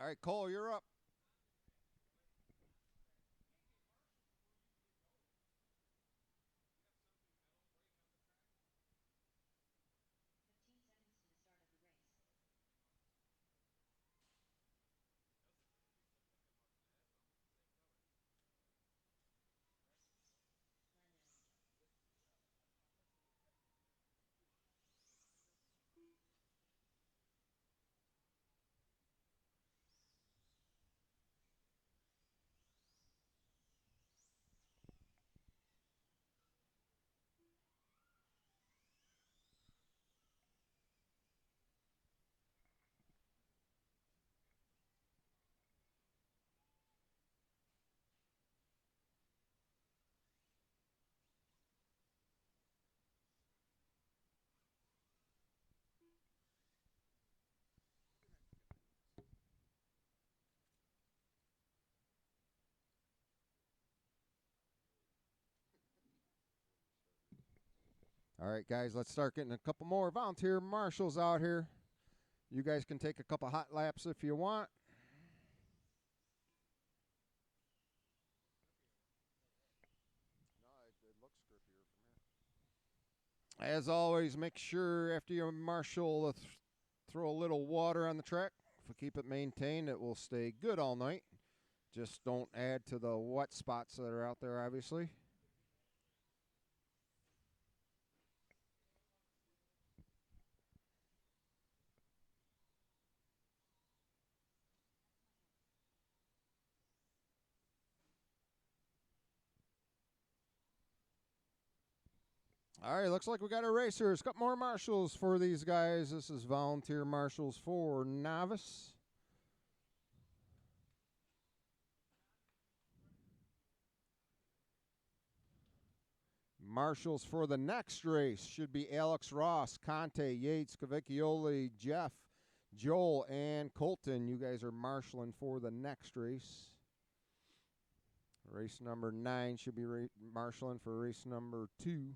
All right, Cole, you're up. All right, guys, let's start getting a couple more volunteer marshals out here. You guys can take a couple hot laps if you want. No, it looks grippier from here. As always, make sure after you marshal, throw a little water on the track. If we keep it maintained, it will stay good all night. Just don't add to the wet spots that are out there, obviously. All right, looks like we got a racers. Got more marshals for these guys. This is volunteer marshals for novice. Marshals for the next race should be Alex Ross, Conte, Yates, Cavicchioli, Jeff, Joel, and Colton. You guys are marshaling for the next race. Race number 9 should be marshaling for race number 2.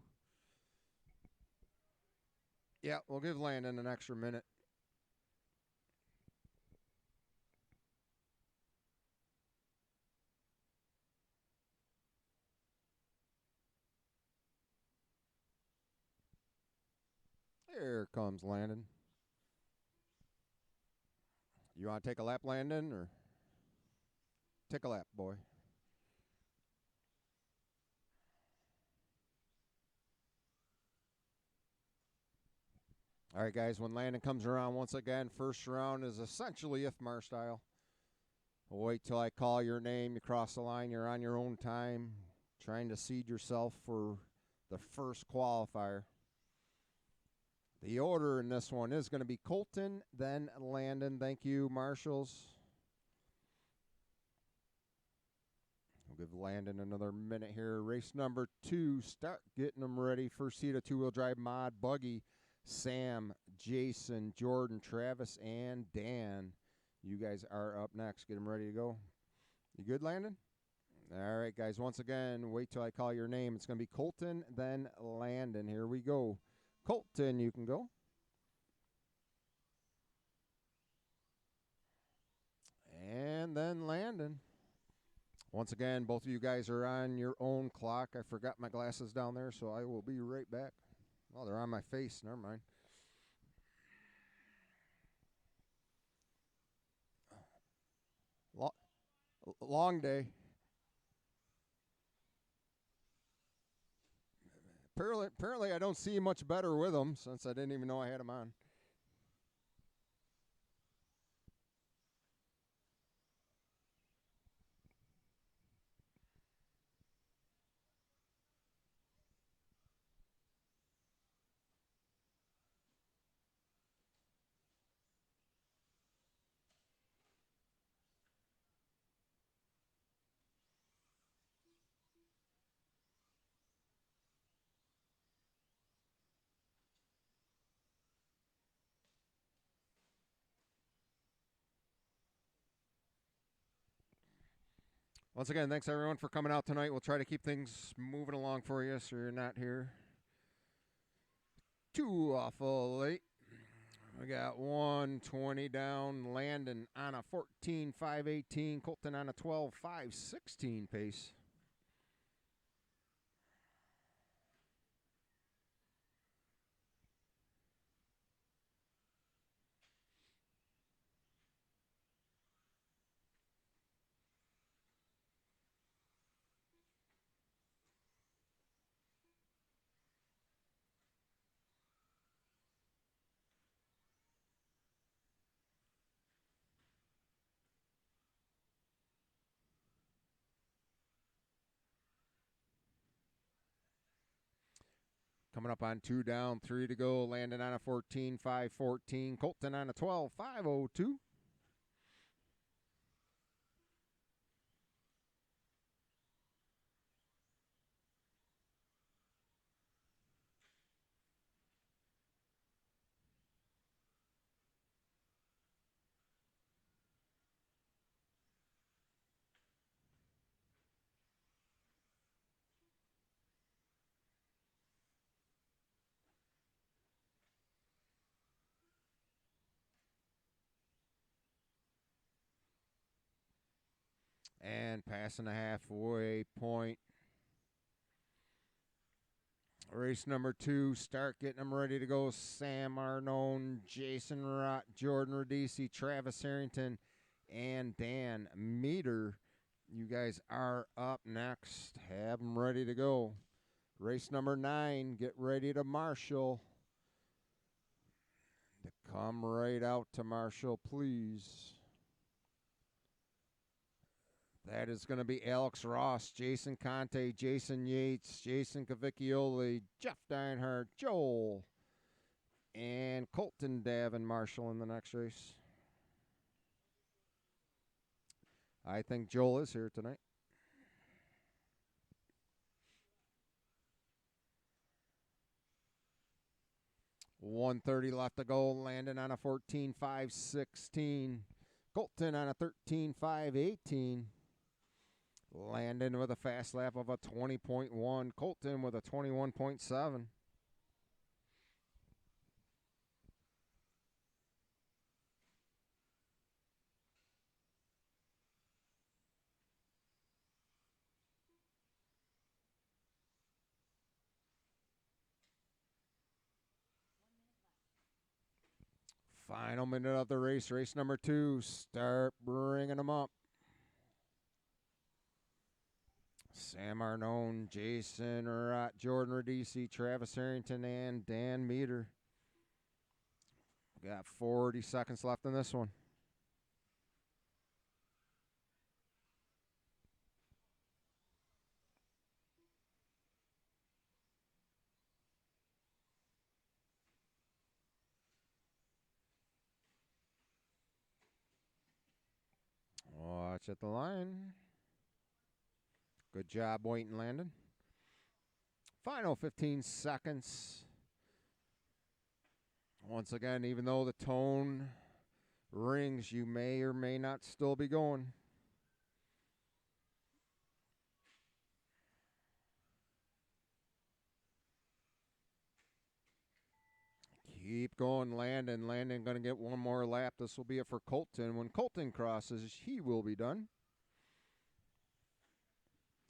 Yeah, we'll give Landon an extra minute. Here comes Landon. You want to take a lap, Landon, or take a lap, boy? All right, guys, when Landon comes around once again, first round is essentially IFMAR style. Wait till I call your name. You cross the line. You're on your own time, trying to seed yourself for the first qualifier. The order in this one is going to be Colton, then Landon. Thank you, marshals. We'll give Landon another minute here. Race number 2. Start getting them ready. First seat of two-wheel drive mod buggy. Sam, Jason, Jordan, Travis, and Dan. You guys are up next. Get them ready to go. You good, Landon? All right, guys. Once again, wait till I call your name. It's going to be Colton, then Landon. Here we go. Colton, you can go. And then Landon. Once again, both of you guys are on your own clock. I forgot my glasses down there, so I will be right back. Oh, they're on my face. Never mind. Long day. Apparently, I don't see much better with them since I didn't even know I had them on. Once again, thanks everyone for coming out tonight. We'll try to keep things moving along for you so you're not here too awful late. We got 120 down. Landon on a 14.518. Colton on a 12.516 pace. Coming up on 2 down, 3 to go. Landon on a 14.514. Colton on a 12.502. And passing the halfway point. Race number 2, start getting them ready to go. Sam Arnone, Jason Rott, Jordan Radici, Travis Harrington, and Dan Meter. You guys are up next. Have them ready to go. Race number 9, get ready to marshal. To come right out to marshal, please. That is going to be Alex Ross, Jason Conte, Jason Yates, Jason Cavicchioli, Jeff Deinhardt, Joel, and Colton Davin Marshall in the next race. I think Joel is here tonight. $130 left to go. Landon on a 14.516. Colton on a 13.518. Landon with a fast lap of a 20.1. Colton with a 21.7. Final minute of the race. Race number 2. Start bringing them up. Sam Arnone, Jason Rott, Jordan Radici, Travis Harrington, and Dan Meter. We got 40 seconds left in this one. Watch at the line. Good job waiting, Landon. Final 15 seconds. Once again, even though the tone rings, you may or may not still be going. Keep going, Landon. Landon going to get one more lap. This will be it for Colton. When Colton crosses, he will be done.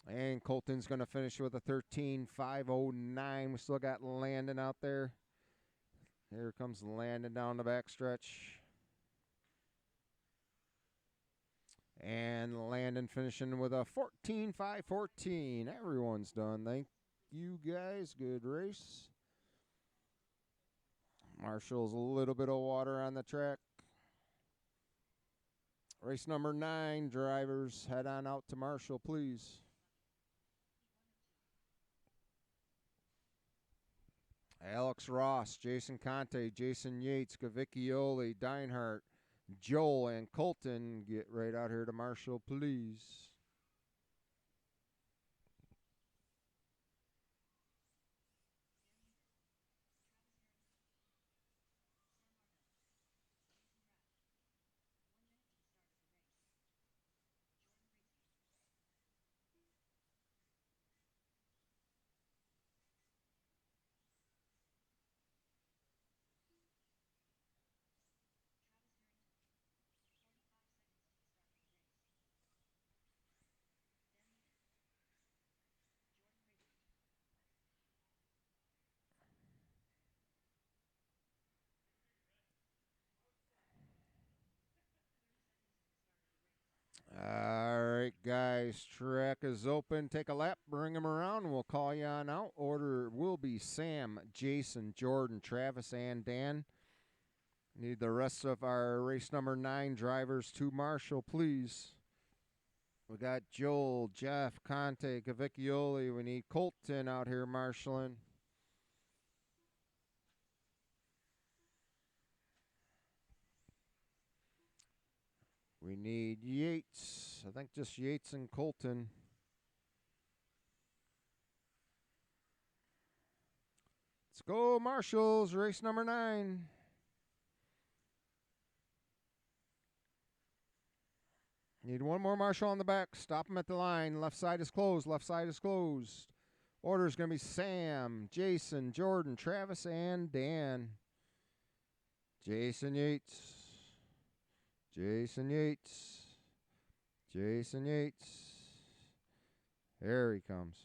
And Colton's going to finish with a 13.509. We still got Landon out there. Here comes Landon down the backstretch. And Landon finishing with a 14.514. Everyone's done. Thank you, guys. Good race. Marshall's a little bit of water on the track. Race number 9, drivers, head on out to Marshall, please. Alex Ross, Jason Conte, Jason Yates, Cavicchioli, Deinhardt, Joel, and Colton, get right out here to Marshall, please. All right, guys, track is open. Take a lap, bring them around, and we'll call you on out. Order will be Sam, Jason, Jordan, Travis, and Dan. Need the rest of our race number 9 drivers to marshal, please. We got Joel, Jeff, Conte, Cavicchioli. We need Colton out here marshaling. We need Yates. I think just Yates and Colton. Let's go, marshals. Race number 9. Need one more marshal on the back. Stop him at the line. Left side is closed. Left side is closed. Order is going to be Sam, Jason, Jordan, Travis, and Dan. Jason Yates. Jason Yates. Jason Yates. There he comes.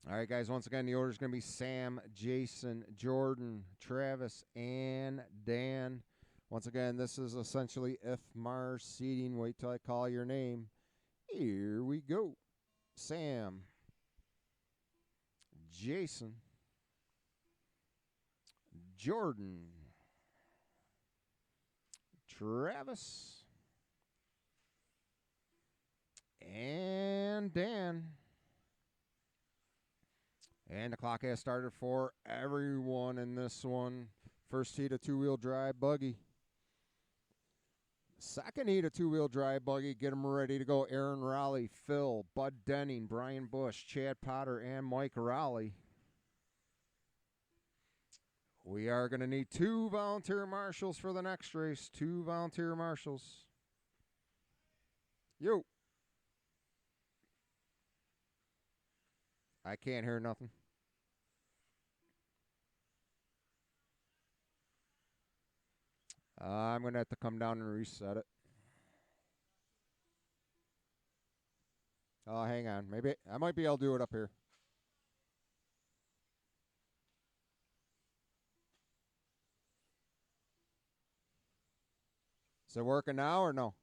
All right, guys, once again, the order is going to be Sam, Jason, Jordan, Travis, and Dan. Once again, this is essentially FMAR seating. Wait till I call your name. Here we go. Sam, Jason, Jordan, Travis, and Dan. And the clock has started for everyone in this one. First heat of two-wheel drive buggy. Second heat of two-wheel drive buggy. Get them ready to go. Aaron Raleigh, Phil, Bud Denning, Brian Bush, Chad Potter, and Mike Raleigh. We are going to need 2 volunteer marshals for the next race. 2 volunteer marshals. Yo. I can't hear nothing. I'm going to have to come down and reset it. Oh, hang on. Maybe I might be able to do it up here. Is it working now or no?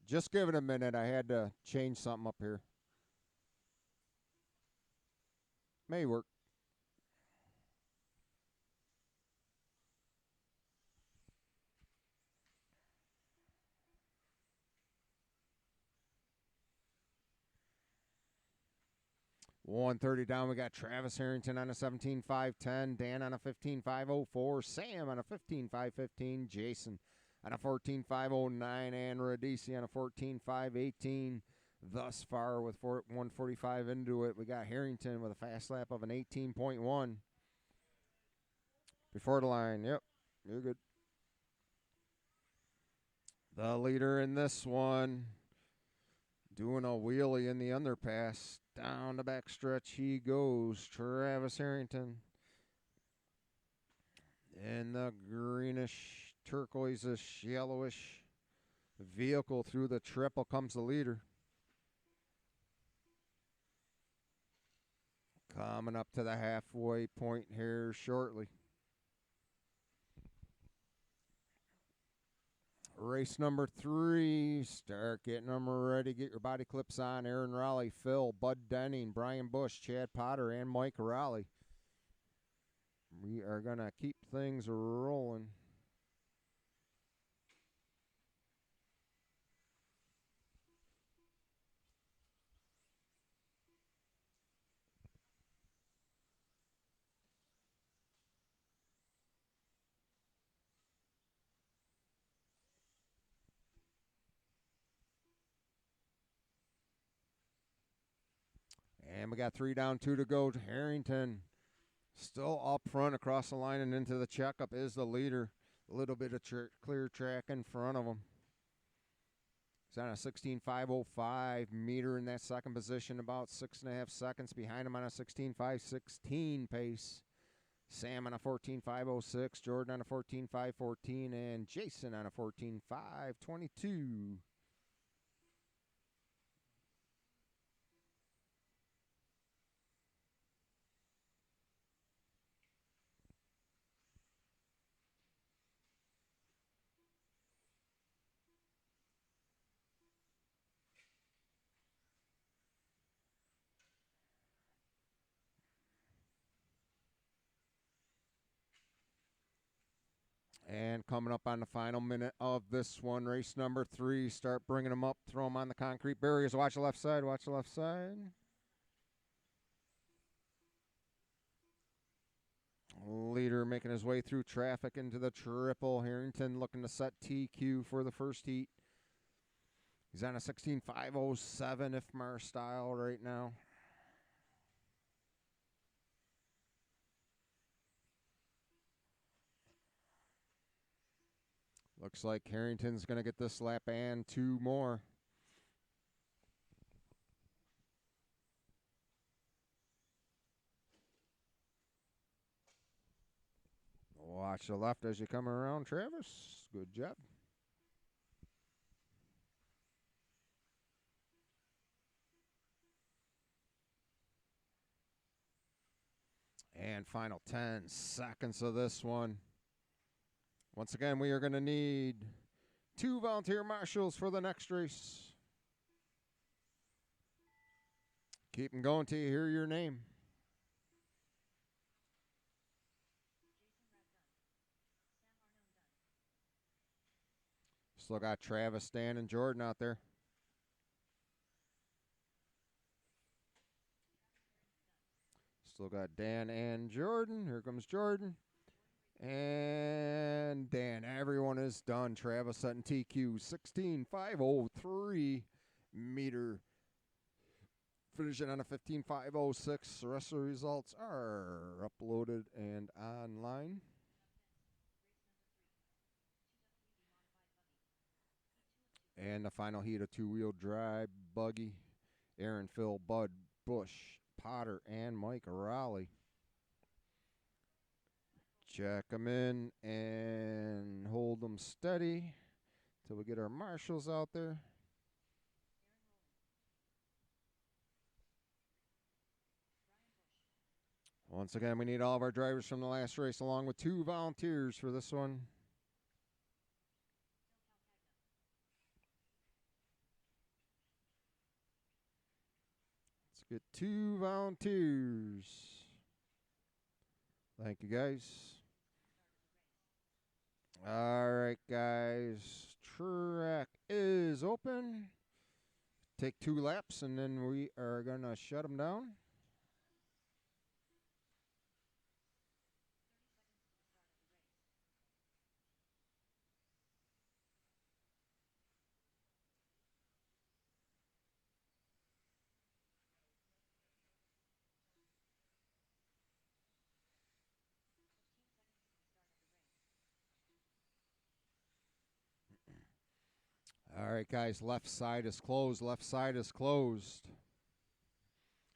Just give it a minute. I had to change something up here. May work. $130 down. We got Travis Harrington on a 17.510, Dan on a 15.504, Sam on a 15.515, Jason on a 14.509, and Radisi on a 14.518. Thus far, with 145 into it, we got Harrington with a fast lap of an 18.1. Before the line, yep, you're good. The leader in this one, doing a wheelie in the underpass. Down the back stretch he goes. Travis Harrington. In the greenish, turquoise-ish, yellowish vehicle through the triple comes the leader. Coming up to the halfway point here shortly. Race number 3. Start getting them ready. Get your body clips on. Aaron Raleigh, Phil, Bud Denning, Brian Bush, Chad Potter, and Mike Raleigh. We are going to keep things rolling. And we got 3 down, 2 to go. Harrington still up front across the line and into the checkup is the leader. A little bit of clear track in front of him. He's on a 16.505 meter in that second position, about 6.5 seconds behind him on a 16.516 pace. Sam on a 14.506, Jordan on a 14.514, and Jason on a 14.522. And coming up on the final minute of this one, race number 3. Start bringing them up, throw them on the concrete barriers. Watch the left side, watch the left side. Leader making his way through traffic into the triple. Harrington looking to set TQ for the first heat. He's on a 16.507 IFMAR style right now. Looks like Harrington's going to get this lap and 2 more. Watch the left as you come around, Travis. Good job. And final 10 seconds of this one. Once again, we are going to need 2 volunteer marshals for the next race. Keep them going till you hear your name. Still got Travis, Dan, and Jordan out there. Still got Dan and Jordan. Here comes Jordan. And Dan, everyone is done. Travis Sutton TQ 16.503 meter. Finishing on a 15.506. The rest of the results are uploaded and online. And the final heat of 2-wheel drive buggy. Aaron, Phil, Bud, Bush, Potter, and Mike Raleigh. Check them in and hold them steady till we get our marshals out there. Once again, we need all of our drivers from the last race along with 2 volunteers for this one. Let's get 2 volunteers. Thank you, guys. All right, guys. Track is open. Take 2 laps, and then we are going to shut them down. All right, guys, left side is closed. Left side is closed.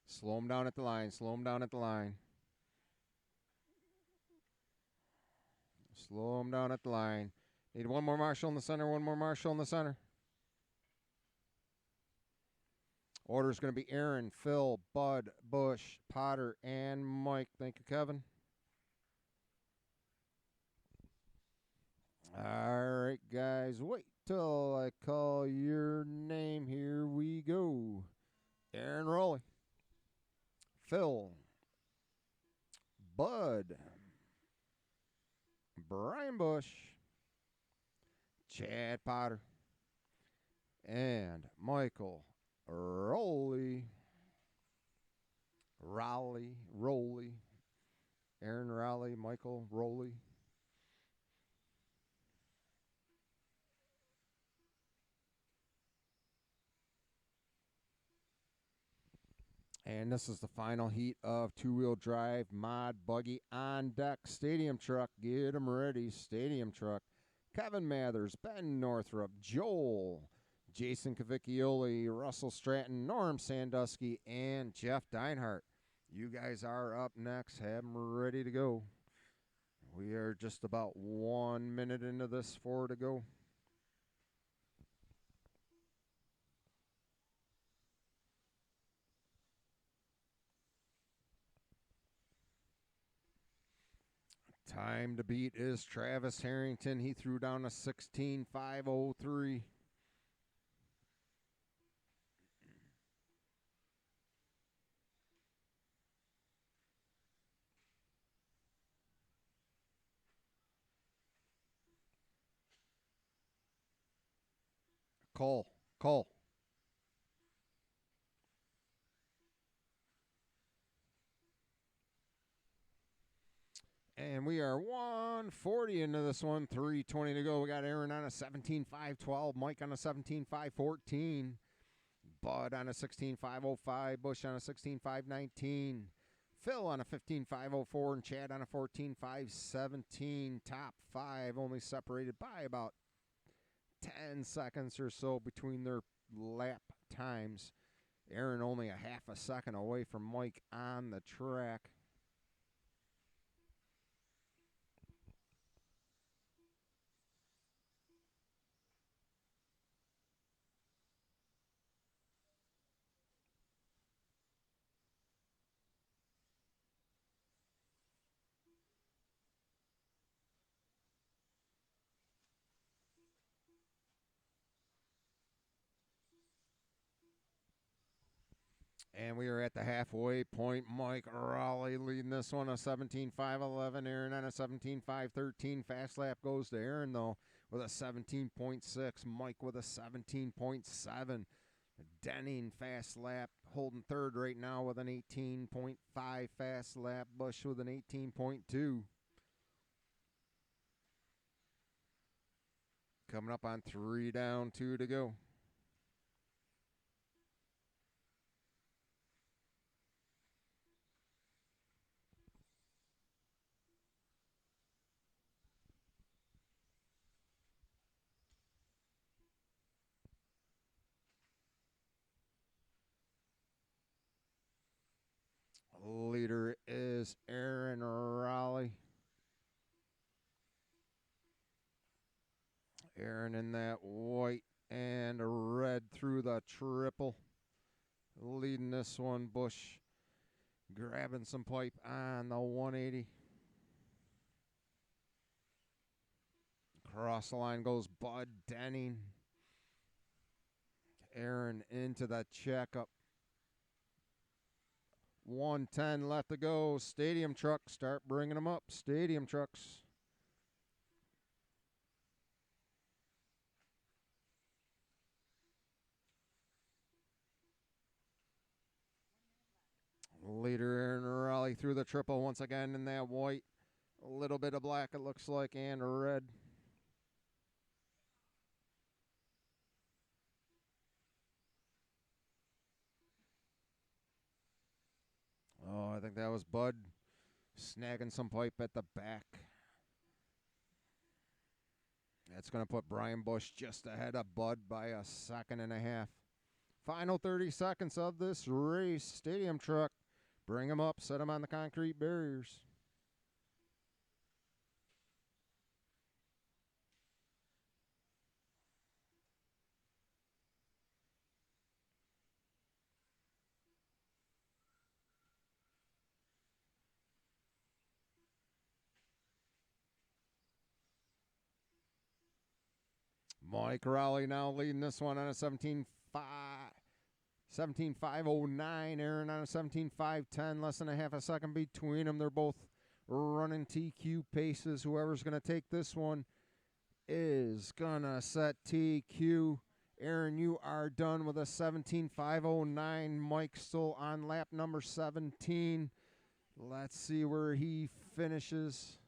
Slow them down at the line. Slow them down at the line. Slow them down at the line. Need one more marshal in the center. One more marshal in the center. Order is going to be Aaron, Phil, Bud, Bush, Potter, and Mike. Thank you, Kevin. All right, guys, wait till I call your name. Here we go. Aaron Rowley, Phil, Bud, Brian Bush, Chad Potter, and Michael Rowley. Aaron Rowley, Michael Rowley. And this is the final heat of 2-wheel drive mod buggy on deck. Stadium truck, get them ready. Stadium truck. Kevin Mathers, Ben Northrup, Joel, Jason Cavicchioli, Russell Stratton, Norm Sandusky, and Jeff Deinhardt. You guys are up next. Have them ready to go. We are just about 1 minute into this, 4 to go. Time to beat is Travis Harrington. He threw down a 16.503. Cole. Cole. And we are 140 into this one. 3:20 to go. We got Aaron on a 17.512. Mike on a 17.514. Bud on a 16.505. Bush on a 16.519. Phil on a 15.504. And Chad on a 14.517. Top five only separated by about 10 seconds or so between their lap times. Aaron only a half a second away from Mike on the track. And we are at the halfway point. Mike Raleigh leading this one, a 17.511. Aaron on a 17.513. Fast lap goes to Aaron, though, with a 17.6. Mike with a 17.7. Denning fast lap holding third right now with an 18.5 fast lap. Bush with an 18.2. Coming up on 3 down, 2 to go. Leader is Aaron Raleigh. Aaron in that white and red through the triple. Leading this one. Bush grabbing some pipe on the 180. Across the line goes Bud Denning. Aaron into the checkup. 110 left to go. Stadium trucks, start bringing them up. Stadium trucks. Leader Aaron Raleigh through the triple once again in that white. A little bit of black, it looks like, and red. Oh, I think that was Bud snagging some pipe at the back. That's going to put Brian Bush just ahead of Bud by a second and a half. Final 30 seconds of this race. Stadium truck. Bring them up. Set them on the concrete barriers. Mike Raleigh now leading this one on a 17.509. Aaron on a 17.510. Less than a half a second between them. They're both running TQ paces. Whoever's going to take this one is going to set TQ. Aaron, you are done with a 17.509. Mike still on lap number 17. Let's see where he finishes.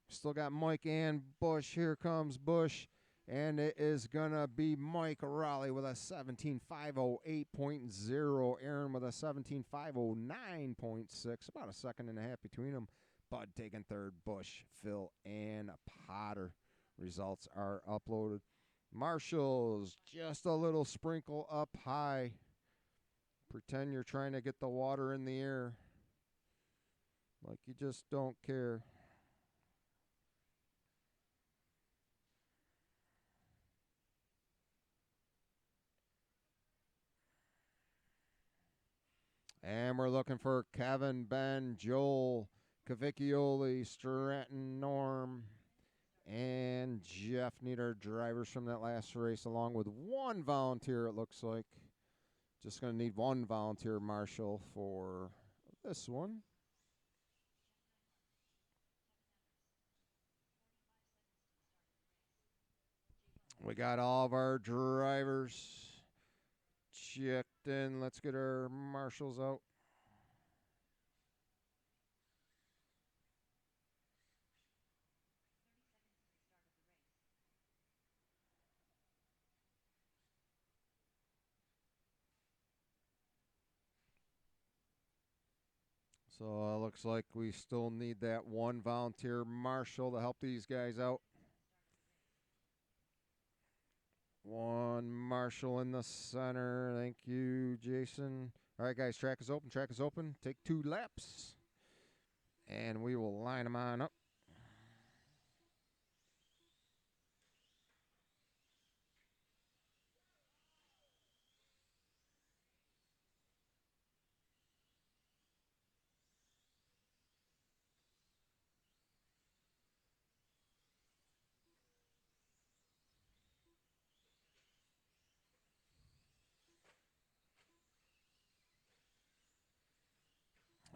Still got Mike and Bush. Here comes Bush. And it is going to be Mike Raleigh with a 17.508.0. Aaron with a 17.509.6. About a second and a half between them. Bud taking third. Bush, Phil, and Potter. Results are uploaded. Marshall's just a little sprinkle up high. Pretend you're trying to get the water in the air. Like you just don't care. And we're looking for Kevin, Ben, Joel, Cavicchioli, Stratton, Norm, and Jeff need our drivers from that last race, along with one volunteer, it looks like. Just going to need one volunteer, Marshall, for this one. We got all of our drivers checked in. Let's get our marshals out. So it looks like we still need that one volunteer marshal to help these guys out. One marshal in the center. Thank you, Jason. All right, guys, track is open. Track is open. Take 2 laps. And we will line them on up.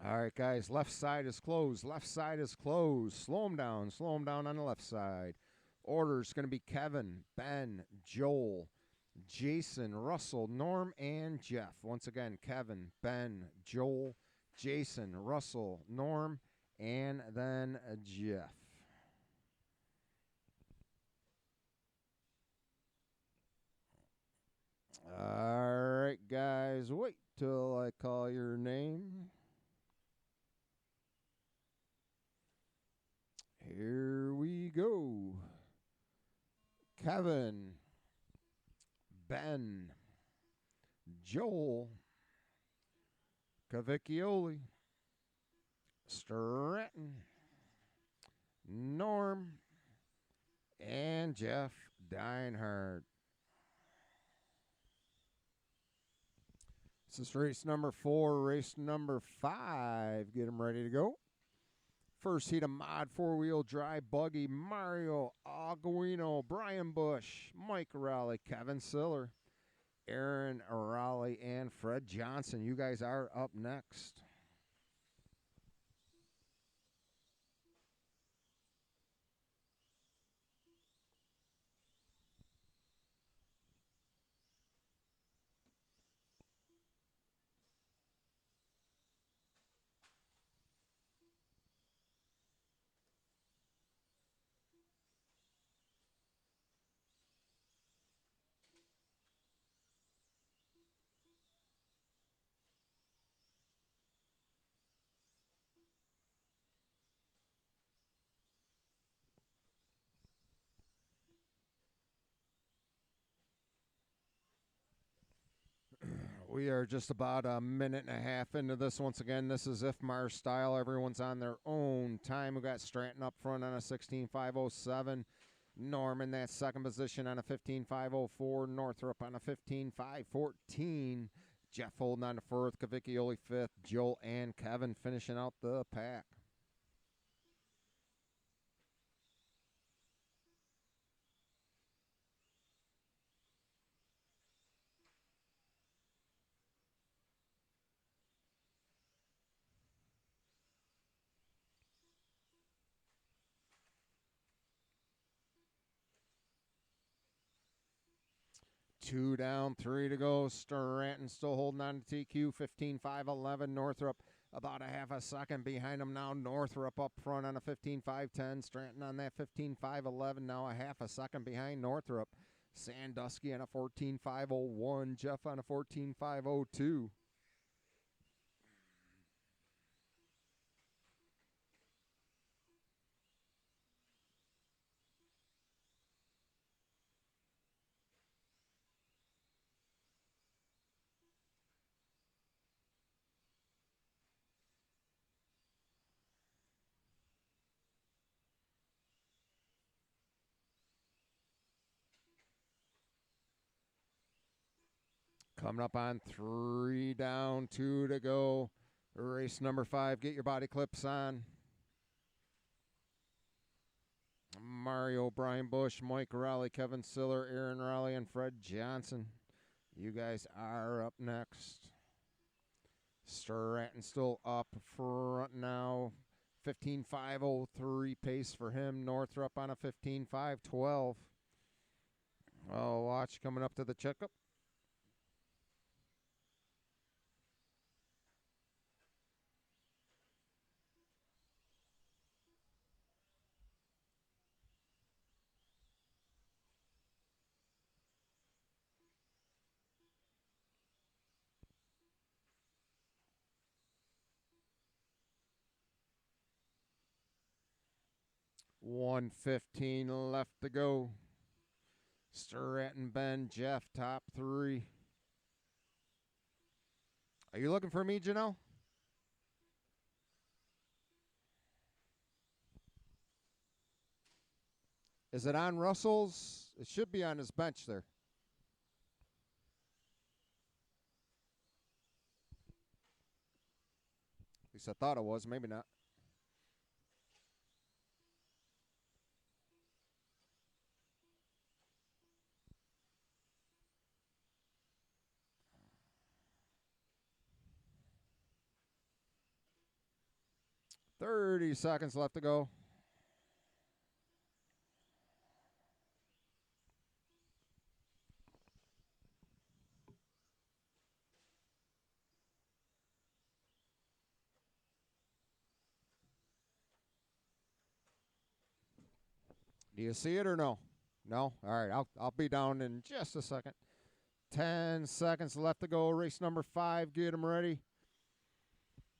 All right, guys, left side is closed. Left side is closed. Slow them down. Slow them down on the left side. Order's going to be Kevin, Ben, Joel, Jason, Russell, Norm, and Jeff. Once again, Kevin, Ben, Joel, Jason, Russell, Norm, and then Jeff. All right, guys, wait till I call your name. Here we go. Kevin, Ben, Joel, Cavicchioli, Stratton, Norm, and Jeff Deinhardt. This is race number 4, race number 5. Get them ready to go. First heat of mod 4-wheel drive buggy, Mario Aguino, Brian Bush, Mike Raleigh, Kevin Siller, Aaron Raleigh, and Fred Johnson. You guys are up next. We are just about a minute and a half into this. Once again, this is IFMAR style. Everyone's on their own time. We got Stratton up front on a 16.507. Norm in that second position on a 15.504. Northrup on a 15.514. Jeff holding on to fourth. Cavicchioli fifth. Joel and Kevin finishing out the pack. Two down, 3 to go. Stratton still holding on to TQ. 15.511. Northrup about a half a second behind him now. Northrup up front on a 15.510. Stratton on that 15.511. Now a half a second behind Northrup. Sandusky on a 14.501. Jeff on a 14.502. Coming up on 3 down, 2 to go. Race number 5. Get your body clips on. Mario, Brian Bush, Mike Raleigh, Kevin Siller, Aaron Raleigh, and Fred Johnson. You guys are up next. Stratton still up front now. 15.503 pace for him. Northrup on a 15.512. Oh, watch coming up to the checkup. $115 left to go. Stratton, Ben, Jeff, top 3. Are you looking for me, Janelle? Is it on Russell's? It should be on his bench there. At least I thought it was. Maybe not. $30 seconds left to go. Do you see it or no? No? All right, I'll be down in just a second. 10 seconds left to go. Race number 5. Get them ready.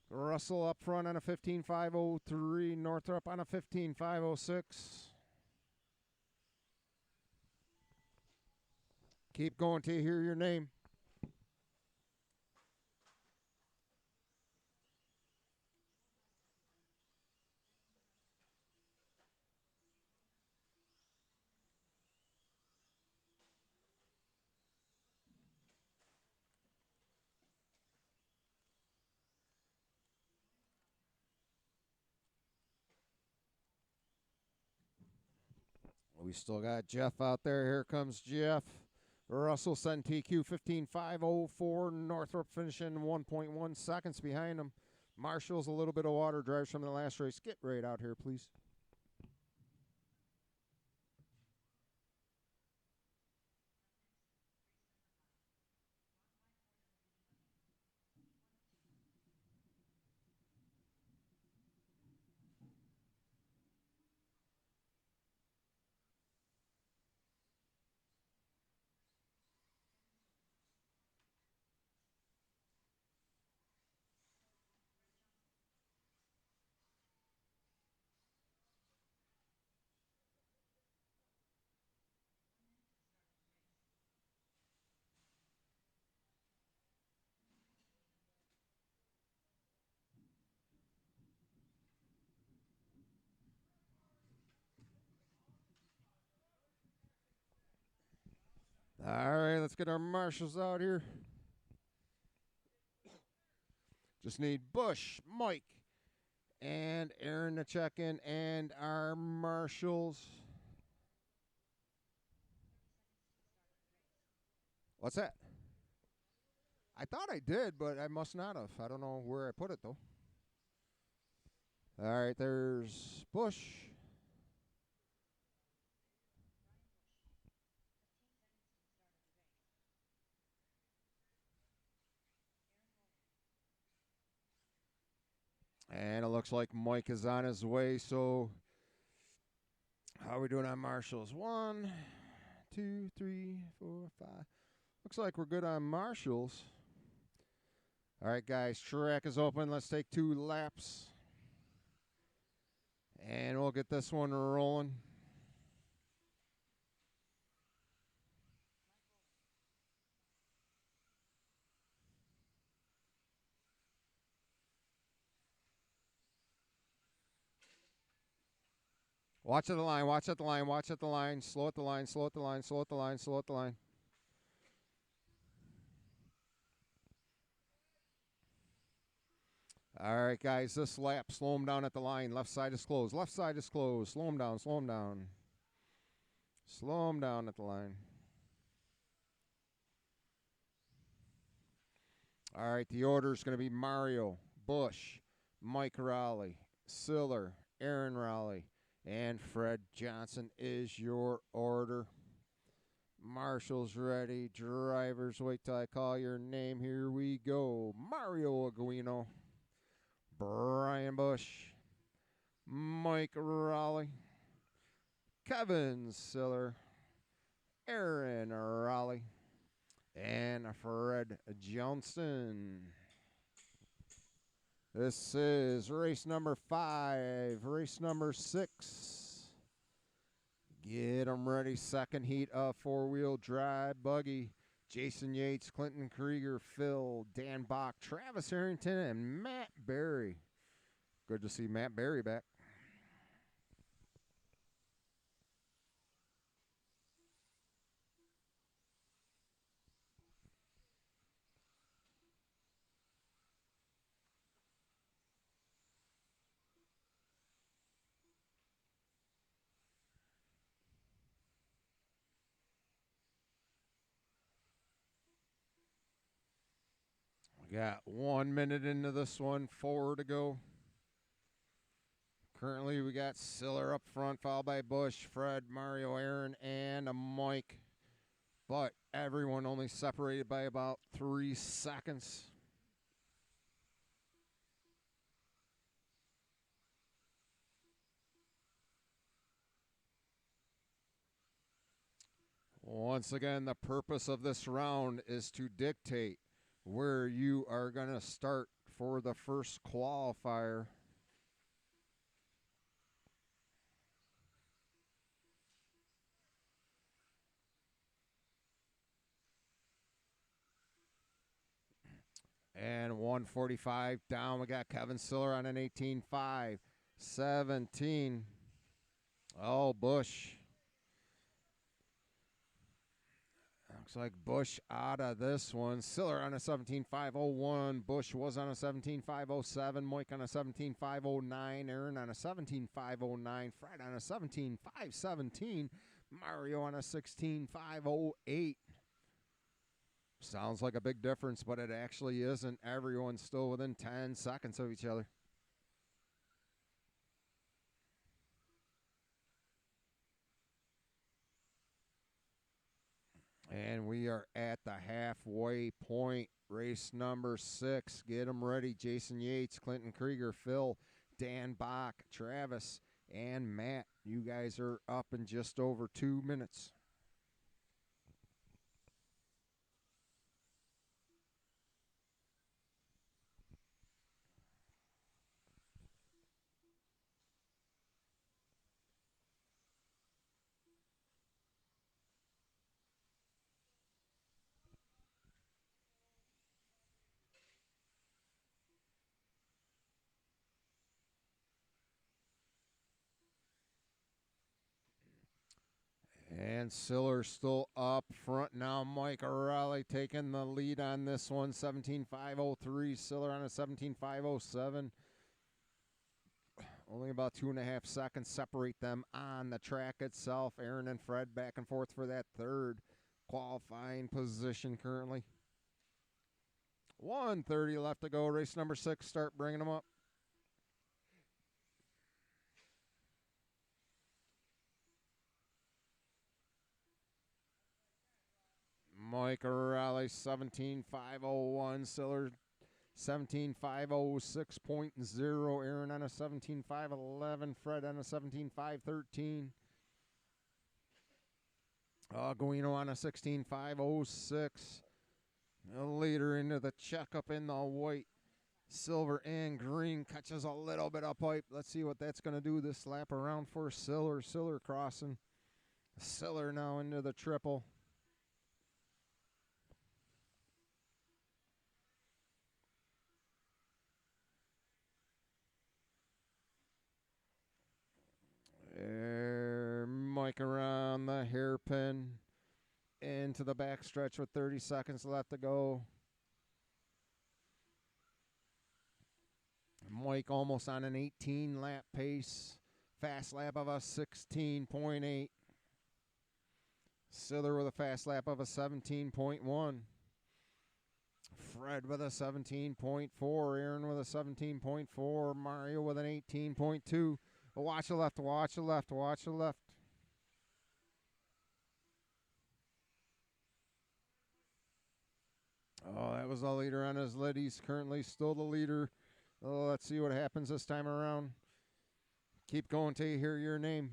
Russell up front on a 15.503. Northrop on a 15.506. Keep going till you hear your name. We still got Jeff out there. Here comes Jeff. Russell Sun TQ 15.504. Northrop finishing 1.1 seconds behind him. Marshall's a little bit of water. Drives from the last race. Get right out here, please. All right, let's get our marshals out here. Just need Bush, Mike, and Aaron to check in, and our marshals. What's that? I thought I did, but I must not have. I don't know where I put it, though. All right, there's Bush. And it looks like Mike is on his way, so how are we doing on marshals? 1, 2, 3, 4, 5. Looks like we're good on marshals. All right, guys, track is open. Let's take 2 laps. And we'll get this one rolling. Watch at the line, watch at the line, watch at the line. Slow at the line, slow at the line, slow at the line, slow at the line. All right, guys, this lap, slow them down at the line. Left side is closed. Left side is closed. Slow them down, slow them down. Slow them down at the line. All right, the order is going to be Mario, Bush, Mike Raleigh, Siller, Aaron Raleigh, and Fred Johnson is your order. Marshall's ready. Drivers, wait till I call your name. Here we go. Mario Aguino, Brian Bush, Mike Raleigh, Kevin Siller, Aaron Raleigh, and Fred Johnston. This is race number 5, race number 6. Get them ready. Second heat of four-wheel drive buggy. Jason Yates, Clinton Krieger, Phil, Dan Bach, Travis Harrington, and Matt Berry. Good to see Matt Berry back. We got 1 minute into this one, 4 to go. Currently, we got Siller up front, followed by Bush, Fred, Mario, Aaron, and Mike. But everyone only separated by about 3 seconds. Once again, the purpose of this round is to dictate where you are going to start for the first qualifier. And 145 down. We got Kevin Siller on an 18.5. 17. Oh, Bush. Looks like Bush out of this one. Siller on a 17.501. Bush was on a 17.507. Mike on a 17.509. Aaron on a 17.509. Fred on a 17.517. Mario on a 16.508. Sounds like a big difference, but it actually isn't. Everyone's still within 10 seconds of each other. And we are at the halfway point. Race number 6. Get them ready. Jason Yates, Clinton Krieger, Phil, Dan Bach, Travis, and Matt. You guys are up in just over 2 minutes. And Siller still up front now. Mike Raleigh taking the lead on this one. 17.503. Siller on a 17.507. Only about 2.5 seconds separate them on the track itself. Aaron and Fred back and forth for that third qualifying position currently. 1:30 left to go. Race number 6. Start bringing them up. Mike Raleigh 17.501. Siller 17.506.0. Aaron on a 17.511. Fred on a 17.513. Aguino on a 16.506. A leader into the checkup in the white, silver, and green. Catches a little bit of pipe. Let's see what that's going to do this lap around for Siller. Siller crossing. Siller now into the triple. Mike around the hairpin into the backstretch with 30 seconds left to go. Mike almost on an 18 lap pace. Fast lap of a 16.8. Siller with a fast lap of a 17.1. Fred with a 17.4. Aaron with a 17.4. Mario with an 18.2. Watch the left, watch the left, watch the left. Oh, that was the leader on his lead. He's currently still the leader. Oh, let's see what happens this time around. Keep going till you hear your name.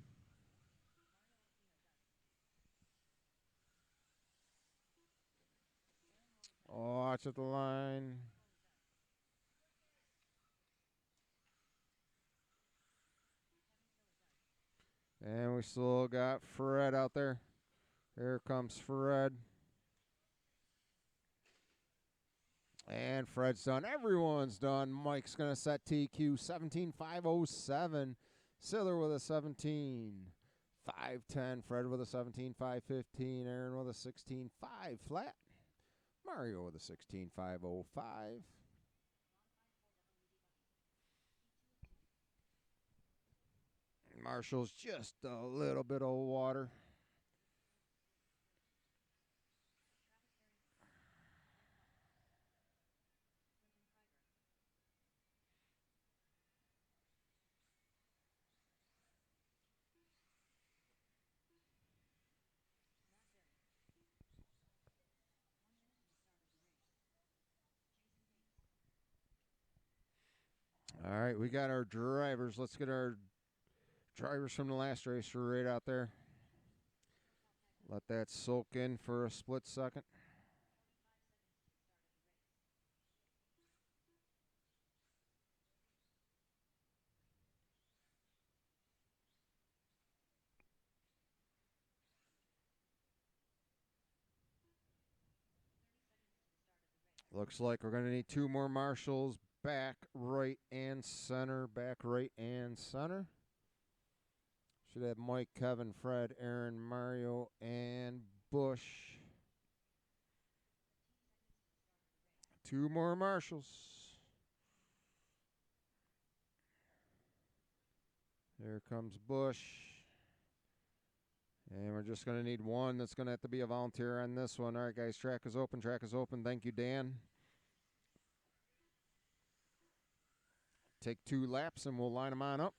Oh, watch at the line. And we still got Fred out there. Here comes Fred. And Fred's done. Everyone's done. Mike's going to set TQ 17.507. Siller with a 17.510. Fred with a 17.515. Aaron with a 16.5 flat. Mario with a 16.505. Marshall's just a little bit of water. All right, we got our drivers. Let's get our drivers from the last race right out there. Let that soak in for a split second. Looks like we're going to need two more marshals, back, right, and center. Back, right, and center. Should have Mike, Kevin, Fred, Aaron, Mario, and Bush. Two more marshals. Here comes Bush. And we're just going to need one that's going to have to be a volunteer on this one. All right, guys, track is open. Track is open. Thank you, Dan. Take 2 laps, and we'll line them on up.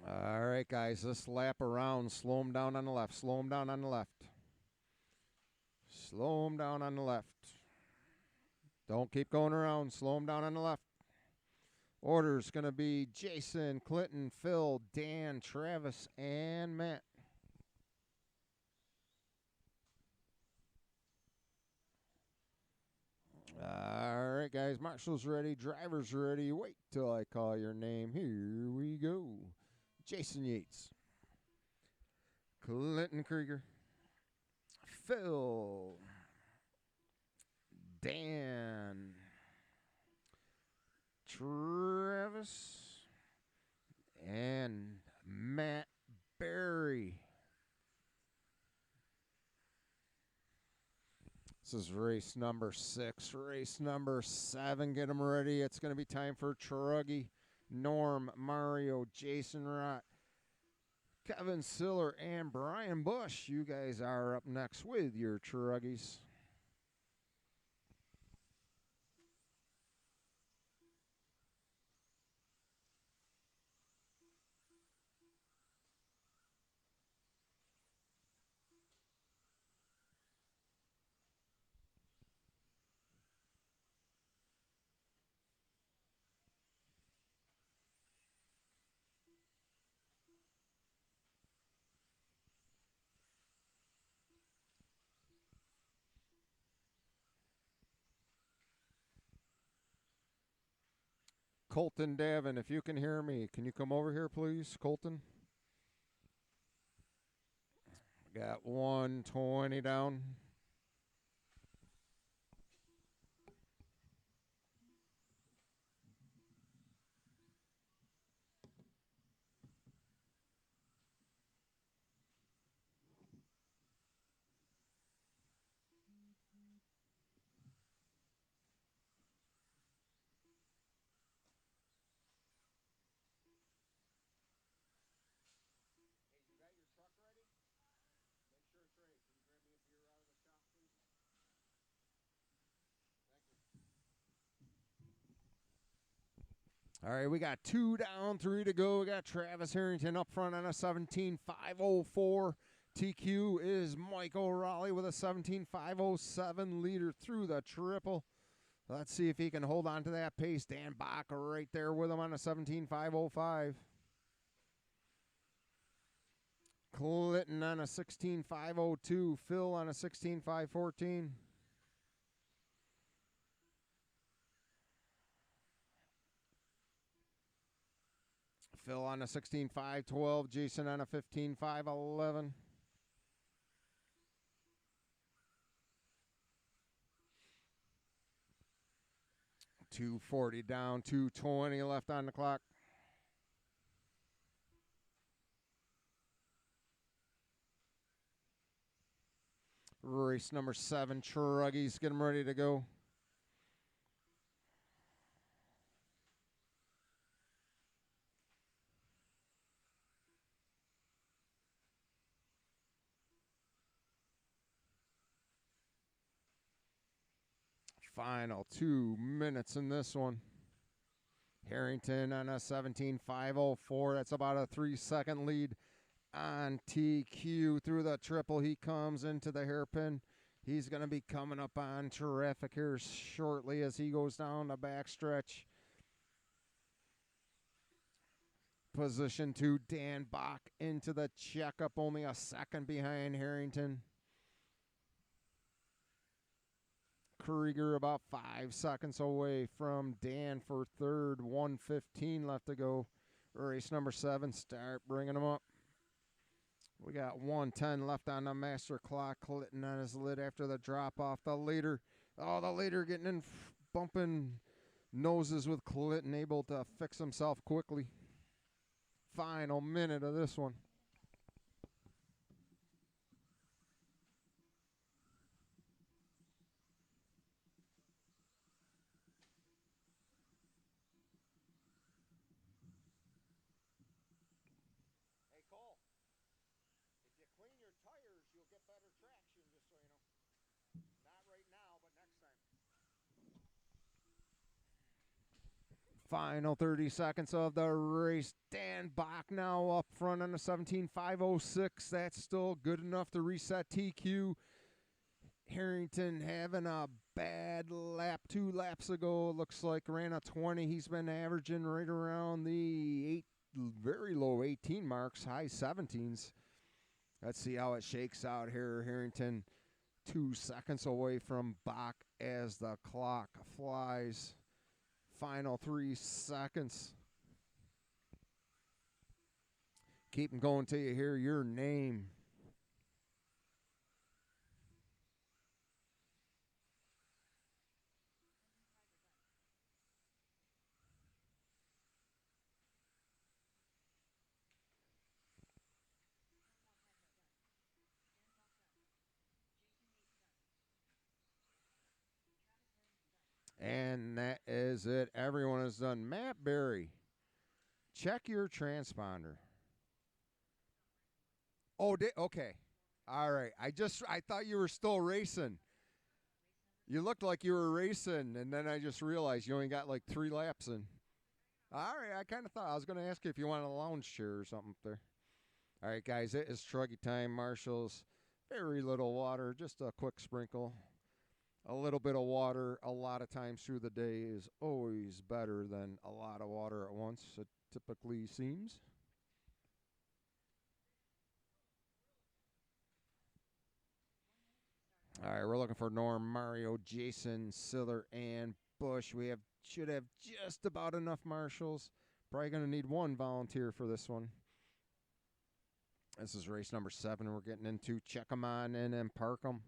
All right, guys, this lap around, slow them down on the left. Slow them down on the left. Slow them down on the left. Don't keep going around. Slow them down on the left. Order's going to be Jason, Clinton, Phil, Dan, Travis, and Matt. All right, guys, marshal's ready. Driver's ready. Wait till I call your name. Here we go. Jason Yates. Clinton Krieger. Phil. Dan. Travis. And Matt Berry. This is race number 6. Race number 7. Get them ready. It's going to be time for Truggy, Norm, Mario, Jason Rott, Kevin Siller, and Brian Bush. You guys are up next with your Truggies. Colton Davin, if you can hear me, can you come over here, please, Colton? Got 120 down. All right, we got 2 down, 3 to go. We got Travis Harrington up front on a 17.504. TQ is Mike O'Reilly with a 17.507 leader through the triple. Let's see if he can hold on to that pace. Dan Bach right there with him on a 17.505. Clinton on a 16.502. Phil on a 16.514. Phil on a 16.512. Jason on a 15.511. 240 down, 220 left on the clock. Race number 7, Truggies, get them ready to go. Final 2 minutes in this one. Harrington on a 17.504. That's about a 3-second lead on TQ through the triple. He comes into the hairpin. He's going to be coming up on Terrific here shortly as he goes down the backstretch. Position 2, Dan Bach into the checkup, only a second behind Harrington. Krieger about 5 seconds away from Dan for third. 1:15 left to go. Race number 7, start bringing them up. We got 1:10 left on the master clock. Clinton on his lid after the drop off. The leader getting in, bumping noses with Clinton, able to fix himself quickly. Final minute of this one. Final 30 seconds of the race. Dan Bach now up front on the 17.506. That's still good enough to reset TQ. Harrington having a bad lap 2 laps ago. Looks like ran a 20. He's been averaging right around the very low 18 marks, high 17s. Let's see how it shakes out here. Harrington 2 seconds away from Bach as the clock flies. Final 3 seconds. Keep them going till you hear your name. And that is it. Everyone is done. Matt Berry, check your transponder. Oh, okay. All right. I thought you were still racing. You looked like you were racing, and then I just realized you only got like 3 laps in. All right. I kind of thought I was going to ask you if you wanted a lounge chair or something up there. All right, guys. It is Truggy time. Marshall's very little water, just a quick sprinkle. A little bit of water a lot of times through the day is always better than a lot of water at once, it typically seems. All right, we're looking for Norm, Mario, Jason, Siller, and Bush. We should have just about enough marshals. Probably going to need 1 volunteer for this one. This is race number 7 we're getting into. Check them on in and park them.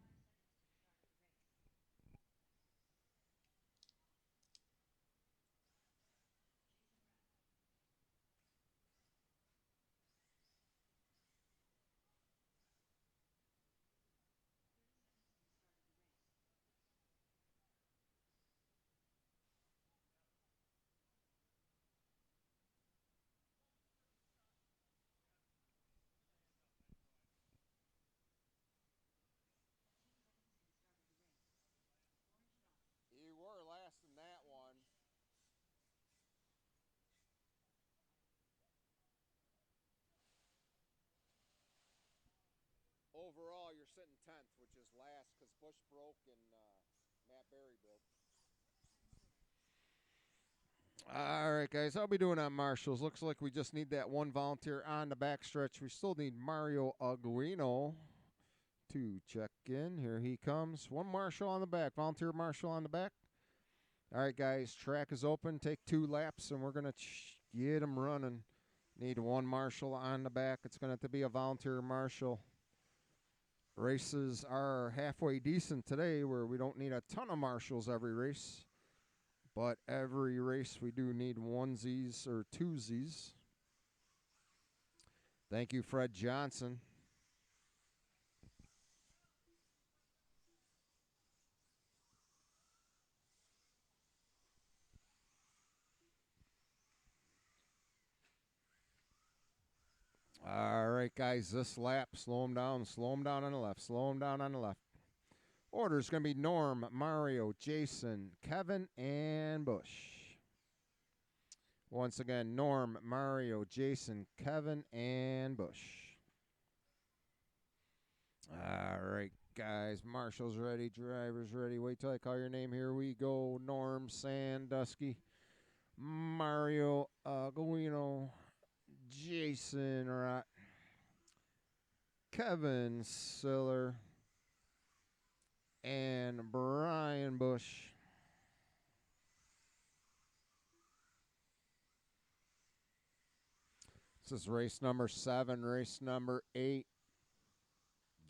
overall, you're sitting 10th, which is last because Bush broke and Matt Berry broke. All right, guys, I'll be doing on marshals. Looks like we just need that one volunteer on the backstretch. We still need Mario Aguino to check in. Here he comes. One marshal on the back. Volunteer marshal on the back. All right, guys, track is open. Take 2 laps, and we're going to get them running. Need one marshal on the back. It's going to have to be a volunteer marshal. Races are halfway decent today where we don't need a ton of marshals every race. But every race we do need onesies or twosies. Thank you, Fred Johnson. All right, guys, this lap, slow him down on the left, slow him down on the left. Order is going to be Norm, Mario, Jason, Kevin, and Bush. Once again, Norm, Mario, Jason, Kevin, and Bush. All right, guys, marshals ready, drivers ready. Wait till I call your name. Here we go. Norm Sandusky, Mario Aguino, Jason Rott, Kevin Siller, and Brian Bush. This is race number 7, race number 8.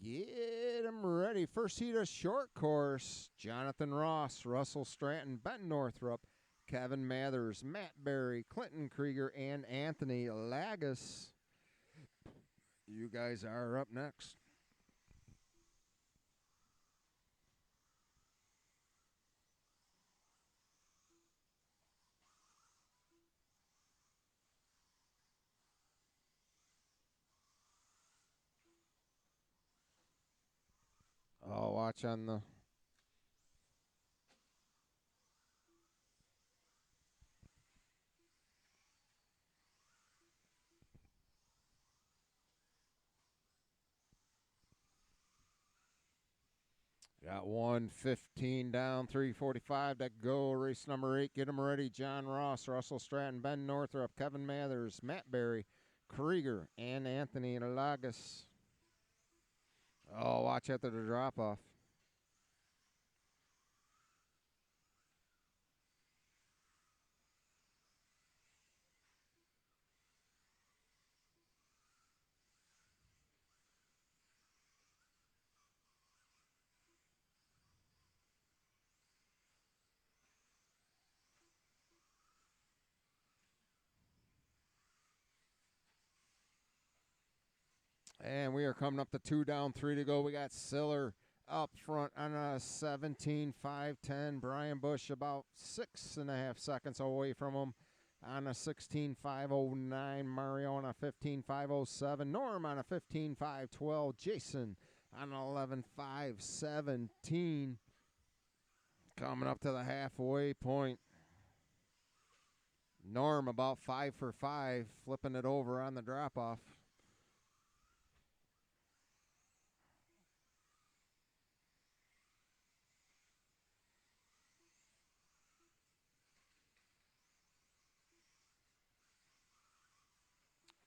Get them ready. First heat of short course. Jonathan Ross, Russell Stratton, Ben Northrup, Kevin Mathers, Matt Berry, Clinton Krieger, and Anthony Lagos. You guys are up next. Oh, watch on the... Got 1:15 down, 3:45 to go. Race number 8. Get them ready. John Ross, Russell Stratton, Ben Northrup, Kevin Mathers, Matt Berry, Krieger, and Anthony Lagos. Oh, watch after the drop-off. And we are coming up to 2 down, 3 to go. We got Siller up front on a 17.510. Brian Bush about 6.5 seconds away from him on a 16.509. Mario on a 15.507. Norm on a 15.512. Jason on an 11.517. Coming up to the halfway point. Norm about 5 for 5, flipping it over on the drop-off.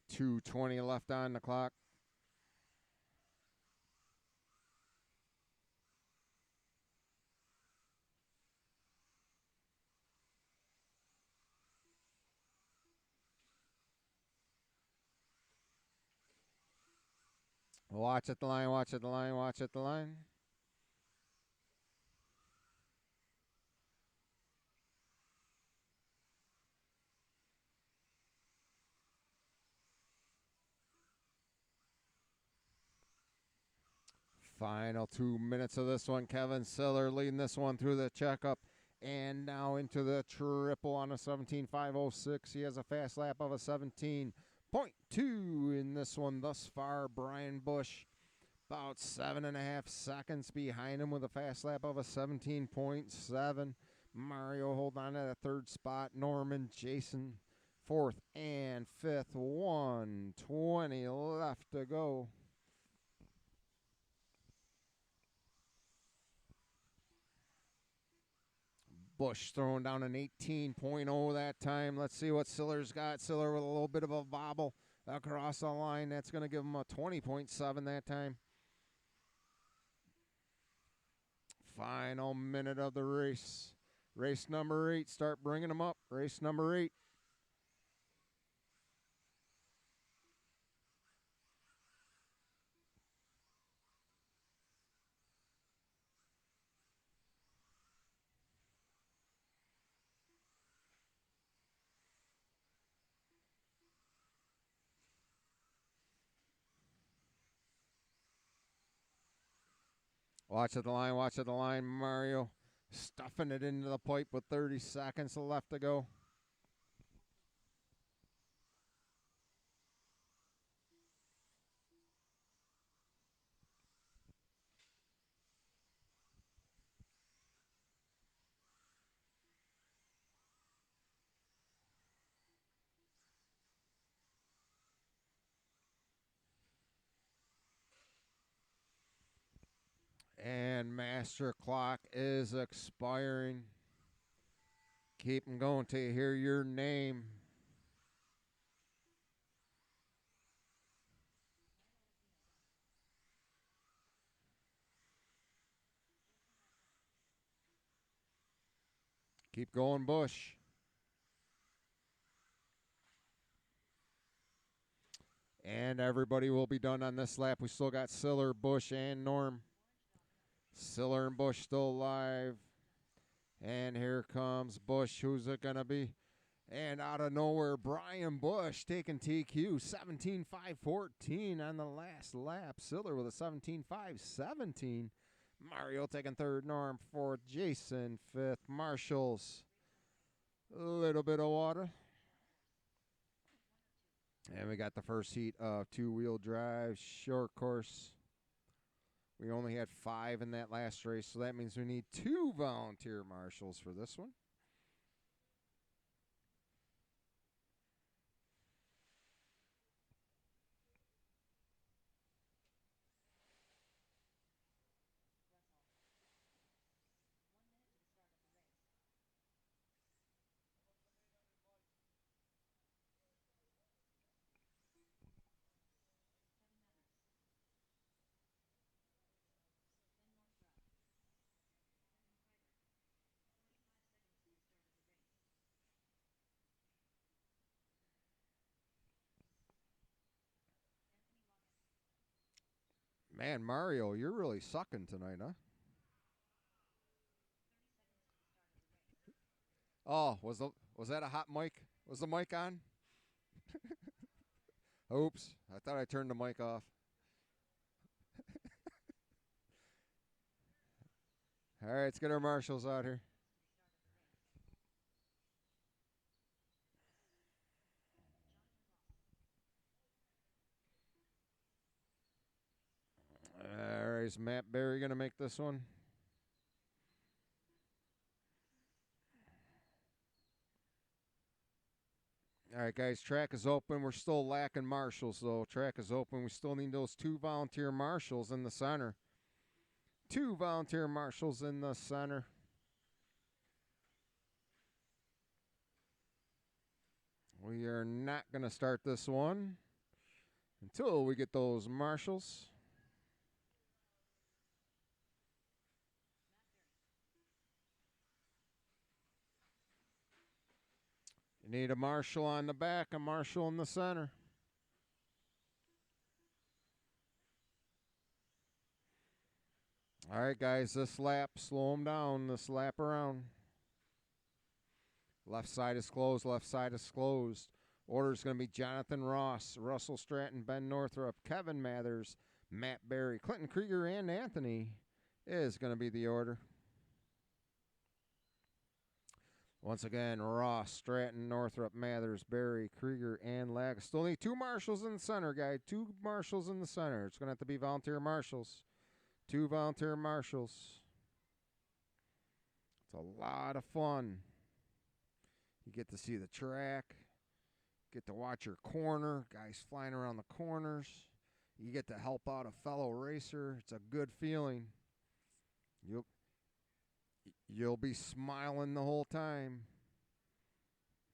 .220 left on the clock. Watch at the line, watch at the line, watch at the line. Final 2 minutes of this one. Kevin Siller leading this one through the checkup. And now into the triple on a 17.506. He has a fast lap of a 17.2 in this one thus far. Brian Bush about 7.5 seconds behind him with a fast lap of a 17.7. Mario holding on to that 3rd spot. Norman, Jason, 4th and 5th. 1:20 left to go. Bush throwing down an 18.0 that time. Let's see what Siller's got. Siller with a little bit of a bobble across the line. That's going to give him a 20.7 that time. Final minute of the race. Race number 8. Start bringing them up. Race number 8. Watch at the line, Mario. Stuffing it into the pipe with 30 seconds left to go. And master clock is expiring. Keep them going till you hear your name. Keep going, Bush. And everybody will be done on this lap. We still got Siller, Bush, and Norm. Siller and Bush still alive. And here comes Bush. Who's it going to be? And out of nowhere, Brian Bush taking TQ. 17.514 on the last lap. Siller with a 17.517. Mario taking third. Norm fourth. Jason fifth. Marshalls. A little bit of water. And we got the first heat of two-wheel drive, short course. We only had 5 in that last race, so that means we need 2 volunteer marshals for this one. Man, Mario, you're really sucking tonight, huh? Oh, was that a hot mic? Was the mic on? Oops, I thought I turned the mic off. All right, let's get our marshals out here. All right, is Matt Berry going to make this one? All right, guys, track is open. We're still lacking marshals, though. Track is open. We still need those 2 volunteer marshals in the center. 2 volunteer marshals in the center. We are not going to start this one until we get those marshals. You need a marshal on the back, a marshal in the center. All right, guys, this lap, slow them down, this lap around. Left side is closed, left side is closed. Order is going to be Jonathan Ross, Russell Stratton, Ben Northrup, Kevin Mathers, Matt Berry, Clinton Krieger, and Anthony is going to be the order. Once again, Ross, Stratton, Northrup, Mathers, Berry, Krieger, and Lag. Still need 2 marshals in the center, guys. 2 marshals in the center. It's going to have to be volunteer marshals. 2 volunteer marshals. It's a lot of fun. You get to see the track. Get to watch your corner. Guys flying around the corners. You get to help out a fellow racer. It's a good feeling. You'll be smiling the whole time.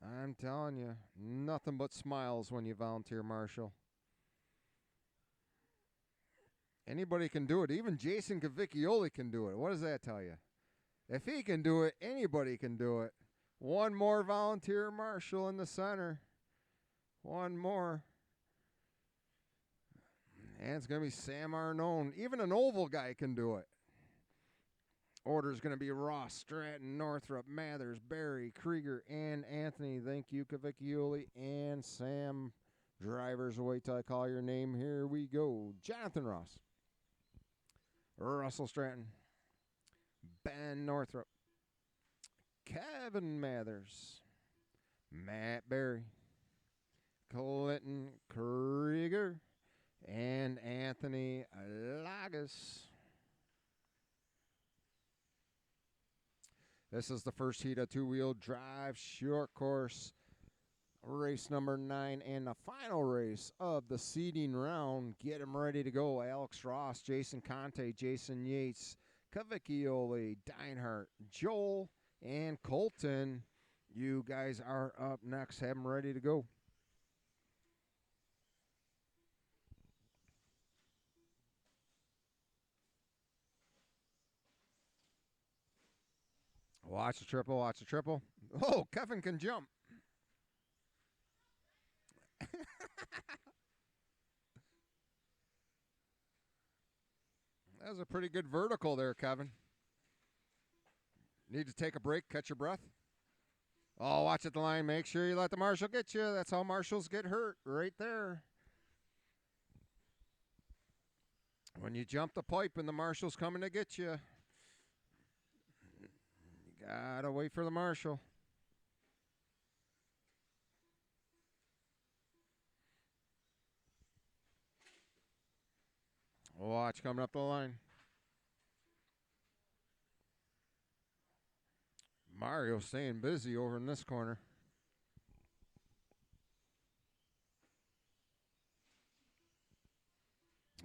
I'm telling you, nothing but smiles when you volunteer marshal. Anybody can do it. Even Jason Cavicchioli can do it. What does that tell you? If he can do it, anybody can do it. One more volunteer marshal in the center. One more. And it's going to be Sam Arnone. Even an oval guy can do it. Order's going to be Ross, Stratton, Northrup, Mathers, Barry, Krieger, and Anthony. Thank you, Cavicchioli and Sam. Drivers, wait till I call your name. Here we go. Jonathan Ross. Russell Stratton. Ben Northrup. Kevin Mathers. Matt Barry. Clinton Krieger. And Anthony Lagas. This is the first heat of two-wheel drive short course. Race number 9 and the final race of the seeding round. Get them ready to go. Alex Ross, Jason Conte, Jason Yates, Cavicchioli, Deinhardt, Joel, and Colton. You guys are up next. Have them ready to go. Watch the triple, watch the triple. Oh, Kevin can jump. That was a pretty good vertical there, Kevin. Need to take a break, catch your breath. Oh, watch at the line. Make sure you let the marshal get you. That's how marshals get hurt, right there. When you jump the pipe and the marshal's coming to get you, you gotta wait for the marshal. Watch coming up the line. Mario staying busy over in this corner.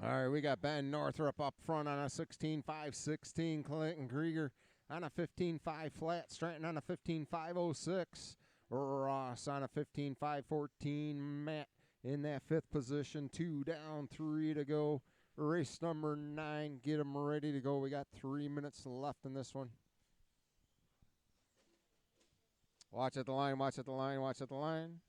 All right, we got Ben Northrup up front on a 16.516. Clinton Krieger on a 15.5 flat. Stratton on a 15.506. Ross on a 15.514. Matt in that 5th position. 2 down, 3 to go. Race number 9. Get them ready to go. We got 3 minutes left in this one. Watch at the line, watch at the line, watch at the line.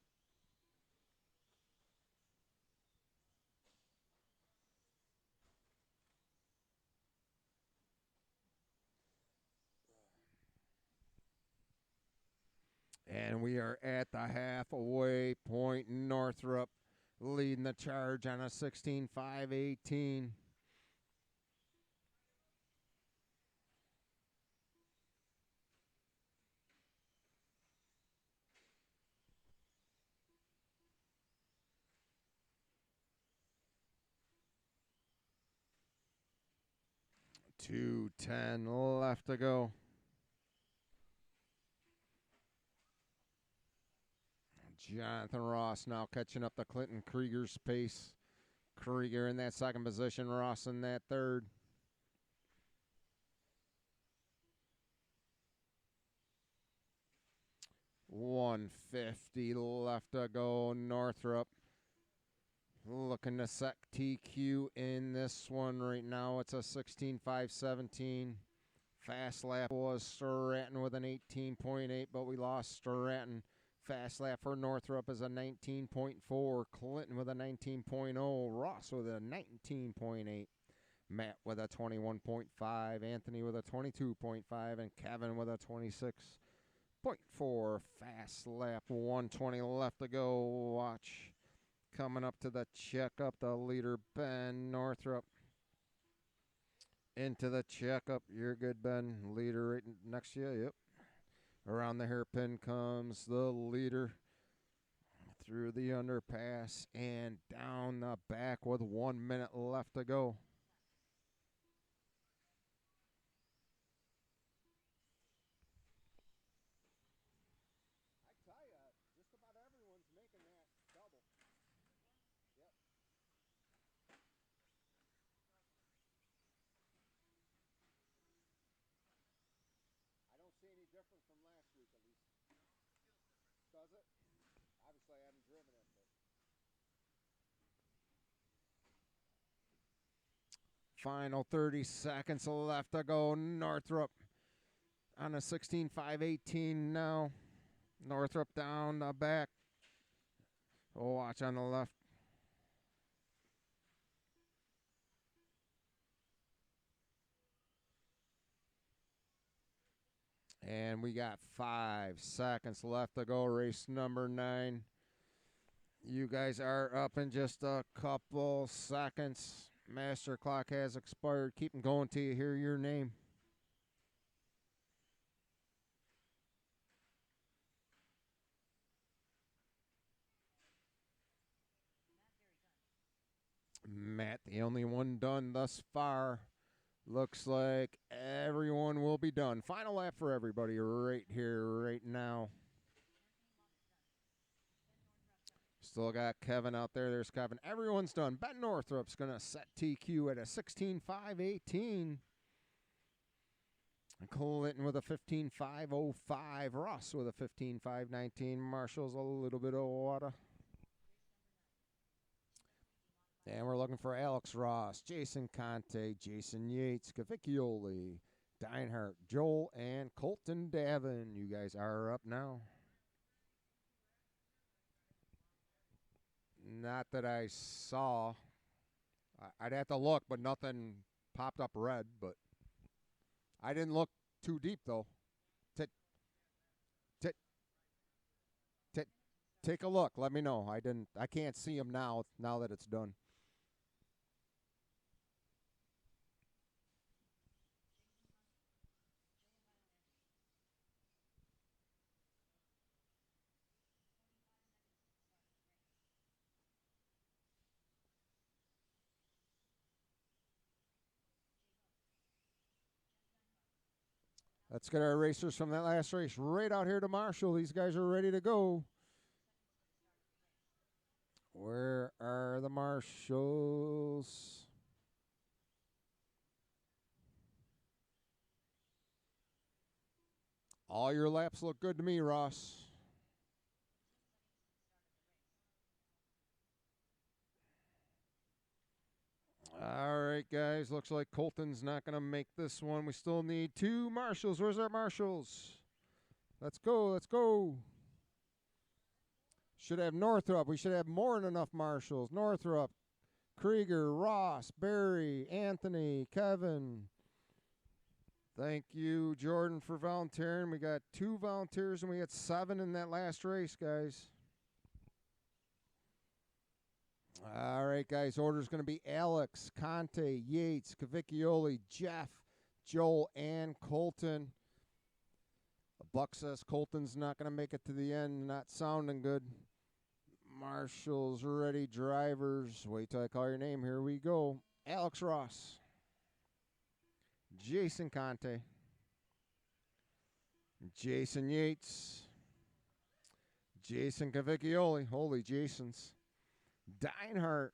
And we are at the halfway point. Northrup leading the charge on a 16.518. .210 left to go. Jonathan Ross now catching up to Clinton Krieger's pace. Krieger in that 2nd position, Ross in that 3rd. .150 left to go. Northrup looking to set TQ in this one right now. It's a 16.517. Fast lap was Stratton with an 18.8, but we lost Stratton. Fast lap for Northrup is a 19.4. Clinton with a 19.0. Ross with a 19.8. Matt with a 21.5. Anthony with a 22.5. And Kevin with a 26.4. Fast lap, 120 left to go. Watch. Coming up to the checkup, the leader, Ben Northrup. Into the checkup. You're good, Ben. Leader right next to you. Yep. Around the hairpin comes the leader. Through the underpass and down the back with 1 minute left to go. I tell you, just about everyone's making that double. Yep. I Does it? Obviously, I haven't driven it. Final 30 seconds left to go. Northrop on a 16.518 now. Northrop down the back. Oh, watch on the left. And we got 5 seconds left to go. Race number 9. You guys are up in just a couple seconds. Master clock has expired. Keep them going till you hear your name. Matt, the only one done thus far. Looks like everyone will be done. Final lap for everybody right here, right now. Still got Kevin out there. There's Kevin. Everyone's done. Ben Northrop's going to set TQ at a 16.518. Clinton with a 15.505. Ross with a 15.519. Marshall's a little bit of water. And we're looking for Alex Ross, Jason Conte, Jason Yates, Cavicchioli, Deinhardt, Joel, and Colton Davin. You guys are up now. Not that I saw. I'd have to look, but nothing popped up red. But I didn't look too deep, though. Take a look. Let me know. I can't see them now that it's done. Let's get our racers from that last race right out here to Marshall. These guys are ready to go. Where are the Marshalls? All your laps look good to me, Ross. All right, guys. Looks like Colton's not going to make this one. We still need 2 Marshalls. Where's our Marshalls? Let's go. Let's go. Should have Northrop. We should have more than enough Marshalls. Northrop, Krieger, Ross, Barry, Anthony, Kevin. Thank you, Jordan, for volunteering. We got 2 volunteers, and we had 7 in that last race, guys. All right, guys. Order's going to be Alex, Conte, Yates, Cavicchioli, Jeff, Joel, and Colton. Buck says Colton's not going to make it to the end. Not sounding good. Marshall's ready. Drivers. Wait till I call your name. Here we go. Alex Ross. Jason Conte. Jason Yates. Jason Cavicchioli. Holy Jasons. Deinhardt.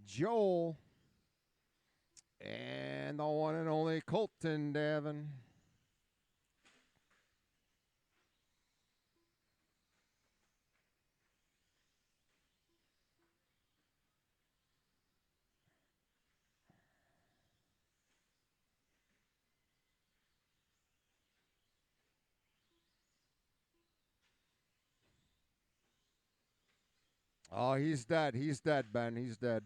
Joel. And the one and only Colton Davin. Oh, he's dead. He's dead, Ben. He's dead.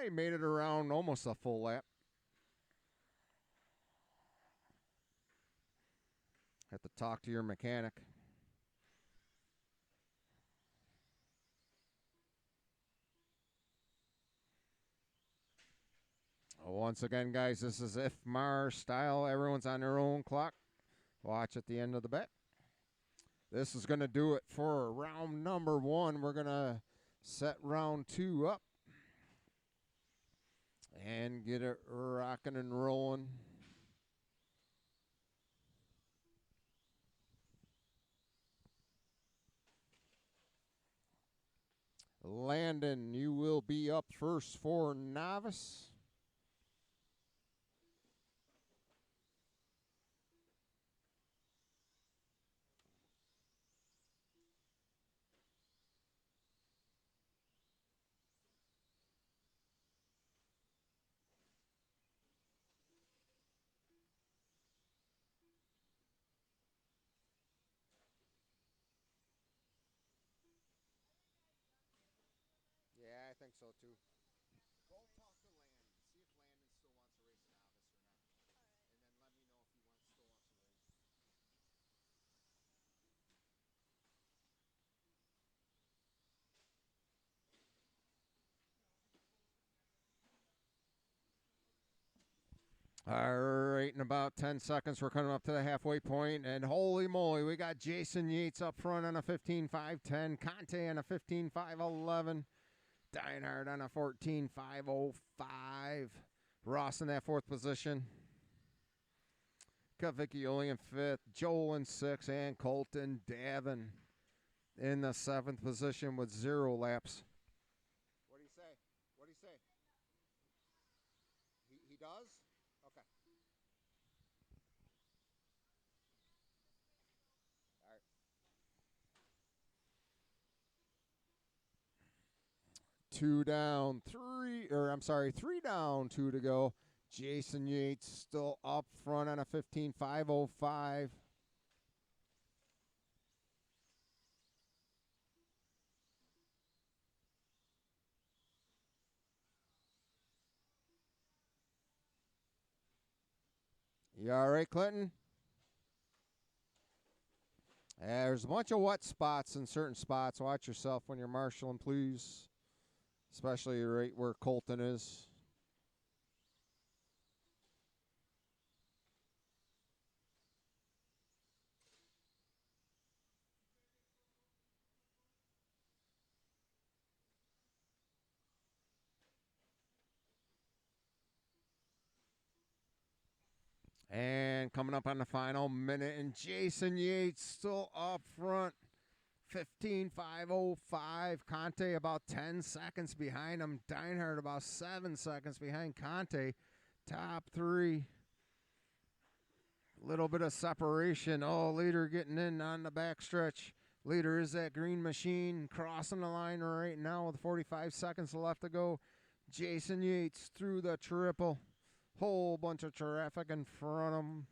He made it around almost a full lap. Have to talk to your mechanic. Once again, guys, this is IFMAR style. Everyone's on their own clock. Watch at the end of the bet. This is going to do it for round number 1. We're going to set round 2 up and get it rocking and rolling. Landon, you will be up first for novice. so too. Go talk to Landon. See if Landon still wants to race a novice or not. And then let me know if he still wants to race. All right, in about 10 seconds, we're coming up to the halfway point, and holy moly, we got Jason Yates up front on a 15.510, Conte on a 15.511, Deinhardt on a 14.505, Ross in that fourth position, Cavicchioli in fifth, Joel in sixth, and Colton Davin in the seventh position with 0 laps. What do you say? What do you say? He does? Okay. All right. 2 down, 3, or I'm sorry, 3 down, 2 to go. Jason Yates still up front on a 15.505. You all right, Clinton? There's a bunch of wet spots in certain spots. Watch yourself when you're marshaling, please. Especially right where Colton is. And coming up on the final minute, and Jason Yates still up front. 15.505. Conte about 10 seconds behind him. Deinhardt about 7 seconds behind Conte. Top 3. Little bit of separation. Oh, leader getting in on the backstretch. Leader is that green machine crossing the line right now with 45 seconds left to go. Jason Yates through the triple. Whole bunch of traffic in front of him.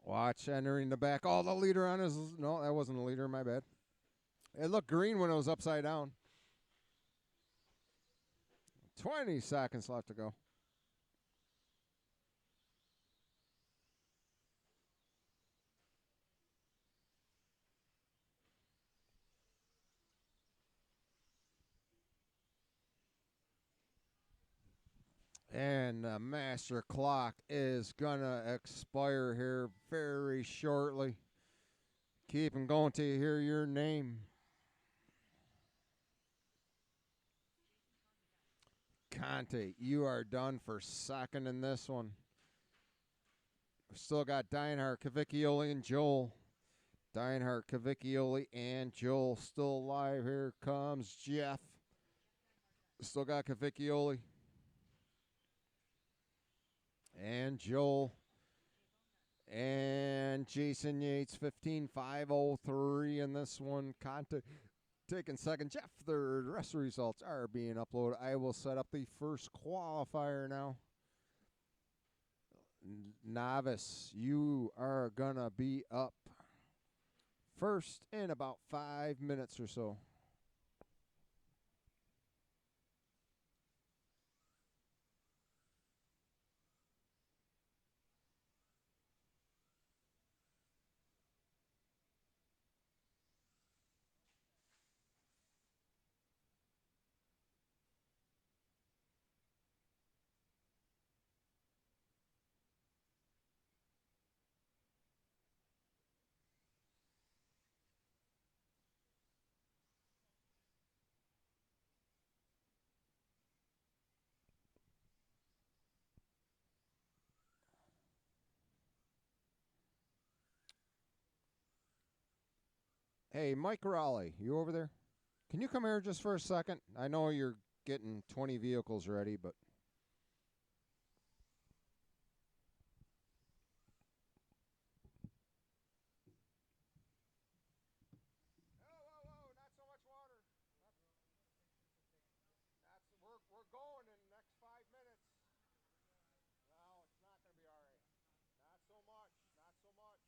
Watch entering the back. Oh, the leader on his. No, that wasn't a leader. My bad. It looked green when it was upside down. 20 seconds left to go. And the master clock is going to expire here very shortly. Keep them going till you hear your name. Conte, you are done for second in this one. We still got Deinhardt, Cavicchioli, and Joel. Deinhardt, Cavicchioli, and Joel still alive. Here comes Jeff. Still got Cavicchioli and Joel. And Jason Yates, 15.503 in this one. Conte taking second. Jeff third. The rest of the results are being uploaded. I will set up the first qualifier now. Novice, you are going to be up first in about 5 minutes or so. Hey, Mike Raleigh, you over there? Can you come here just for a second? I know you're getting 20 vehicles ready, but... Not so much water. We're going in the next 5 minutes. No, it's not going to be all right. Not so much. Not so much.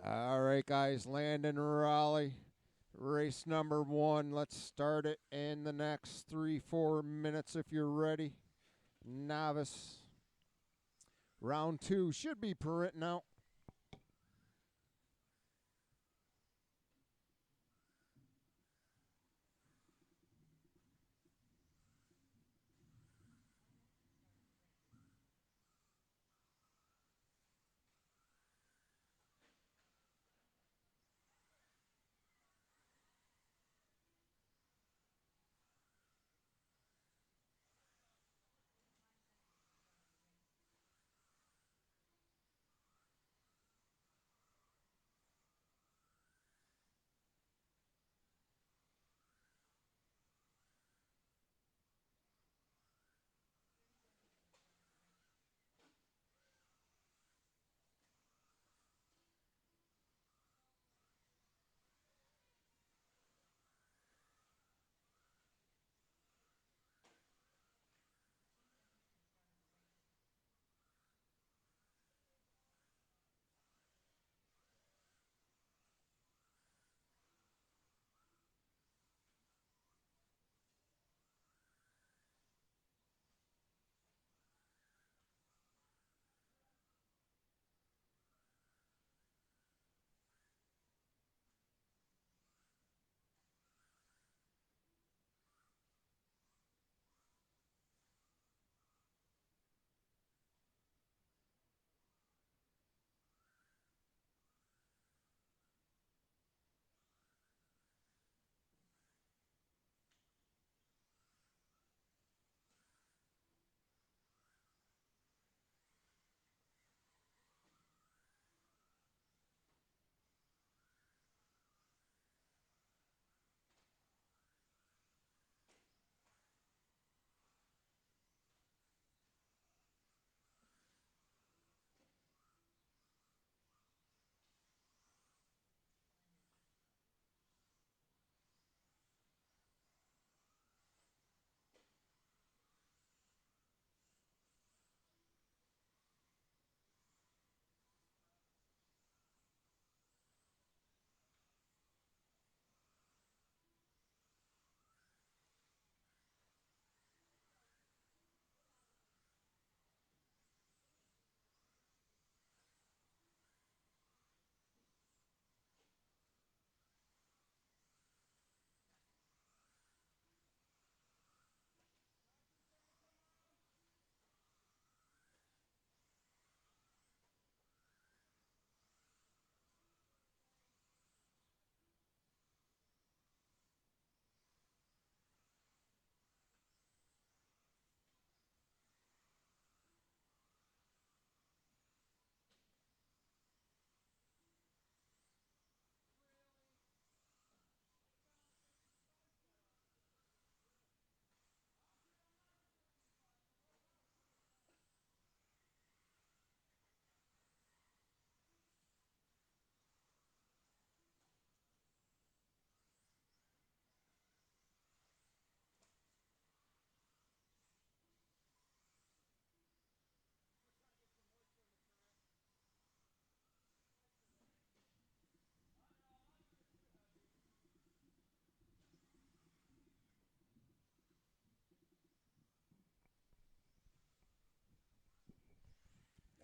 All right, guys, Landon Raleigh, race number 1. Let's start it in the next 3-4 minutes if you're ready. Novice. Round 2 should be printing out.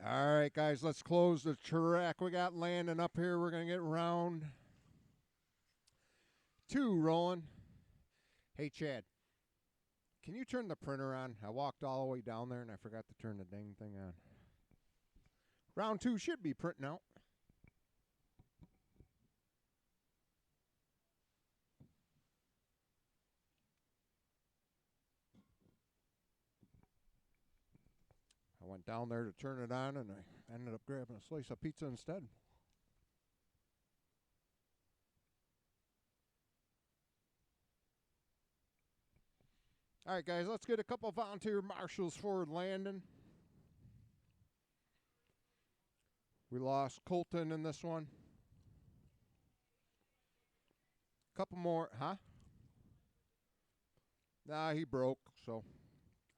All right, guys, let's close the track. We got Landon up here. We're going to get round 2 rolling. Hey, Chad, can you turn the printer on? I walked all the way down there and I forgot to turn the dang thing on. Round 2 should be printing out. I went down there to turn it on and I ended up grabbing a slice of pizza instead. All right, guys, let's get a couple volunteer marshals for Landon. We lost Colton in this one. Couple more, huh? Nah, he broke, so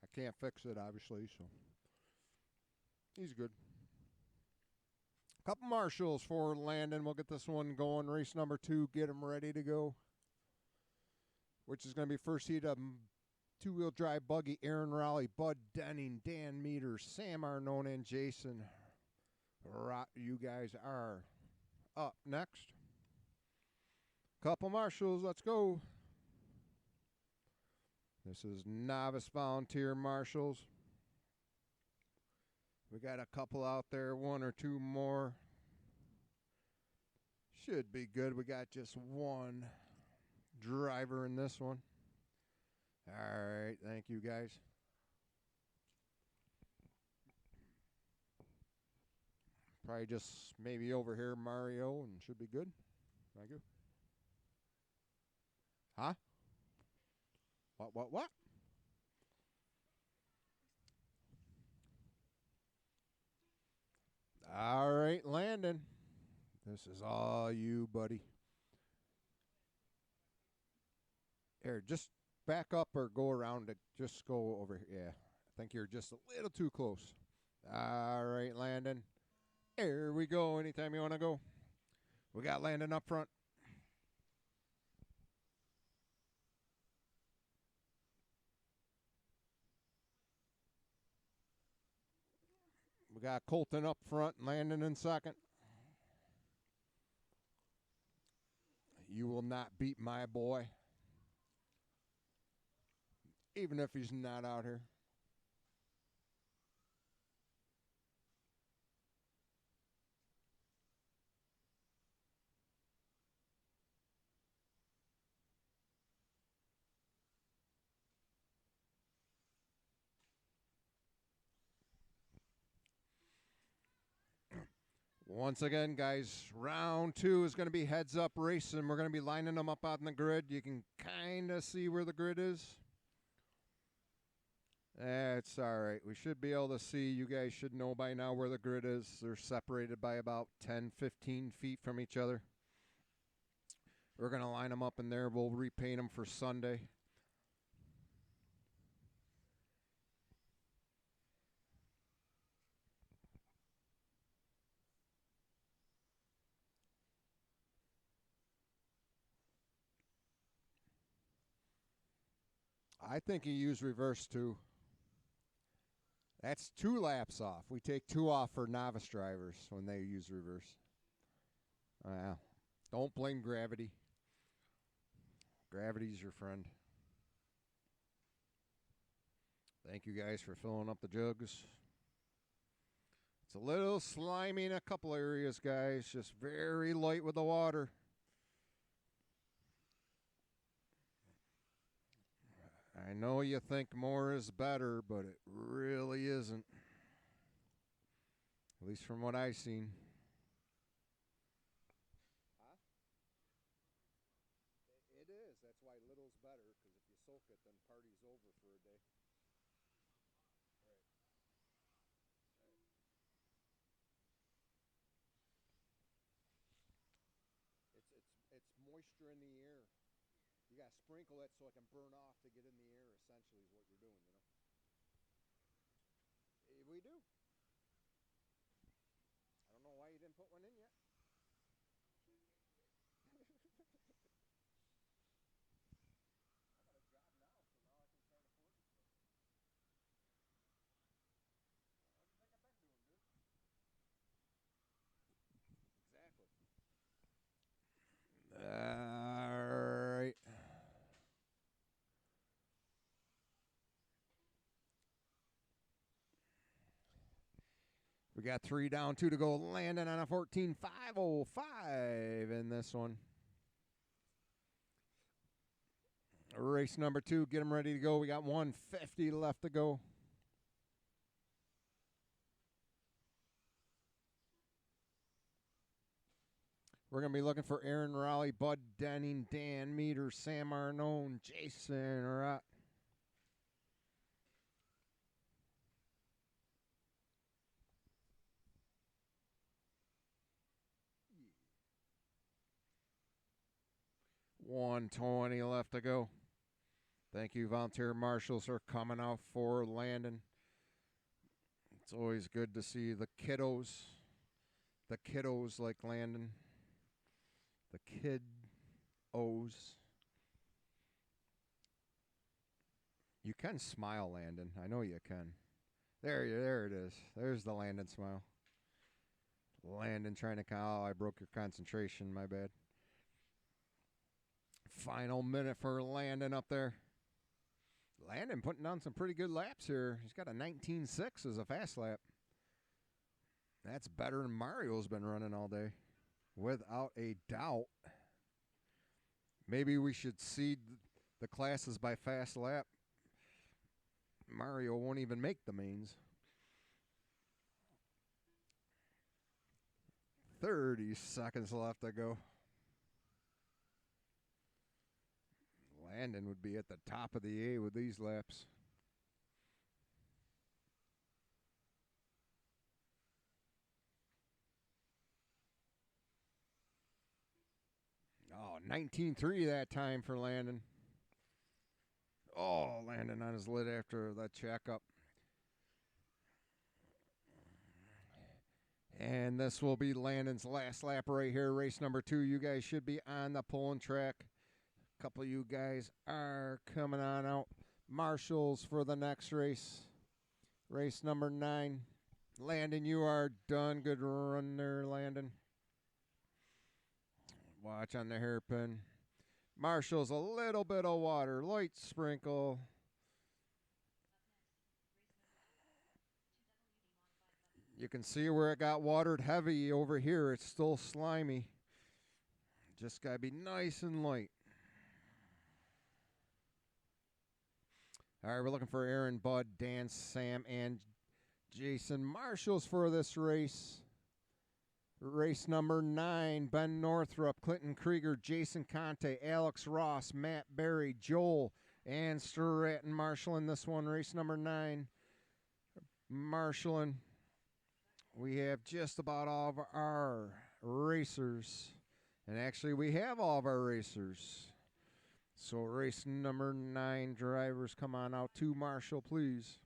I can't fix it, obviously, so he's good. Couple marshals for Landon. We'll get this one going. Race number 2, get them ready to go. Which is going to be first heat of two-wheel drive buggy, Aaron Raleigh, Bud Denning, Dan Meters, Sam Arnone, and Jason. You guys are up next. Couple marshals, let's go. This is novice volunteer marshals. We got a couple out there, 1 or 2 more. Should be good. We got just 1 driver in this one. All right, thank you guys. Probably just maybe over here, Mario, and should be good. Thank you. Huh? What? All right, Landon. This is all you, buddy. Here, just back up or go around it. Just go over here. Yeah, I think you're just a little too close. All right, Landon. Here we go. Anytime you want to go. We got Landon up front. We got Colton up front, Landon in second. You will not beat my boy, even if he's not out here. Once again, guys, round 2 is going to be heads up racing. We're going to be lining them up out in the grid. You can kind of see where the grid is. That's all right. We should be able to see. You guys should know by now where the grid is. They're separated by about 10, 15 feet from each other. We're going to line them up in there. We'll repaint them for Sunday. I think you use reverse too. That's 2 laps off. We take 2 off for novice drivers when they use reverse. Well, don't blame gravity. Gravity's your friend. Thank you guys for filling up the jugs. It's a little slimy in a couple areas, guys. Just very light with the water. I know you think more is better, but it really isn't. At least from what I've seen. Huh? It is. That's why little's better, because if you soak it, then party's over for a day. Right. It's moisture in the air. You got to sprinkle it so it can burn off to get in the air, essentially, is what you're doing, you know? We do. I don't know why you didn't put one in yet. I got a job now, so now I can start affording stuff. What do you think I've been doing, dude? Exactly. All right. We got 3 down, 2 to go. Landon on a 14.505 in this one. Race number 2. Get them ready to go. We got 150 left to go. We're going to be looking for Aaron Raleigh, Bud Denning, Dan Meters, Sam Arnone, Jason Rott. $120 left to go. Thank you, volunteer marshals, for coming out for Landon. It's always good to see the kiddos the kiddos like Landon. The kid-os. You can smile, Landon. I know you can. There it is. There's the Landon smile. Landon trying to... Oh, I broke your concentration. My bad. Final minute for Landon up there. Landon putting on some pretty good laps here. He's got a 19.6 as a fast lap. That's better than Mario's been running all day. Without a doubt. Maybe we should seed the classes by fast lap. Mario won't even make the mains. 30 seconds left to go. Landon would be at the top of the A with these laps. Oh, 19.3 that time for Landon. Oh, Landon on his lid after that checkup. And this will be Landon's last lap right here, race number 2. You guys should be on the pulling track. A couple of you guys are coming on out. Marshals for the next race. Race number 9. Landon, you are done. Good run there, Landon. Watch on the hairpin. Marshals, a little bit of water. Light sprinkle. You can see where it got watered heavy over here. It's still slimy. Just got to be nice and light. All right, we're looking for Aaron, Bud, Dan, Sam, and Jason. Marshals for this race. Race number 9, Ben Northrup, Clinton Krieger, Jason Conte, Alex Ross, Matt Berry, Joel, and Stratton marshalling this one. Race number 9, marshalling. We have just about all of our racers. And actually, we have all of our racers. So race number 9, drivers, come on out to marshal, please.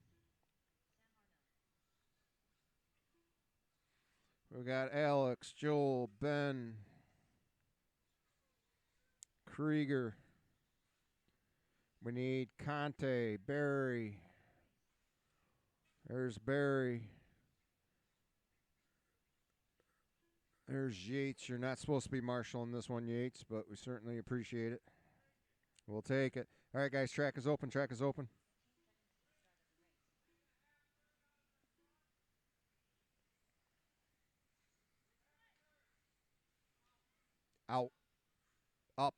We got Alex, Joel, Ben, Krieger. We need Conte, Barry. There's Barry. There's Yates. You're not supposed to be marshaling this one, Yates, but we certainly appreciate it. We'll take it. All right, guys, track is open. Track is open. Out. Up.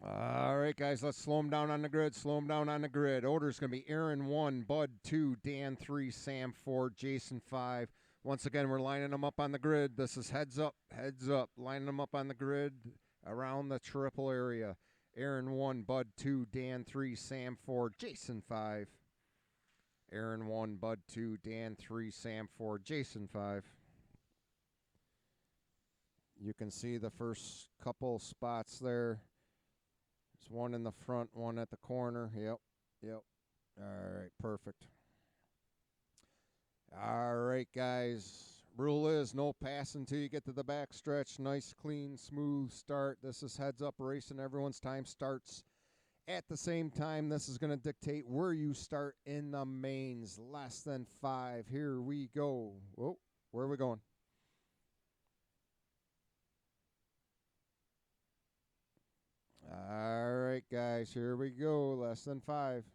All right, guys, let's slow them down on the grid. Slow them down on the grid. Order's going to be Aaron 1, Bud 2, Dan 3, Sam 4, Jason 5. Once again, we're lining them up on the grid. This is heads up, heads up. Lining them up on the grid around the triple area. Aaron 1, Bud 2, Dan 3, Sam 4, Jason 5. Aaron 1, Bud 2, Dan 3, Sam 4, Jason 5. You can see the first couple spots there. There's one in the front, one at the corner. Yep. All right, perfect. All right, guys. Rule is no passing until you get to the back stretch. Nice, clean, smooth start. This is heads up racing. Everyone's time starts at the same time. This is going to dictate where you start in the mains. Less than 5. Here we go. Whoa, where are we going? All right, guys, here we go. Less than 5.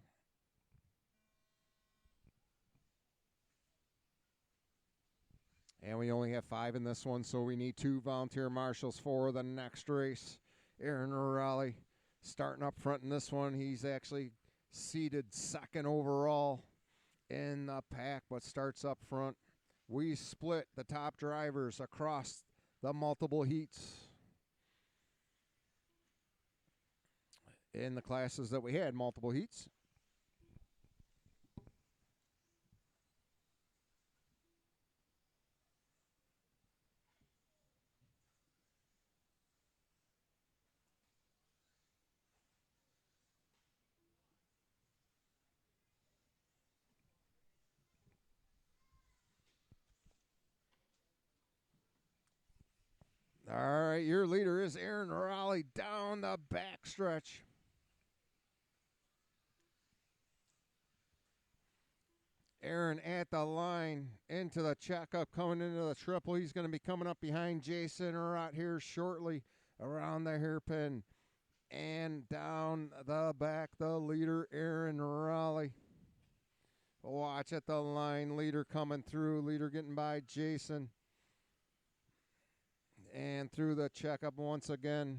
And we only have 5 in this one, so we need 2 volunteer marshals for the next race. Aaron Raleigh starting up front in this one. He's actually seated second overall in the pack, but starts up front. We split the top drivers across the multiple heats. in the classes that we had, multiple heats. All right, your leader is Aaron Raleigh down the backstretch. Aaron at the line into the checkup, coming into the triple. He's going to be coming up behind Jason right here shortly around the hairpin. And down the back, the leader, Aaron Raleigh. Watch at the line, leader coming through, leader getting by Jason. And through the checkup once again.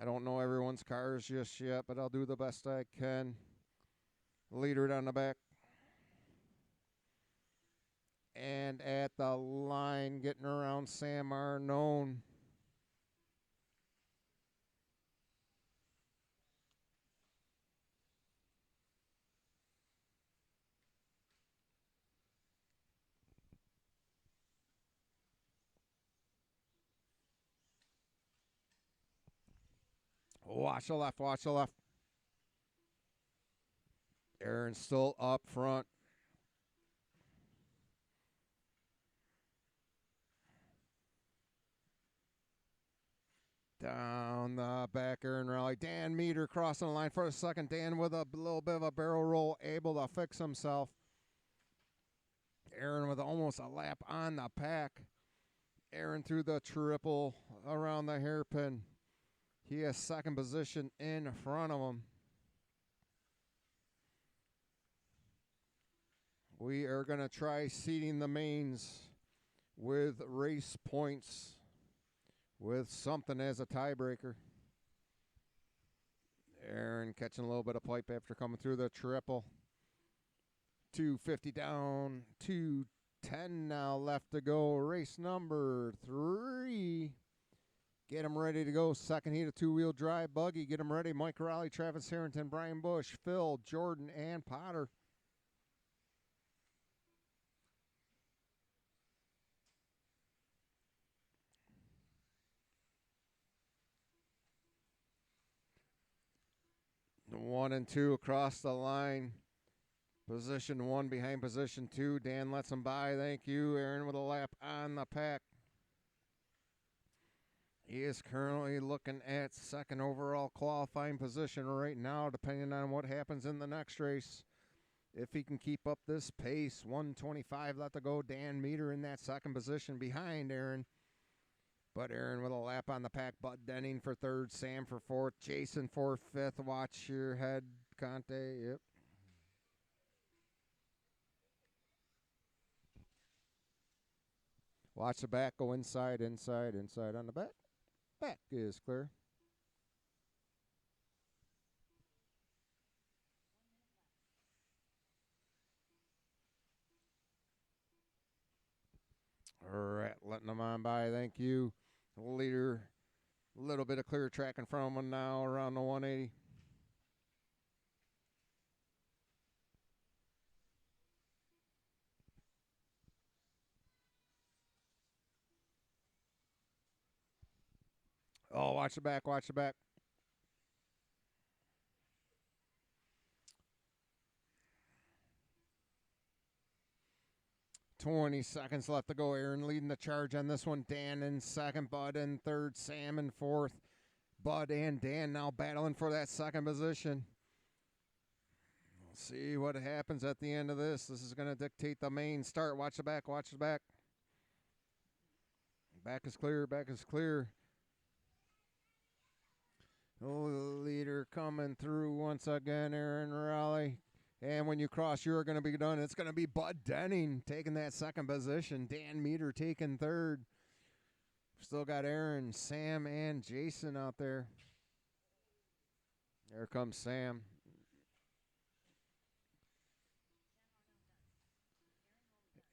I don't know everyone's cars just yet, but I'll do the best I can. Leader down the back. And at the line, getting around Sam Arnone. Watch the left, watch the left. Aaron still up front. Down the back, Aaron Raleigh. Dan Meter crossing the line for a second. Dan with a little bit of a barrel roll, able to fix himself. Aaron with almost a lap on the pack. Aaron through the triple around the hairpin. He has second position in front of him. We are going to try seeding the mains with race points with something as a tiebreaker. Aaron catching a little bit of pipe after coming through the triple. 250 down, 210 now left to go. Race number 3. Get them ready to go. Second heat of two-wheel drive buggy. Get them ready. Mike Raleigh, Travis Harrington, Brian Bush, Phil, Jordan, and Potter. One and two across the line. Position 1 behind position 2. Dan lets him by. Thank you. Aaron with a lap on the pack. He is currently looking at second overall qualifying position right now, depending on what happens in the next race. If he can keep up this pace, 125 left to go. Dan Meter in that second position behind Aaron. But Aaron with a lap on the pack. Bud Denning for third. Sam for fourth. Jason for fifth. Watch your head, Conte. Yep. Watch the back. Go inside, inside, inside on the back. Back is clear. All right, letting them on by. Thank you. Leader, a little bit of clear track in front of them now around the 180. Oh, watch the back, watch the back. 20 seconds left to go. Aaron leading the charge on this one. Dan in second, Bud in third, Sam in fourth. Bud and Dan now battling for that second position. We'll see what happens at the end of this. This is going to dictate the main start. Watch the back, watch the back. Back is clear, back is clear. Oh, leader coming through once again, Aaron Raleigh. And when you cross, you're going to be done. It's going to be Bud Denning taking that second position. Dan Meter taking third. Still got Aaron, Sam, and Jason out there. There comes Sam.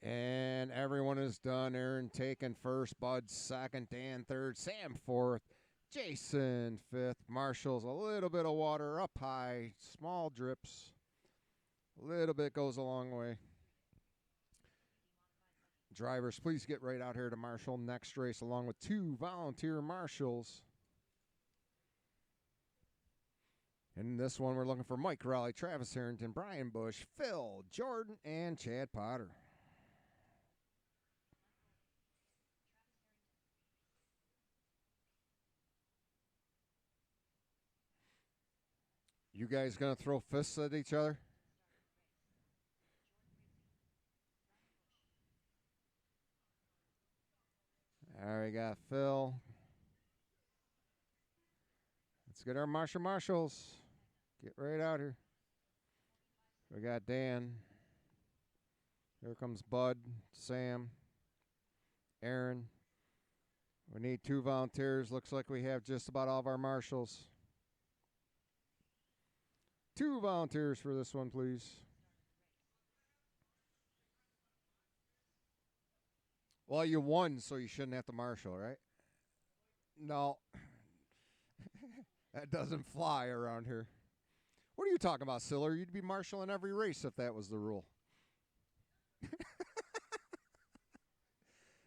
And everyone is done. Aaron taking first, Bud second, Dan third, Sam fourth, Jason 5th. Marshall's a little bit of water up high, small drips. A little bit goes a long way. Drivers, please get right out here to Marshall next race along with 2 volunteer marshals. In this one, we're looking for Mike Raleigh, Travis Harrington, Brian Bush, Phil, Jordan, and Chad Potter. You guys going to throw fists at each other? All right, got Phil. Let's get our marshals. Get right out here. We got Dan. Here comes Bud, Sam, Aaron. We need 2 volunteers. Looks like we have just about all of our marshals. 2 volunteers for this one, please. Well, you won, so you shouldn't have to marshal, right? No. That doesn't fly around here. What are you talking about, Siller? You'd be marshaling every race if that was the rule.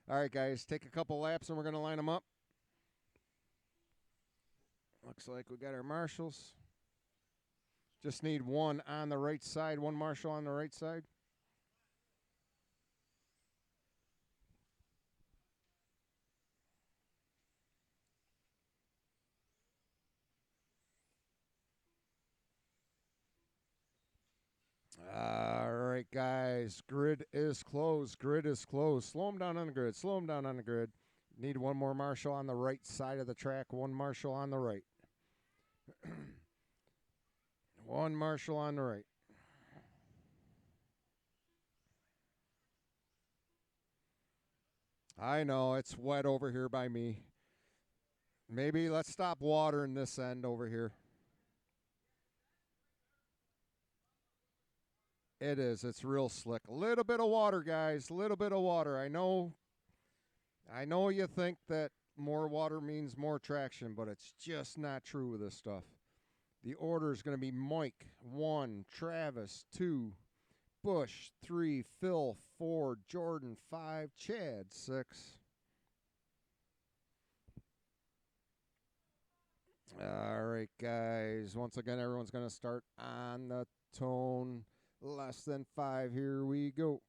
All right, guys, take a couple laps and we're going to line them up. Looks like we got our marshals. Just need 1 on the right side, 1 marshal on the right side. All right, guys. Grid is closed. Grid is closed. Slow them down on the grid. Slow them down on the grid. Need 1 more marshal on the right side of the track. 1 marshal on the right. 1 marshal on the right. I know it's wet over here by me. Maybe let's stop watering this end over here. It is. It's real slick. A little bit of water, guys. A little bit of water. I know you think that more water means more traction, but it's just not true with this stuff. The order is going to be Mike, 1, Travis, 2, Bush, 3, Phil, 4, Jordan, 5, Chad, 6. All right, guys. Once again, everyone's going to start on the tone. Less than 5. Here we go.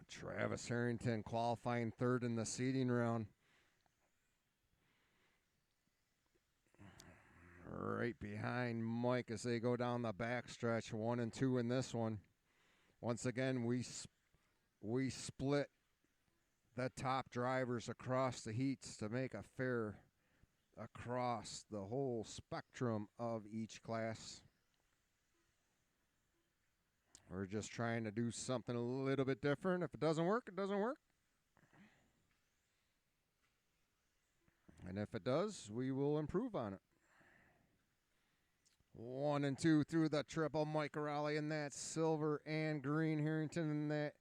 Travis Harrington qualifying 3rd in the seeding round. Right behind Mike as they go down the backstretch. 1 and 2 in this one. Once again, we split the top drivers across the heats to make a fair across the whole spectrum of each class. We're just trying to do something a little bit different. If it doesn't work, it doesn't work. And if it does, we will improve on it. 1 and 2 through the triple. Mike Raleigh in that silver and green. Harrington in that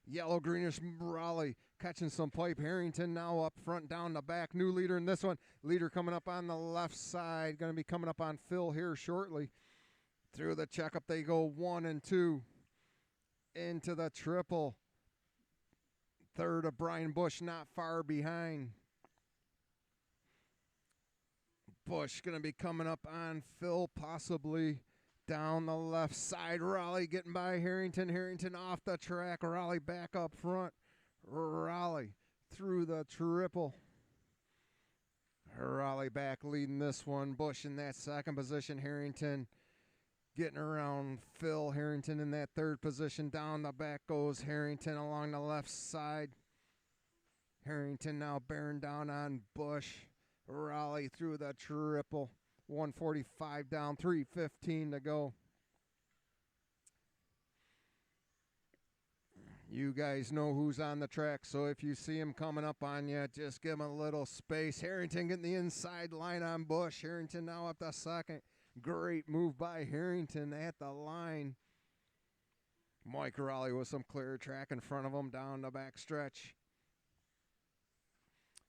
yellow greenish. Raleigh catching some pipe. Harrington now up front, down the back. New leader in this one. Leader coming up on the left side. Going to be coming up on Phil here shortly. Through the checkup they go. 1 and 2 into the triple. 3rd of Brian Bush not far behind. Bush going to be coming up on Phil, possibly down the left side. Raleigh getting by Harrington. Harrington off the track. Raleigh back up front. Raleigh through the triple. Raleigh back leading this one. Bush in that 2nd position. Harrington getting around Phil. Harrington in that 3rd position. Down the back goes Harrington along the left side. Harrington now bearing down on Bush. Raleigh through the triple. 145 down, 3:15 to go. You guys know who's on the track, so if you see him coming up on you, just give him a little space. Harrington getting the inside line on Bush. Harrington now up the 2nd. Great move by Harrington at the line. Mike Raleigh with some clear track in front of him down the back stretch.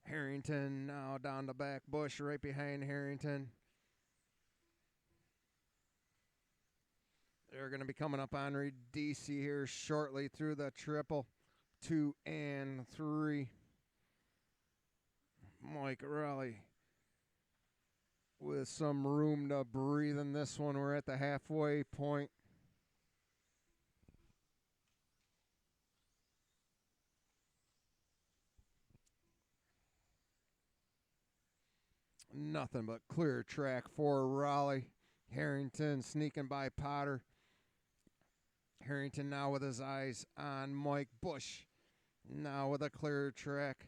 Harrington now down the back. Bush right behind Harrington. They're going to be coming up on DC here shortly through the triple. 2 and 3. Mike Raleigh with some room to breathe in this one. We're at the halfway point. Nothing but clear track for Raleigh. Harrington sneaking by Potter. Harrington now with his eyes on Mike. Bush now with a clear track.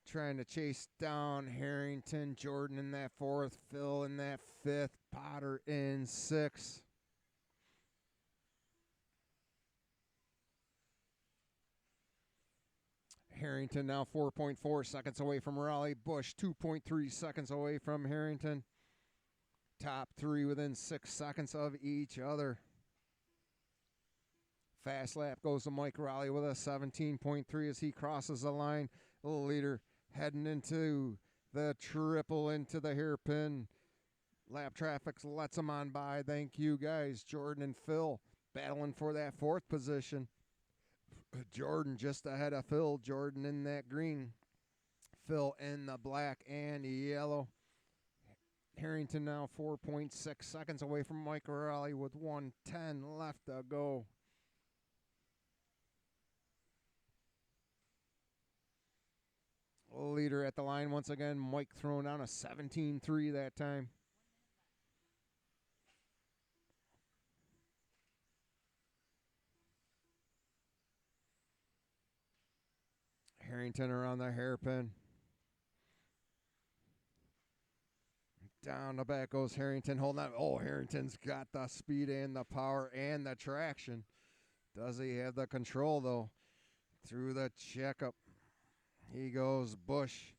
Trying to chase down Harrington. Jordan in that 4th. Phil in that 5th. Potter in 6th. Harrington now 4.4 seconds away from Raleigh. Bush 2.3 seconds away from Harrington. Top 3 within 6 seconds of each other. Fast lap goes to Mike Raleigh with a 17.3 as he crosses the line. The leader heading into the triple into the hairpin. Lap traffic lets him on by. Thank you guys. Jordan and Phil battling for that 4th position. Jordan just ahead of Phil. Jordan in that green. Phil in the black and yellow. Harrington now 4.6 seconds away from Mike Raleigh with 1:10 left to go. Leader at the line once again. Mike throwing down a 17.3 that time. Harrington around the hairpin. Down the back goes Harrington holding on. Oh, Harrington's got the speed and the power and the traction. Does he have the control, though? Through the checkup. He goes. Bush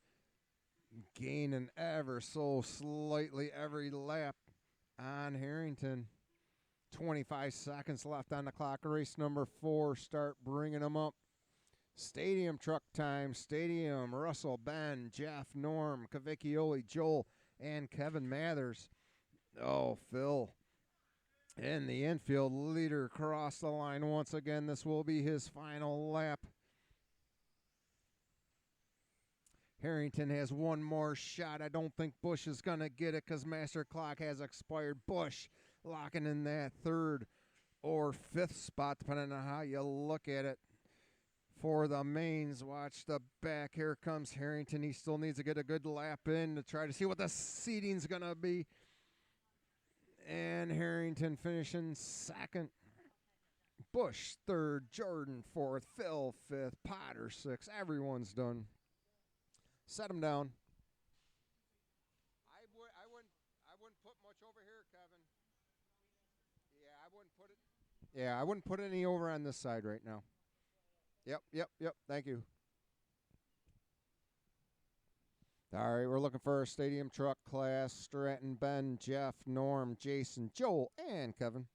gaining ever so slightly every lap on Harrington. 25 seconds left on the clock. Race number 4. Start bringing them up. Stadium truck time. Stadium. Russell, Ben, Jeff, Norm, Cavicchioli, Joel, and Kevin Mathers. Oh, Phil in the infield. Leader across the line once again. This will be his final lap. Harrington has one more shot. I don't think Bush is going to get it because master clock has expired. Bush locking in that 3rd or 5th spot, depending on how you look at it. For the mains, watch the back. Here comes Harrington. He still needs to get a good lap in to try to see what the seating's going to be. And Harrington finishing 2nd. Bush 3rd. Jordan 4th. Phil 5th. Potter 6th. Everyone's done. Set him down. I wouldn't put much over here, Kevin. Yeah, I wouldn't put any over on this side right now. Yep. Thank you. All right, we're looking for a stadium truck class. Stratton, Ben, Jeff, Norm, Jason, Joel, and Kevin.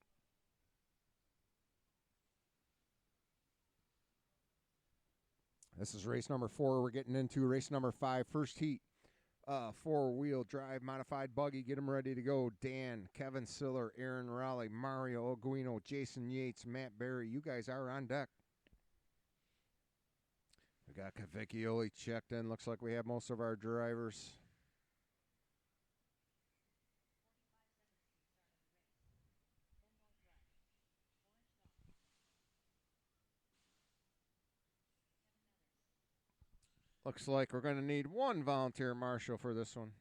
This is race number 4. We're getting into race number 5. First heat. 4-wheel drive modified buggy. Get them ready to go. Dan, Kevin Siller, Aaron Raleigh, Mario Aguino, Jason Yates, Matt Berry. You guys are on deck. We got Cavicchioli checked in. Looks like we have most of our drivers. Looks like we're going to need one volunteer marshal for this one.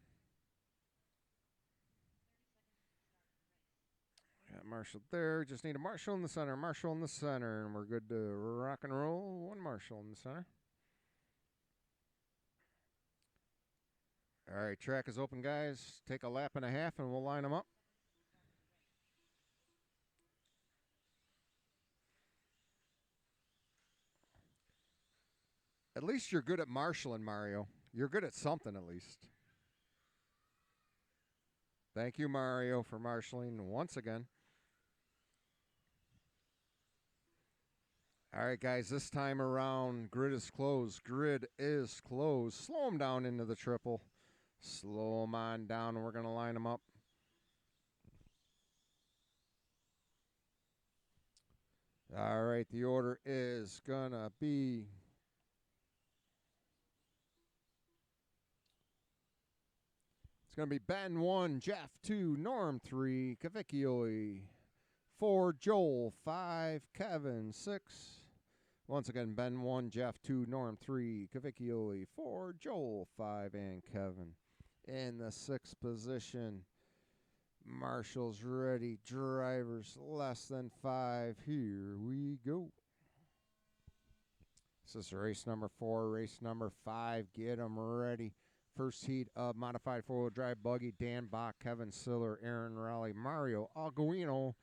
Got marshal there. Just need a marshal in the center. Marshal in the center. And we're good to rock and roll. One marshal in the center. All right, track is open, guys. Take a lap and a half, and we'll line them up. At least you're good at marshaling, Mario. You're good at something, at least. Thank you, Mario, for marshaling once again. All right, guys, this time around, grid is closed. Grid is closed. Slow them down into the triple. Slow them on down, and we're going to line them up. All right, the order is going to be it's going to be Ben 1, Jeff 2, Norm 3, Cavicchioli 4, Joel 5, Kevin 6. Once again, Ben 1, Jeff 2, Norm 3, Cavicchioli 4, Joel 5, and Kevin. In the 6th position, Marshall's ready. Drivers less than 5. Here we go. This is race number 4. Race number 5. Get them ready. First heat of modified four-wheel drive buggy. Dan Bach, Kevin Siller, Aaron Raleigh, Mario Alguino,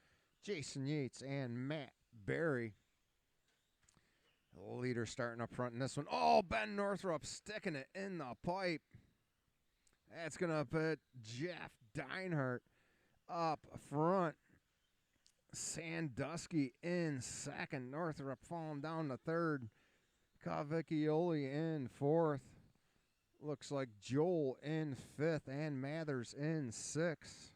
Jason Yates, and Matt Berry. The leader starting up front in this one. Oh, Ben Northrup sticking it in the pipe. That's going to put Jeff Deinhardt up front. Sandusky in second. Northrup falling down to third. Cavicchioli in fourth. Looks like Joel in fifth and Mathers in sixth.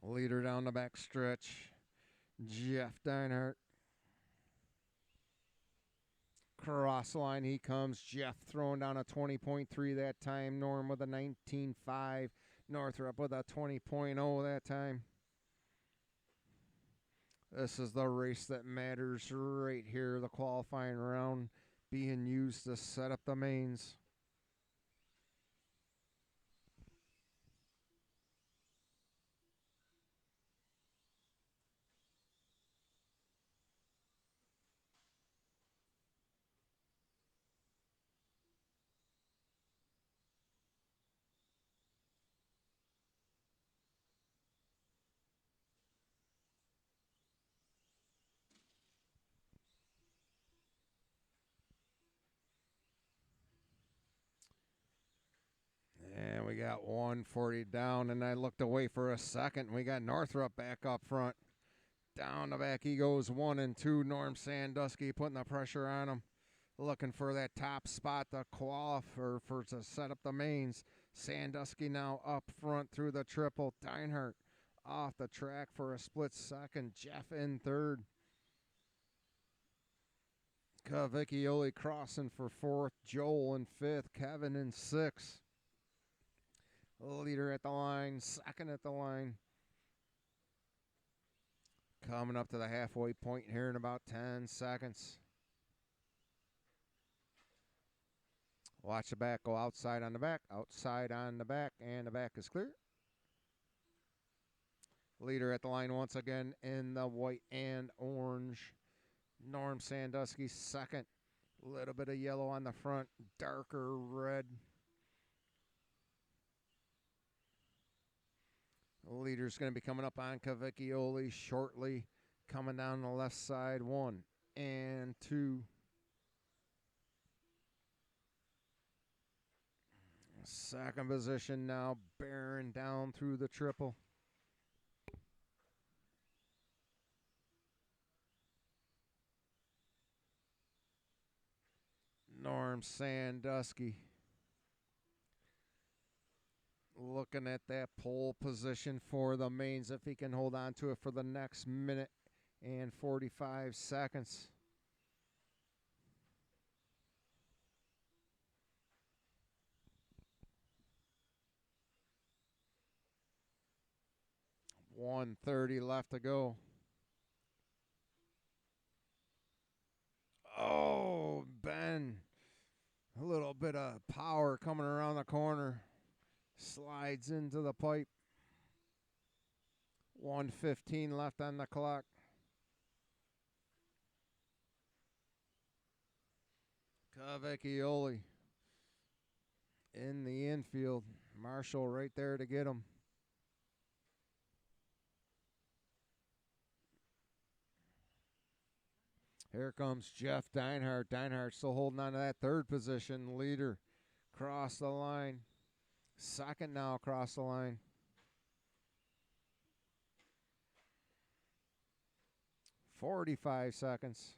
Leader down the back stretch, Jeff Deinhardt. Cross line he comes. Jeff throwing down a 20.3 that time. Norm with a 19.5. Northrup with a 20.0 that time. This is the race that matters right here. The qualifying round being used to set up the mains. And we got 140 down, and I looked away for a second. We got Northrup back up front. Down the back he goes, 1 and 2. Norm Sandusky putting the pressure on him. Looking for that top spot to qualify for to set up the mains. Sandusky now up front through the triple. Deinhardt off the track for a split second. Jeff in third. Cavicchioli crossing for fourth. Joel in fifth. Kevin in sixth. Leader at the line. Second at the line. Coming up to the halfway point here in about 10 seconds. Watch the back go outside on the back, outside on the back, and the back is clear. Leader at the line once again in the white and orange. Norm Sandusky second. A little bit of yellow on the front, darker red. The leader's going to be coming up on Cavicchioli shortly. Coming down the left side, 1 and 2. Second position now, bearing down through the triple. Norm Sandusky looking at that pole position for the mains if he can hold on to it for the next minute and 45 seconds. .130 left to go. Oh, Ben. A little bit of power coming around the corner. Slides into the pipe. 1:15 left on the clock. Cavicchioli in the infield. Marshall right there to get him. Here comes Jeff Deinhardt. Deinhardt still holding on to that third position. Leader across the line. Second now across the line. 45 seconds.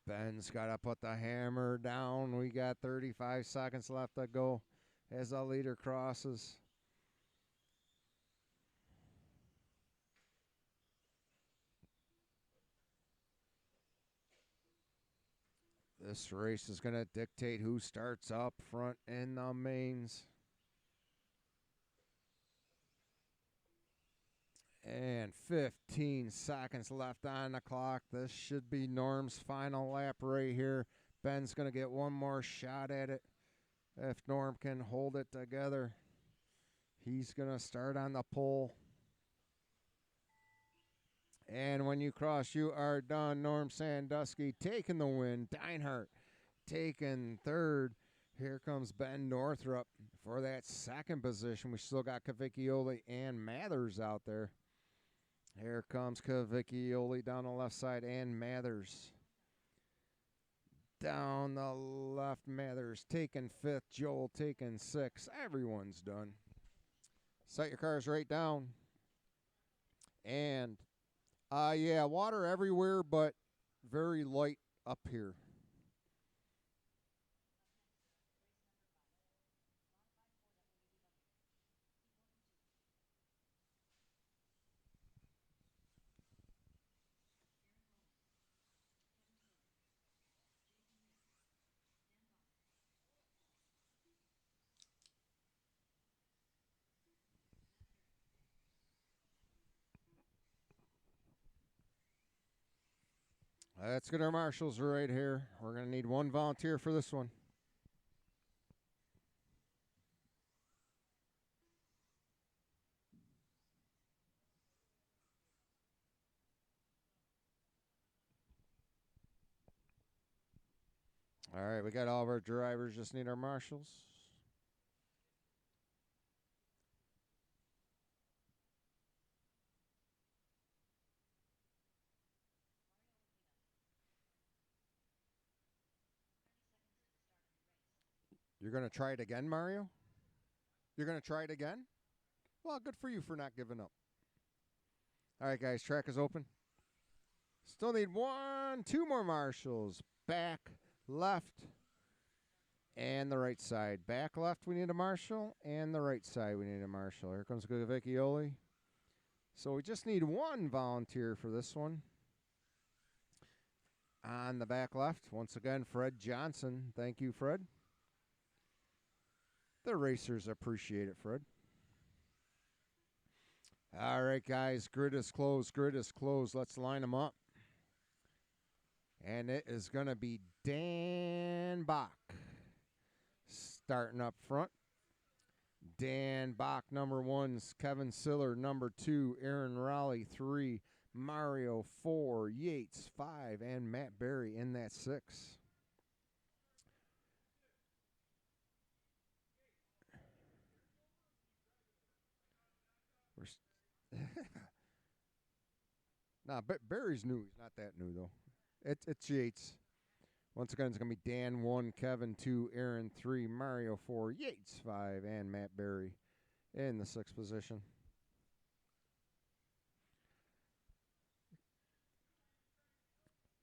Ben's got to put the hammer down. We got 35 seconds left to go as the leader crosses. This race is going to dictate who starts up front in the mains. And 15 seconds left on the clock. This should be Norm's final lap right here. Ben's going to get one more shot at it. If Norm can hold it together, he's going to start on the pole. And when you cross, you are done. Norm Sandusky taking the win. Deinhardt taking third. Here comes Ben Northrup for that second position. We still got Cavicchioli and Mathers out there. Here comes Cavicchioli down the left side and Mathers. Down the left, Mathers taking fifth. Joel taking sixth. Everyone's done. Set your cars right down. And, yeah, water everywhere, but very light up here. Let's get our marshals right here. We're going to need one volunteer for this one. All right, we got all of our drivers. Just need our marshals. You're going to try it again, Mario? You're going to try it again? Well, good for you for not giving up. All right, guys, track is open. Still need two more marshals. Back, left, and the right side. Back left, we need a marshal, and the right side, we need a marshal. Here comes Cavicchioli. So we just need one volunteer for this one. On the back left, once again, Fred Johnson. Thank you, Fred. The racers appreciate it, Fred. All right, guys, grid is closed. Grid is closed. Let's line them up. And it is going to be Dan Bach starting up front. Dan Bach, number 1, Kevin Siller, number 2, Aaron Raleigh, 3, Mario, 4, Yates, 5, and Matt Berry in that 6. Nah, Barry's new. He's not that new, though. It's Yates. Once again, it's going to be Dan 1, Kevin 2, Aaron 3, Mario 4, Yates 5, and Matt Berry in the 6th position.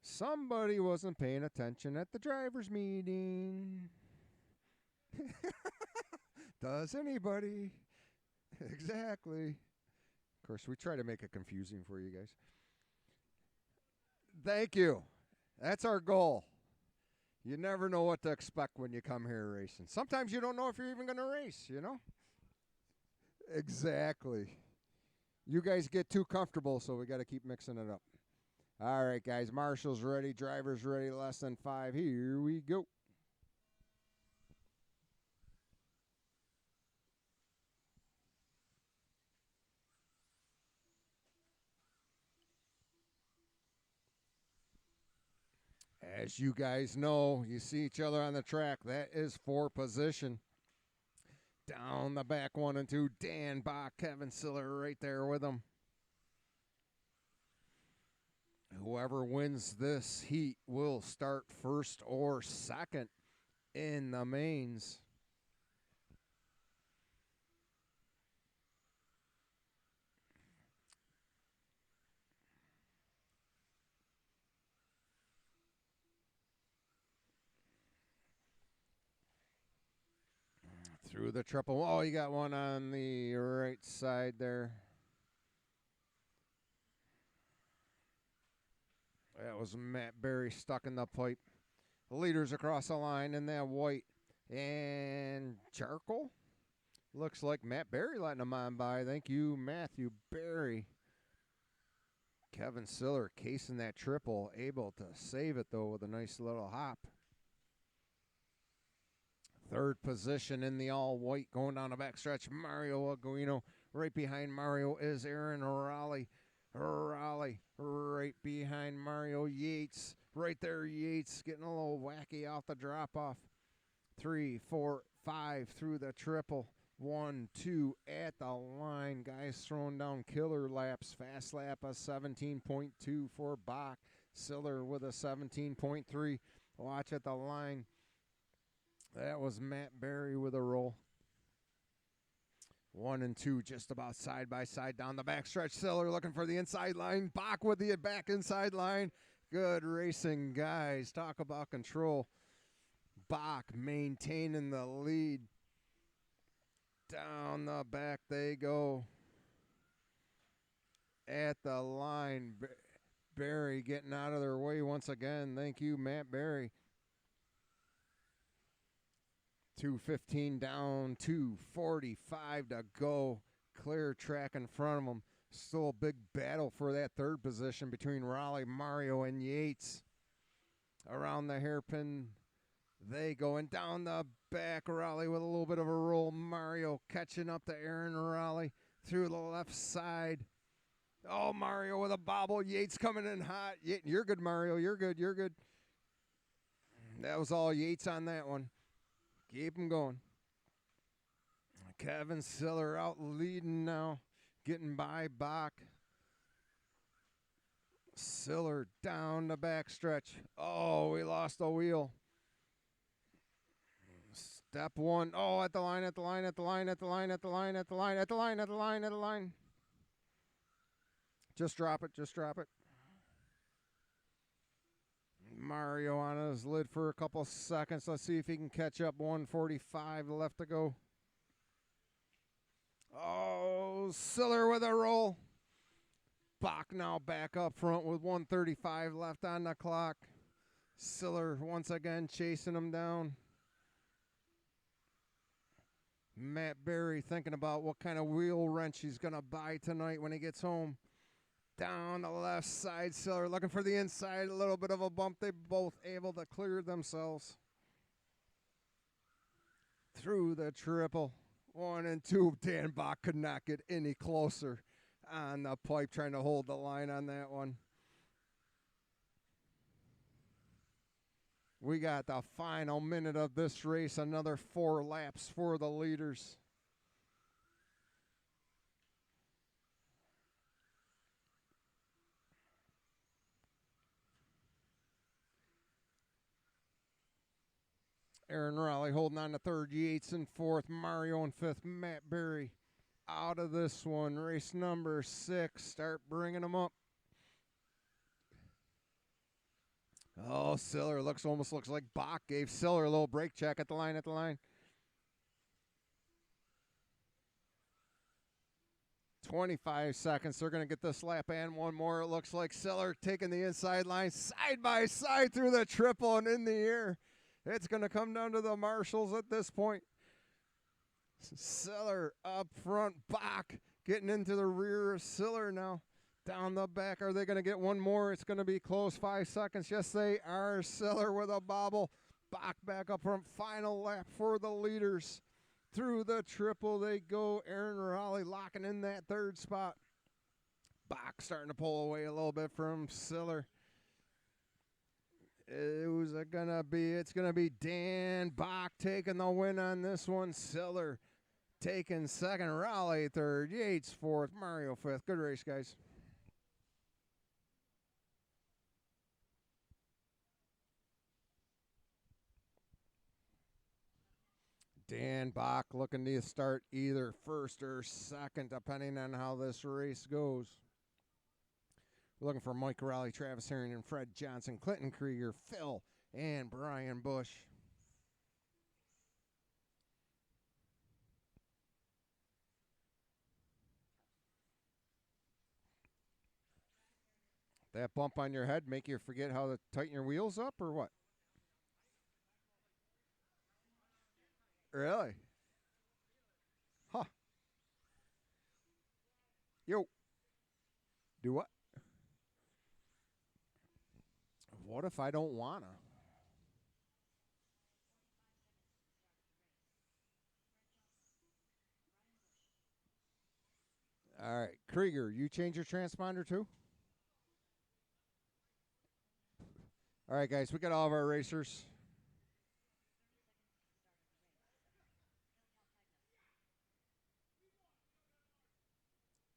Somebody wasn't paying attention at the driver's meeting. Does anybody? Exactly. Of course, we try to make it confusing for you guys. Thank you. That's our goal. You never know what to expect when you come here racing. Sometimes you don't know if you're even going to race, you know? Exactly. You guys get too comfortable, so we got to keep mixing it up. All right, guys. Marshals ready. Drivers ready. Less than 5. Here we go. As you guys know, you see each other on the track. That is for position. Down the back, 1 and 2. Dan Bach, Kevin Siller right there with them. Whoever wins this heat will start first or second in the mains. Through the triple. Oh, you got one on the right side there. That was Matt Berry stuck in the pipe. The leaders across the line in that white and charcoal. Looks like Matt Berry letting them on by. Thank you, Matthew Berry. Kevin Siller casing that triple. Able to save it, though, with a nice little hop. Third position in the all-white going down the backstretch. Mario Aguino. Right behind Mario is Aaron Raleigh. Raleigh right behind Mario Yates. Right there, Yates getting a little wacky off the drop-off. 3, 4, 5 through the triple. 1, 2 at the line. Guys throwing down killer laps. Fast lap a 17.2 for Bach. Siller with a 17.3. Watch at the line. That was Matt Berry with a roll. 1 and 2 just about side by side down the backstretch. Siller looking for the inside line. Bach with the back inside line. Good racing, guys. Talk about control. Bach maintaining the lead. Down the back they go. At the line. Berry getting out of their way once again. Thank you, Matt Berry. 2:15 down, 2:45 to go. Clear track in front of them. Still a big battle for that third position between Raleigh, Mario, and Yates. Around the hairpin, they going down the back. Raleigh with a little bit of a roll. Mario catching up to Aaron Raleigh through the left side. Oh, Mario with a bobble. Yates coming in hot. You're good, Mario. You're good. You're good. That was all Yates on that one. Keep him going. Kevin Siller out leading now. Getting by Bach. Siller down the backstretch. Oh, we lost a wheel. Step 1. Oh, at the line, at the line, at the line, at the line, at the line, at the line, at the line, at the line, at the line. Just drop it, just drop it. Mario on his lid for a couple seconds. Let's see if he can catch up. 1:45 left to go. Oh, Siller with a roll. Bach now back up front with 1:35 left on the clock. Siller once again chasing him down. Matt Berry thinking about what kind of wheel wrench he's going to buy tonight when he gets home. Down the left side, Siller looking for the inside. A little bit of a bump. They both able to clear themselves. Through the triple. 1 and 2. Dan Bach could not get any closer on the pipe, trying to hold the line on that one. We got the final minute of this race. Another 4 laps for the leaders. Aaron Raleigh holding on to third. Yates in fourth. Mario in fifth. Matt Berry out of this one. Race number 6. Start bringing them up. Oh, Siller almost looks like Bach gave Siller a little brake check at the line, at the line. 25 seconds. They're going to get this lap and one more. It looks like Siller taking the inside line side by side through the triple and in the air. It's going to come down to the marshals at this point. Siller up front. Bach getting into the rear of Siller now. Down the back. Are they going to get one more? It's going to be close. 5 seconds. Yes, they are. Siller with a bobble. Bach back up front. Final lap for the leaders. Through the triple they go. Aaron Raleigh locking in that third spot. Bach starting to pull away a little bit from Siller. It's gonna be Dan Bach taking the win on this one. Siller taking second. Raleigh third. Yates fourth. Mario fifth. Good race, guys. Dan Bach looking to start either first or second, depending on how this race goes. We're looking for Mike Raleigh, Travis Harrington, Fred Johnson, Clinton Krieger, Phil, and Brian Bush. That bump on your head make you forget how to tighten your wheels up or what? Really? Huh. Yo. Do what? What if I don't wanna? All right, Krieger, you change your transponder too? All right, guys, we got all of our racers.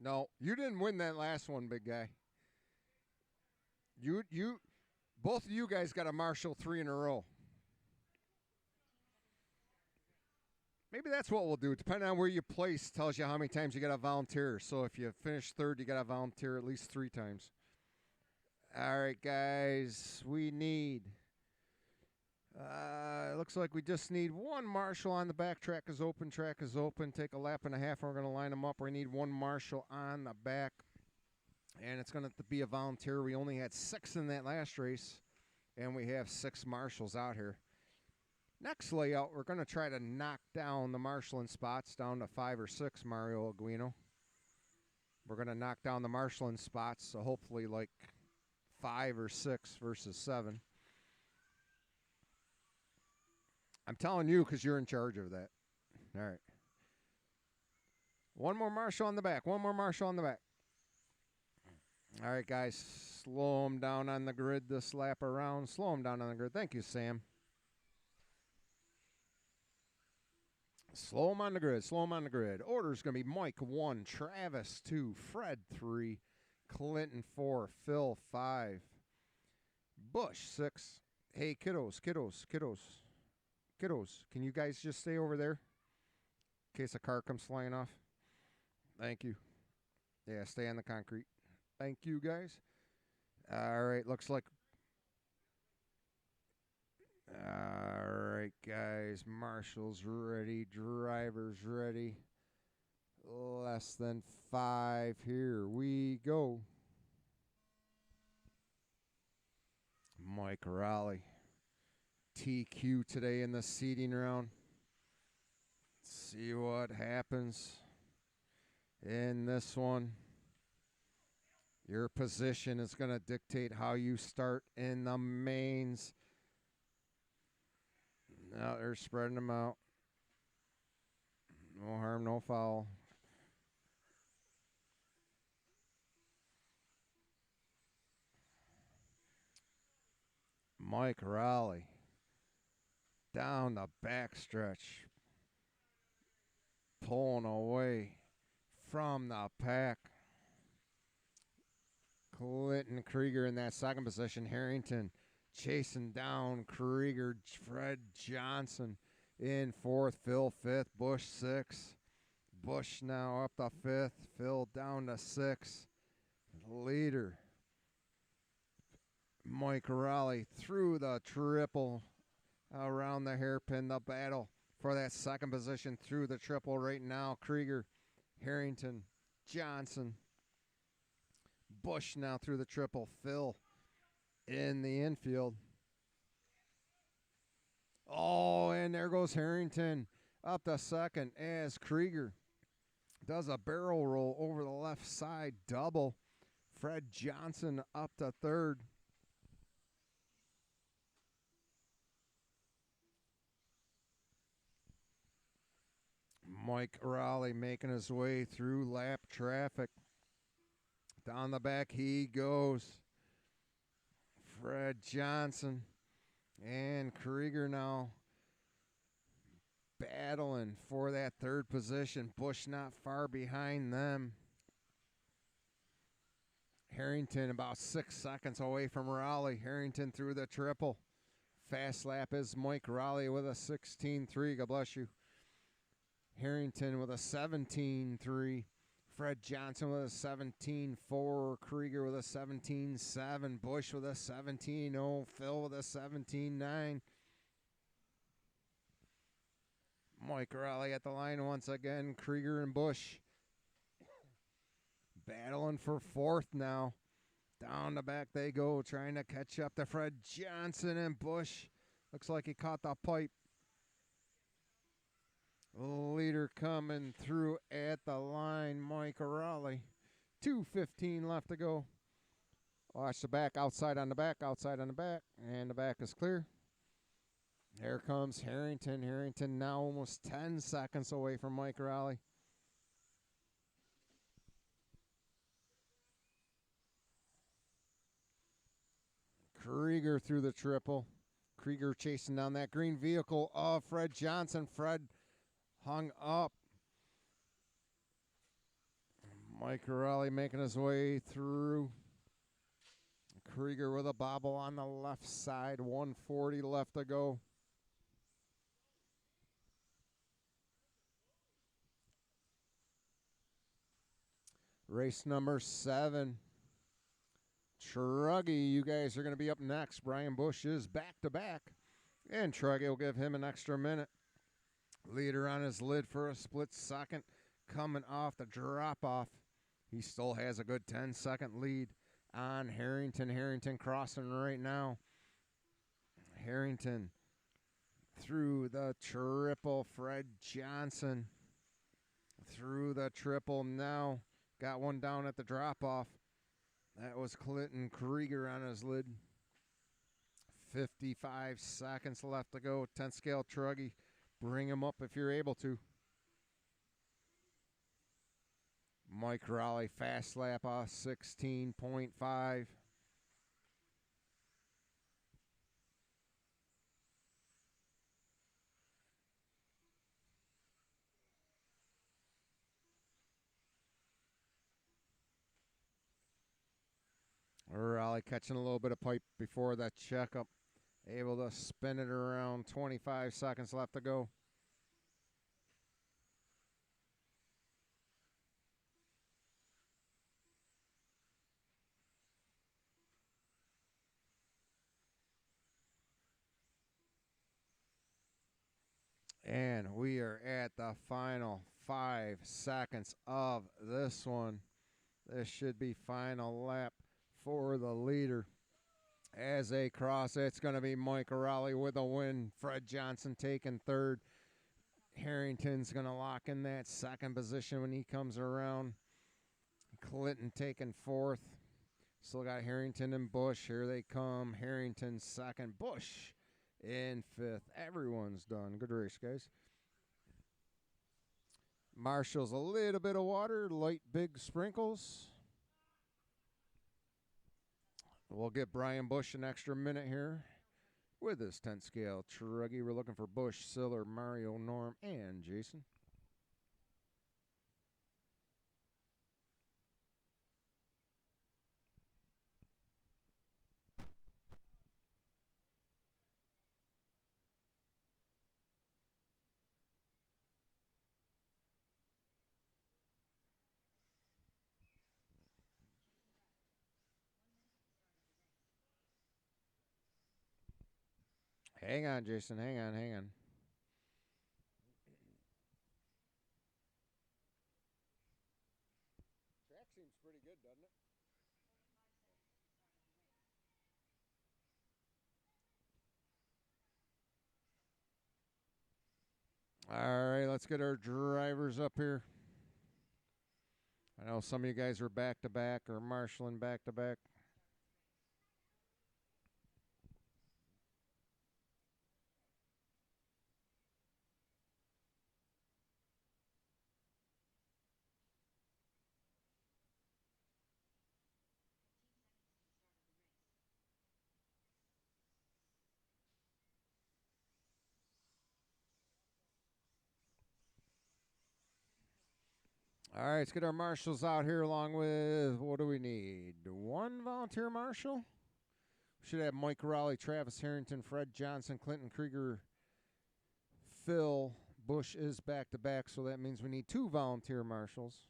No, you didn't win that last one, big guy. You both of you guys got a Marshall 3 in a row. Maybe that's what we'll do. Depending on where you place, tells you how many times you got to volunteer. So if you finish third, you got to volunteer at least 3 times. All right, guys, we need. It looks like we just need one Marshall on the back. Track is open. Track is open. Take a lap and a half. And we're going to line them up. We need one Marshall on the back. And it's going to be a volunteer. We only had 6 in that last race. And we have 6 Marshalls out here. Next layout, we're going to try to knock down the marshalling spots down to 5 or 6, Mario Aguino. We're going to knock down the marshalling spots, so hopefully like 5 or 6 versus 7. I'm telling you because you're in charge of that. All right. One more Marshall on the back. One more Marshall on the back. All right, guys. Slow them down on the grid this lap around. Slow them down on the grid. Thank you, Sam. Slow them on the grid. Slow them on the grid. Order's going to be Mike 1, Travis 2, Fred 3, Clinton 4, Phil 5, Bush 6. Hey, kiddos. Can you guys just stay over there in case a car comes flying off? Thank you. Yeah, stay on the concrete. Thank you, guys. All right, looks like. All right, guys. Marshall's ready. Driver's ready. Less than 5. Here we go. Mike Raleigh. TQ today in the seeding round. Let's see what happens in this one. Your position is going to dictate how you start in the mains. Now they're spreading them out. No harm, no foul. Mike Raleigh down the backstretch, pulling away from the pack. Clinton Krieger in that second position. Harrington chasing down Krieger. Fred Johnson in 4th. Phil 5th. Bush 6th. Bush now up to 5th. Phil down to 6th. Leader Mike Raleigh through the triple around the hairpin. The battle for that second position through the triple right now. Krieger, Harrington, Johnson, Bush now through the triple. Phil in the infield. Oh, and there goes Harrington up the second as Krieger does a barrel roll over the left side double. Fred Johnson up to 3rd. Mike Raleigh making his way through lap traffic. Down the back he goes. Fred Johnson and Krieger now battling for that 3rd position. Bush not far behind them. Harrington about 6 seconds away from Raleigh. Harrington through the triple. Fast lap is Mike Raleigh with a 16.3. God bless you. Harrington with a 17.3. Fred Johnson with a 17.4. Krieger with a 17.7. Bush with a 17.0. Phil with a 17.9. Mike Raleigh at the line once again. Krieger and Bush battling for 4th now. Down the back they go, trying to catch up to Fred Johnson and Bush. Looks like he caught the pipe. Leader coming through at the line, Mike Raleigh. 2:15 left to go. Watch the back, outside on the back, outside on the back, and the back is clear. Here comes Harrington. Harrington now almost 10 seconds away from Mike Raleigh. Krieger through the triple. Krieger chasing down that green vehicle of Fred Johnson. Fred hung up. Mike Raleigh making his way through. Krieger with a bobble on the left side. 1:40 left to go. Race number 7. Truggy, you guys are going to be up next. Brian Bush is back-to-back. And Truggy will give him an extra minute. Leader on his lid for a split second. Coming off the drop-off. He still has a good 10-second lead on Harrington. Harrington crossing right now. Harrington through the triple. Fred Johnson through the triple now. Got one down at the drop-off. That was Clinton Krieger on his lid. 55 seconds left to go. 10th scale Truggy. Bring him up if you're able to. Mike Raleigh fast lap off 16.5. Raleigh catching a little bit of pipe before that checkup. Able to spin it around. 25 seconds left to go. And we are at the final 5 seconds of this one. This should be final lap for the leader. As they cross, it's going to be Mike Raleigh with a win. Fred Johnson taking third. Harrington's going to lock in that second position when he comes around. Clinton taking fourth. Still got Harrington and Bush. Here they come. Harrington second. Bush in fifth. Everyone's done. Good race, guys. Marshall's a little bit of water. Light, big sprinkles. We'll get Brian Bush an extra minute here with this 10th scale Truggy. We're looking for Bush, Siller, Mario, Norm, and Jason. Hang on, Jason. Hang on. Track seems pretty good, doesn't it? All right, let's get our drivers up here. I know some of you guys are back-to-back or marshalling back-to-back. All right, let's get our marshals out here along with, what do we need? One volunteer marshal? We should have Mike Raleigh, Travis Harrington, Fred Johnson, Clinton Krieger, Phil. Bush is back-to-back, so that means we need 2 volunteer marshals.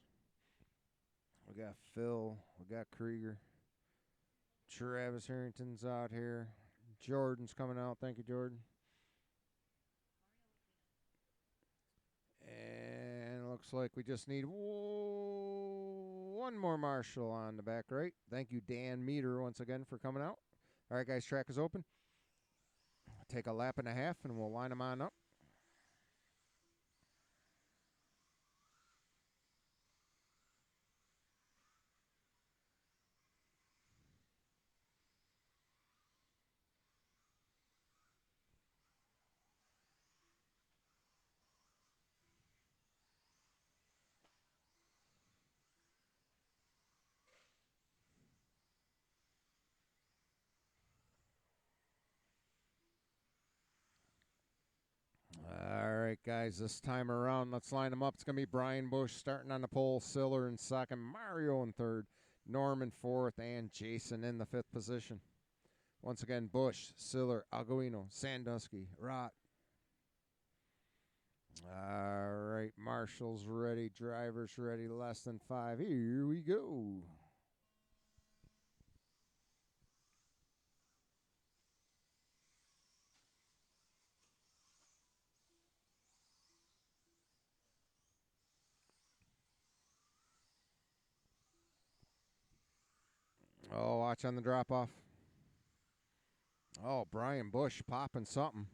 We got Phil, we got Krieger. Travis Harrington's out here. Jordan's coming out. Thank you, Jordan. And it looks like we just need one one more Marshall on the back right. Thank you, Dan Meter, once again for coming out. All right, guys, track is open. Take a lap and a half, and we'll line them on up. All right, guys, this time around, let's line them up. It's going to be Brian Bush starting on the pole, Siller in second, Mario in third, Norm in fourth, and Jason in the fifth position. Once again, Bush, Siller, Aguino, Sandusky, Rott. All right, Marshall's ready, drivers ready, less than 5. Here we go. Oh, watch on the drop-off. Oh, Brian Bush popping something.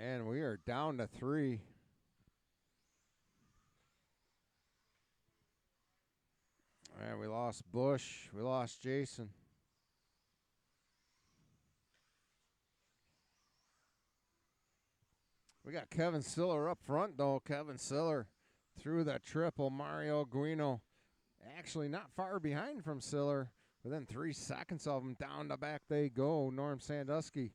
And we are down to 3. And we lost Bush. We lost Jason. We got Kevin Siller up front, though. Kevin Siller through the triple. Mario Guino actually not far behind from Siller. Within 3 seconds of him, down the back they go. Norm Sandusky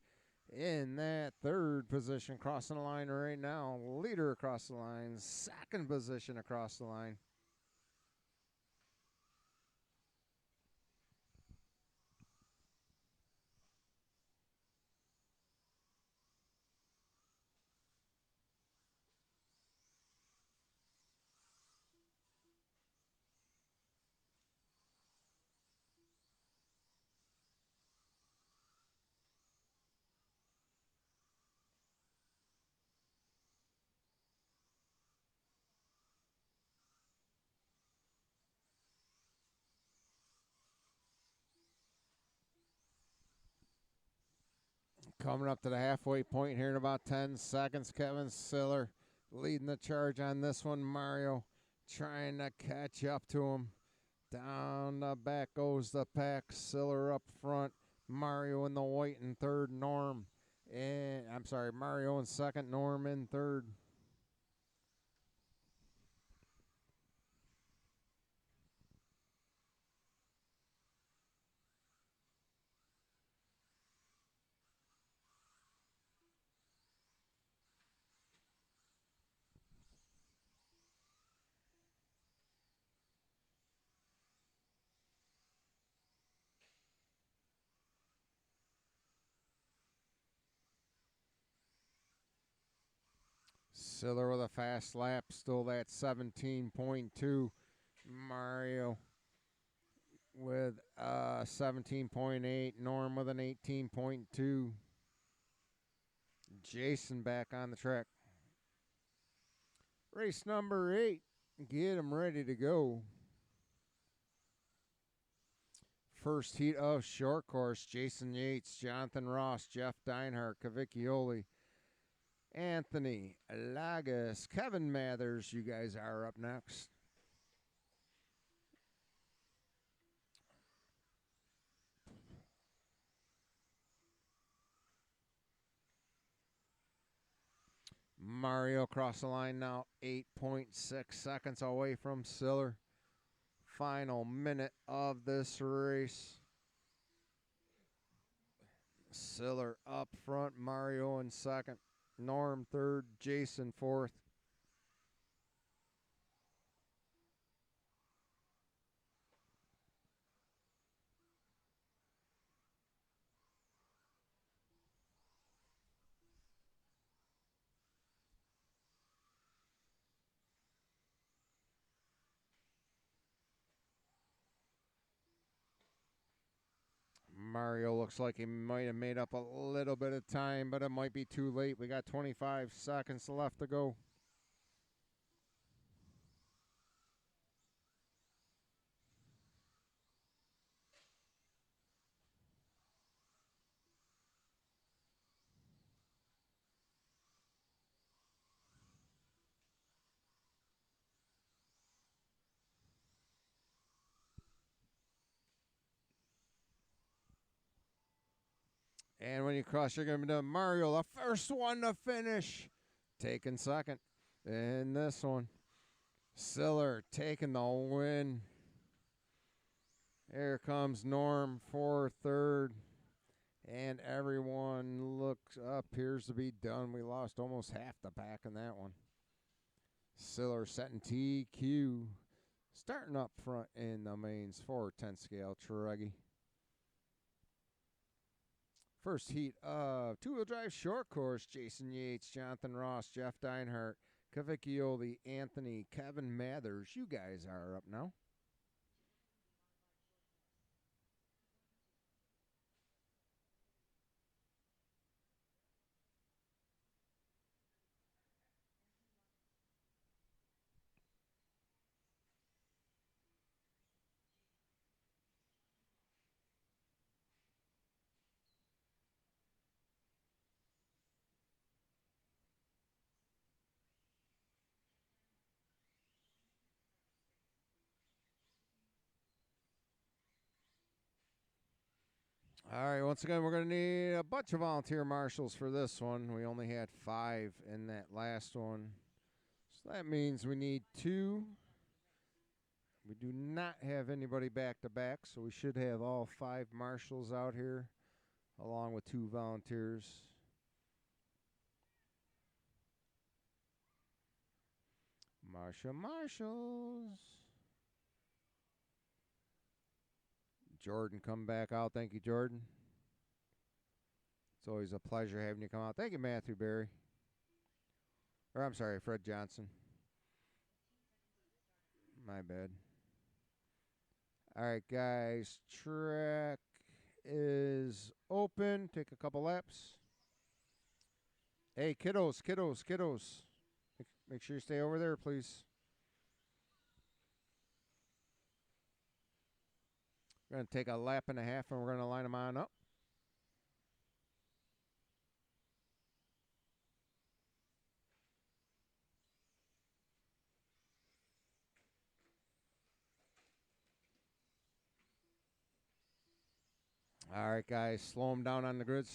in that third position, crossing the line right now. Leader across the line, second position across the line. Coming up to the halfway point here in about 10 seconds. Kevin Siller leading the charge on this one. Mario trying to catch up to him. Down the back goes the pack. Siller up front. Mario in the white in third. Mario in second. Norm in third. Siller with a fast lap, still that 17.2. Mario with 17.8. Norm with an 18.2. Jason back on the track. Race number 8. Get him ready to go. First heat of short course. Jason Yates, Jonathan Ross, Jeff Deinhardt, Cavicchioli, Anthony Lagas, Kevin Mathers, you guys are up next. Mario across the line now, 8.6 seconds away from Siller. final minute of this race. Siller up front, Mario in second, Norm third, Jason fourth. Mario looks like he might have made up a little bit of time, but it might be too late. We got 25 seconds left to go. And when you cross, you're going to be done. Mario, the first one to finish, taking second in this one. Siller taking the win. Here comes Norm for third. And everyone appears to be done. We lost almost half the pack in that one. Siller setting TQ. Starting up front in the mains for 10 scale Truggy. First heat of two-wheel drive short course. Jason Yates, Jonathan Ross, Jeff Deinhardt, Cavicchioli, Anthony, Kevin Mathers. You guys are up now. All right, once again, we're going to need a bunch of volunteer marshals for this one. We only had 5 in that last one. So that means we need 2. We do not have anybody back-to-back, so we should have all 5 marshals out here, along with 2 volunteers. Marshals. Jordan, come back out. Thank you, Jordan. It's always a pleasure having you come out. Thank you, Matthew Berry. Or I'm sorry, Fred Johnson. My bad. All right, guys. Track is open. Take a couple laps. Hey, kiddos. Make sure you stay over there, please. We're going to take a lap and a half, and we're going to line them on up. All right, guys, slow them down on the grid.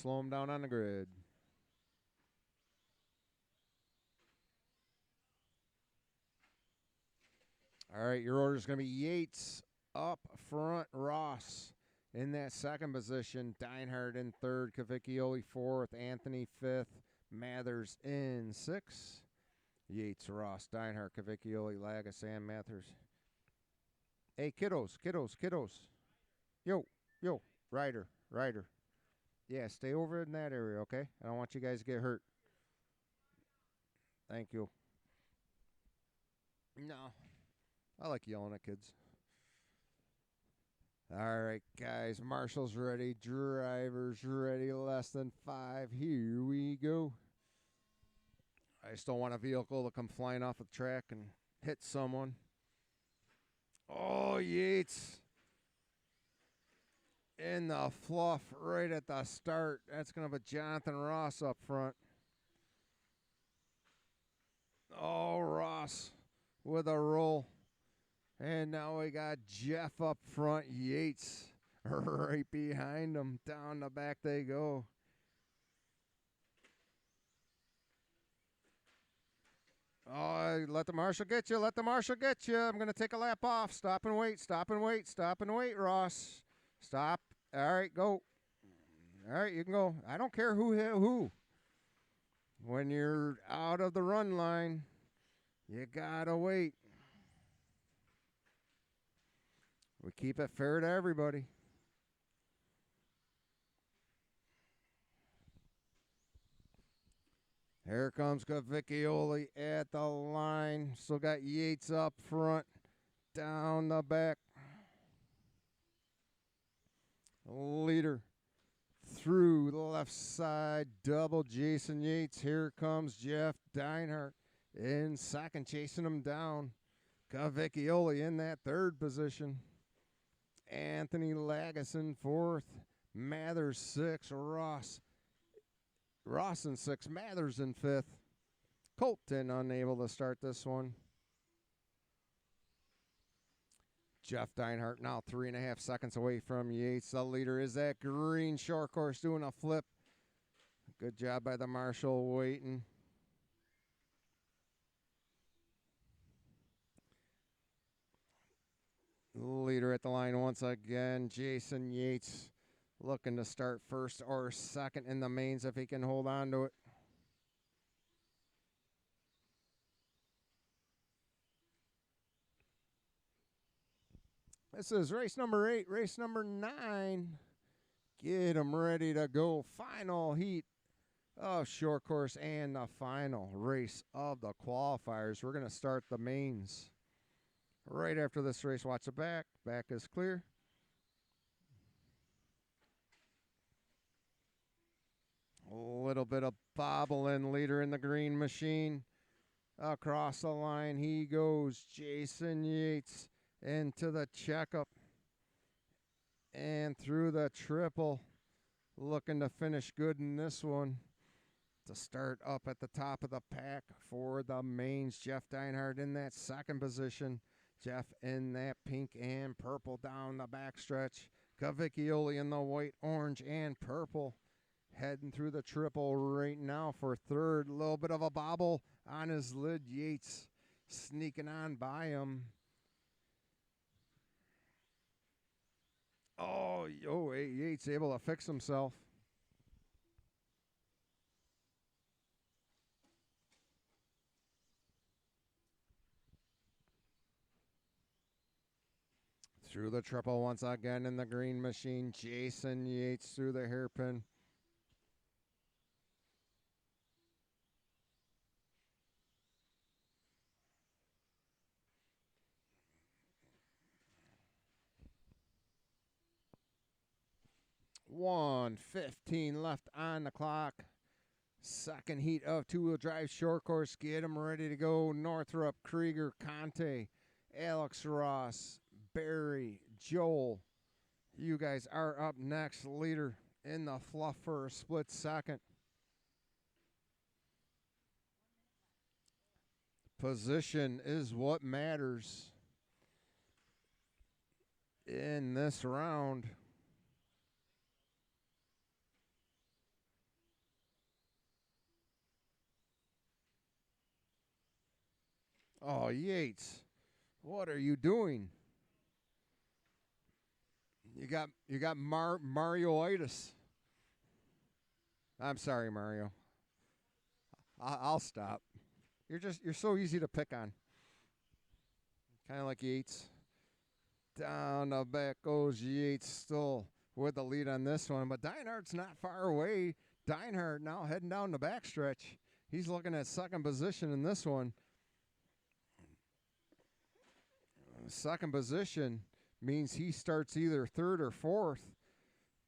All right, your order is going to be Yates up front, Ross in that second position, Deinhardt in third, Cavicchioli fourth, Anthony fifth, Mathers in sixth. Yates, Ross, Deinhardt, Cavicchioli, Lagas, and Mathers. Hey, kiddos. Yo, Ryder. Yeah, stay over in that area, okay? I don't want you guys to get hurt. Thank you. No. I like yelling at kids. All right, guys. Marshall's ready. Drivers ready. Less than 5. Here we go. I just don't want a vehicle to come flying off the track and hit someone. Oh, Yates. In the fluff right at the start. That's going to put Jonathan Ross up front. Oh, Ross with a roll. And now we got Jeff up front. Yates right behind him. Down the back they go. Oh, let the marshal get you. Let the marshal get you. I'm going to take a lap off. Stop and wait. Stop and wait. Stop and wait, Ross. Stop. All right, go. All right, you can go. I don't care who hit who. When you're out of the run line, you got to wait. We keep it fair to everybody. Here comes Cavicchioli at the line. Still got Yates up front, down the back. Leader through the left side, double Jason Yates. Here comes Jeff Deinhardt in second, chasing him down. Cavicchioli in that third position. Anthony Lagesson fourth. Mathers sixth. Ross in sixth. Mathers in fifth. Colton unable to start this one. Jeff Deinhardt now 3.5 seconds away from Yates. The leader is that green short course doing a flip. Good job by the marshal waiting. Leader at the line once again. Jason Yates looking to start first or second in the mains if he can hold on to it. This is race number 8, race number 9. Get them ready to go. Final heat of short course and the final race of the qualifiers. We're going to start the mains right after this race. Watch the back. Back is clear. A little bit of bobbling. Leader in the green machine. Across the line he goes. Jason Yates into the checkup and through the triple. Looking to finish good in this one. To start up at the top of the pack for the mains. Jeff Deinhardt in that second position. Jeff in that pink and purple down the backstretch. Cavicchioli in the white, orange, and purple. Heading through the triple right now for third. A little bit of a bobble on his lid. Yates sneaking on by him. Oh, Yates able to fix himself. Through the triple once again in the green machine. Jason Yates through the hairpin. $1:15 left on the clock. Second heat of two-wheel drive short course. Get them ready to go. Northrup, Krieger, Conte, Alex Ross, Barry, Joel. You guys are up next. Leader in the fluff for a split second. Position is what matters in this round. Oh, Yates, what are you doing? You got Mario-itis. I'm sorry, Mario. I'll stop. You're so easy to pick on. Kind of like Yates. Down the back goes Yates, still with the lead on this one, but Deinhardt's not far away. Deinhardt now heading down the backstretch. He's looking at second position in this one. Second position means he starts either third or fourth,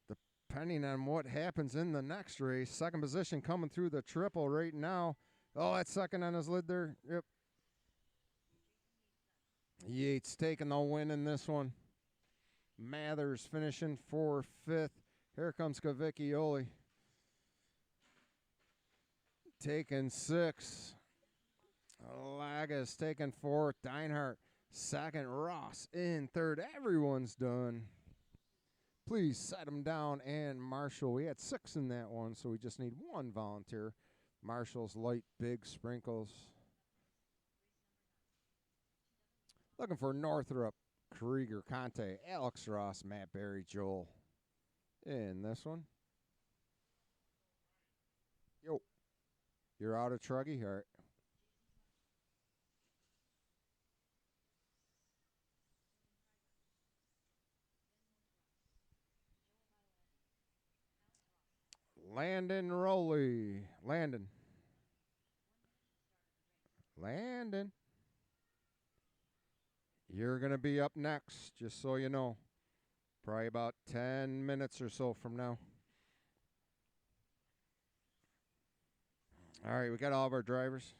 depending on what happens in the next race. Second position coming through the triple right now. Oh, that's second on his lid there. Yep. Yates taking the win in this one. Mathers finishing for fifth. Here comes Cavicchioli. Taking sixth. Lagas taking fourth. Deinhardt second. Ross in third. Everyone's done. Please set them down. And Marshall, we had 6 in that one, so we just need 1 volunteer. Marshall's light, big sprinkles. Looking for Northrup, Krieger, Conte, Alex Ross, Matt Berry, Joel. In this one. Yo. You're out of Truggy? All right. Landon Rowley. Landon. You're going to be up next, just so you know. Probably about 10 minutes or so from now. All right, we got all of our drivers.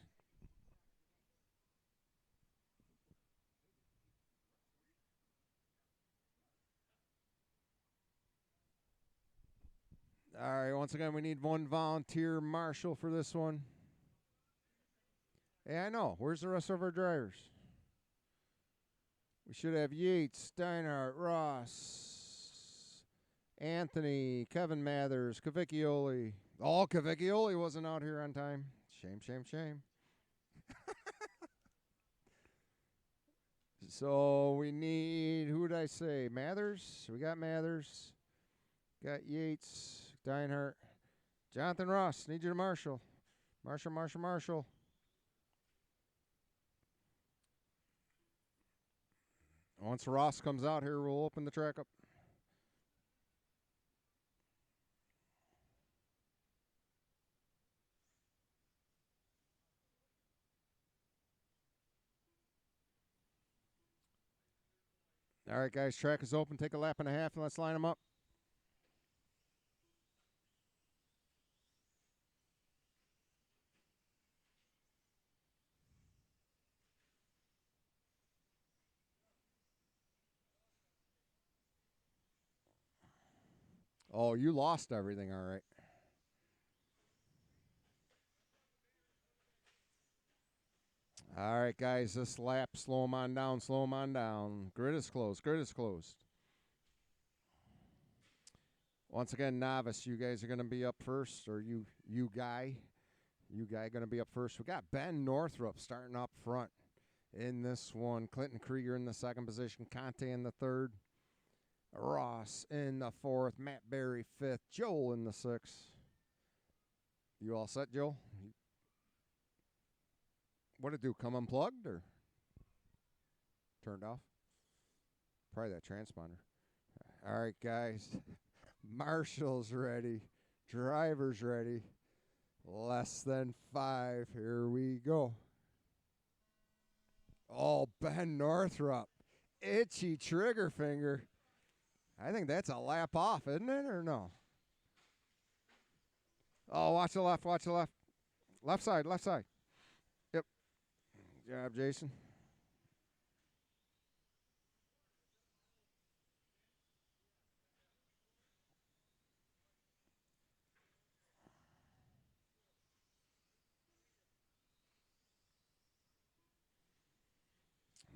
All right, once again, we need one volunteer marshal for this one. Hey, I know. Where's the rest of our drivers? We should have Yates, Steinhardt, Ross, Anthony, Kevin Mathers, Cavicchioli. Oh, Cavicchioli wasn't out here on time. Shame, shame, shame. So we need, who did I say? Mathers? We got Mathers. Got Yates, Steinhardt. Jonathan Ross, need you to marshal. Marshal. Once Ross comes out here, we'll open the track up. All right, guys, track is open. Take a lap and a half, and let's line them up. Oh, you lost everything, all right. All right, guys, this lap, slow them on down. Grid is closed. Once again, novice, you guys are going to be up first, or you guy going to be up first. We got Ben Northrup starting up front in this one. Clinton Krieger in the second position. Conte in the third. Ross in the fourth. Matt Berry fifth. Joel in the sixth. You all set, Joel? What'd it do? Come unplugged or turned off? Probably that transponder. All right, guys. Marshall's ready. Driver's ready. Less than 5. Here we go. Oh, Ben Northrup. Itchy trigger finger. I think that's a lap off, isn't it, or no? Oh, watch the left. Left side. Yep. Good job, Jason.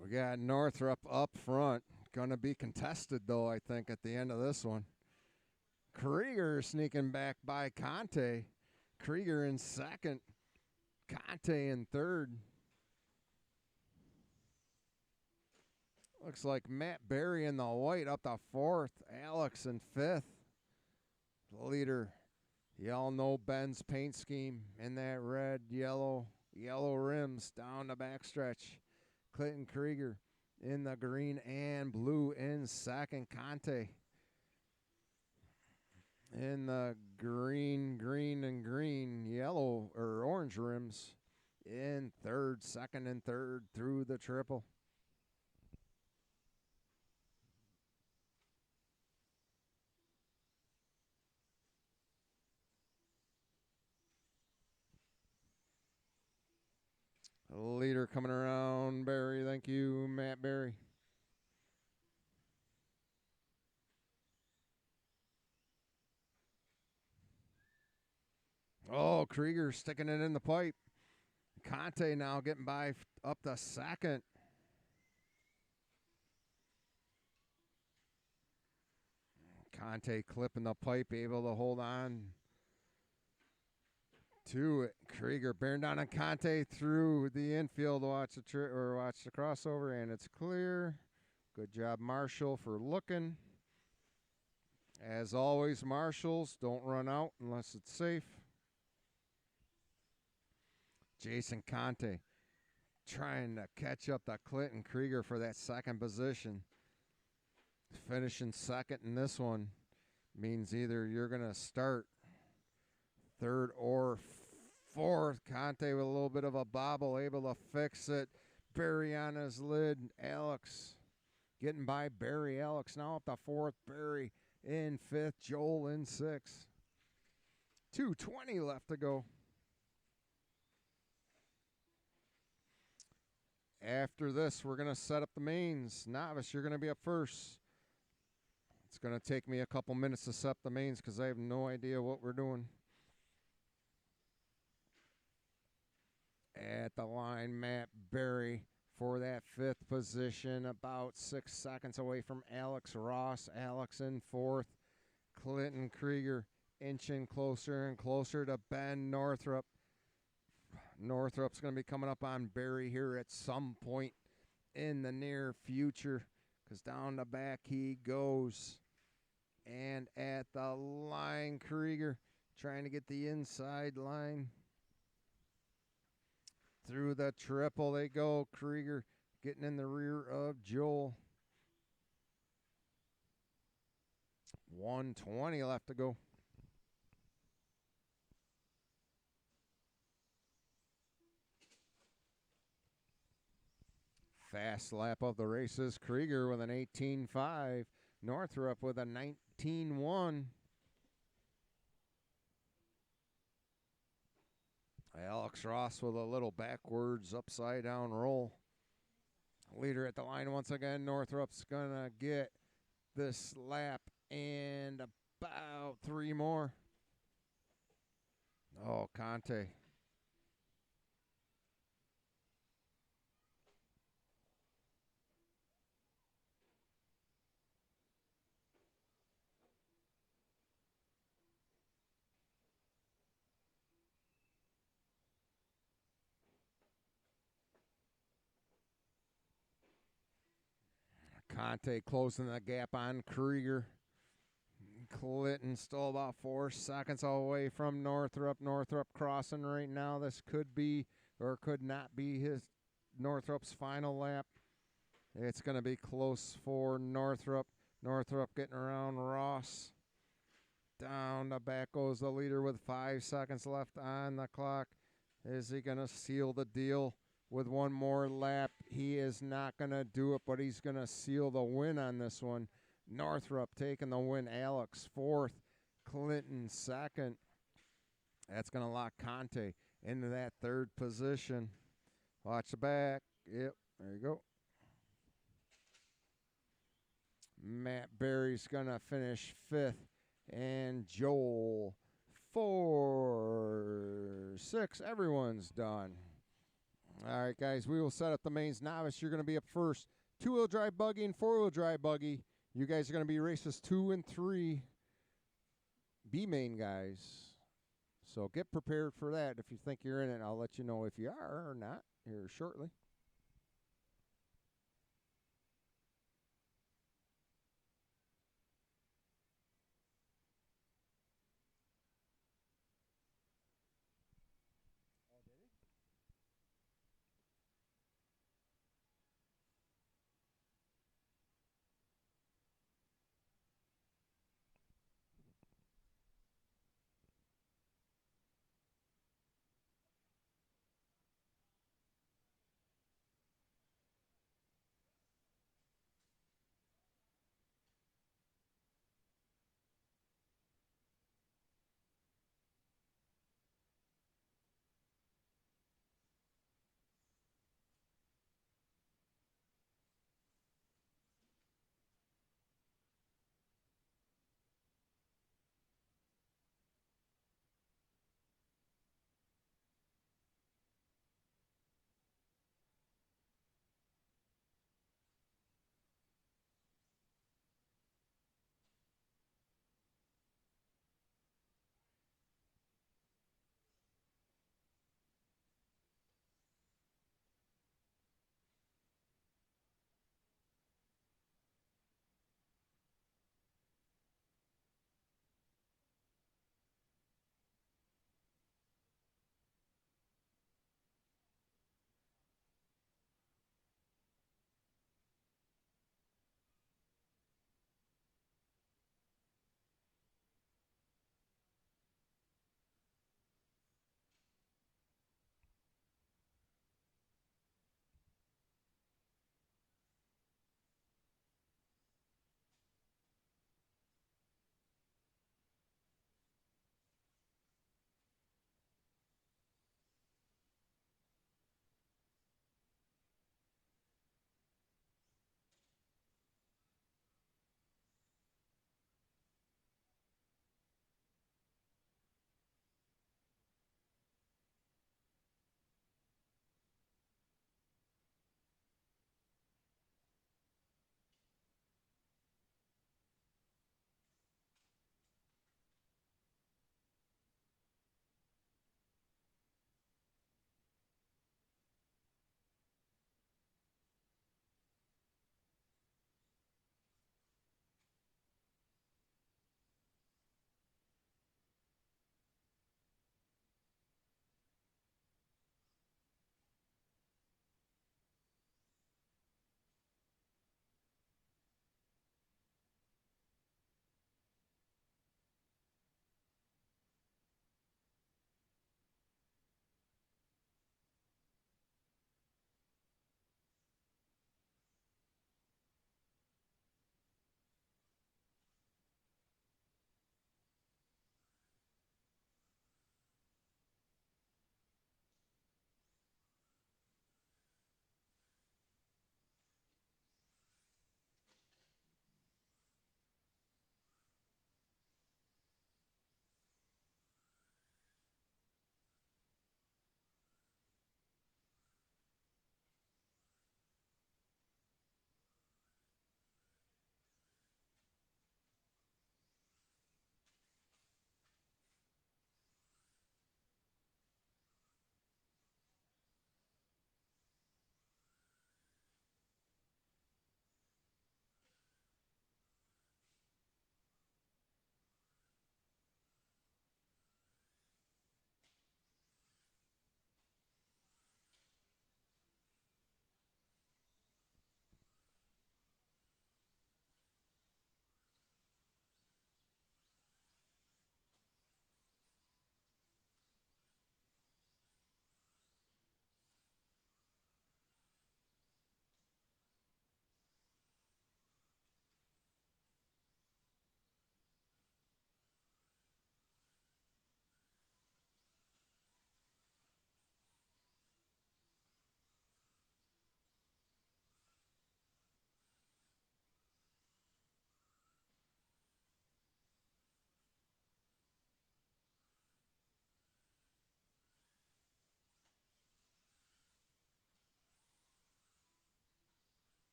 We got Northrup up front. Going to be contested, though, I think, at the end of this one. Krieger sneaking back by Conte. Krieger in second. Conte in third. Looks like Matt Berry in the white up to fourth. Alex in fifth. The leader. Y'all know Ben's paint scheme in that red, yellow rims down the backstretch. Clinton Krieger in the green and blue in second. Conte in the green, yellow, or orange rims in third, second and third through the triple. Leader coming around, Barry. Thank you, Matt Berry. Oh, Krieger sticking it in the pipe. Conte now getting by up to second. Conte clipping the pipe, able to hold on to it. Krieger bearing down on Conte through the infield. Watch the crossover, and it's clear. Good job, Marshall, for looking. As always, marshals don't run out unless it's safe. Jason Conte trying to catch up to Clinton Krieger for that second position. Finishing second in this one means either you're going to start third or fourth. Conte with a little bit of a bobble, able to fix it. Barry on his lid. Alex getting by Barry. Alex now up to fourth. Barry in fifth. Joel in sixth. 2:20 left to go. After this, we're going to set up the mains. Novice, you're going to be up first. It's going to take me a couple minutes to set up the mains because I have no idea what we're doing. At the line, Matt Berry for that fifth position, about 6 seconds away from Alex Ross. Alex in fourth. Clinton Krieger inching closer and closer to Ben Northrup. Northrup's going to be coming up on Berry here at some point in the near future because down the back he goes. And at the line, Krieger trying to get the inside line. Through the triple they go. Krieger getting in the rear of Joel. 1:20 left to go. Fast lap of the races. Krieger with an 18.5. Northrup with a 19.1. Alex Ross with a little backwards upside down roll. Leader at the line once again. Northrup's going to get this lap and about 3 more. Oh, Conte. Conte closing the gap on Krieger. Clinton still about 4 seconds away from Northrup. Northrup crossing right now. This could be or could not be his Northrup's final lap. It's going to be close for Northrup. Northrup getting around Ross. Down the back goes the leader with 5 seconds left on the clock. Is he going to seal the deal with one more lap? He is not going to do it, but he's going to seal the win on this one. Northrup taking the win. Alex fourth. Clinton second. That's going to lock Conte into that third position. Watch the back. Yep, there you go. Matt Berry's going to finish fifth. And Joel 4, 6. Everyone's done. All right, guys, we will set up the mains. Novice, you're going to be up first. 2-wheel drive buggy and 4-wheel drive buggy. You guys are going to be races 2 and 3. B-main guys. So get prepared for that. If you think you're in it, I'll let you know if you are or not here shortly.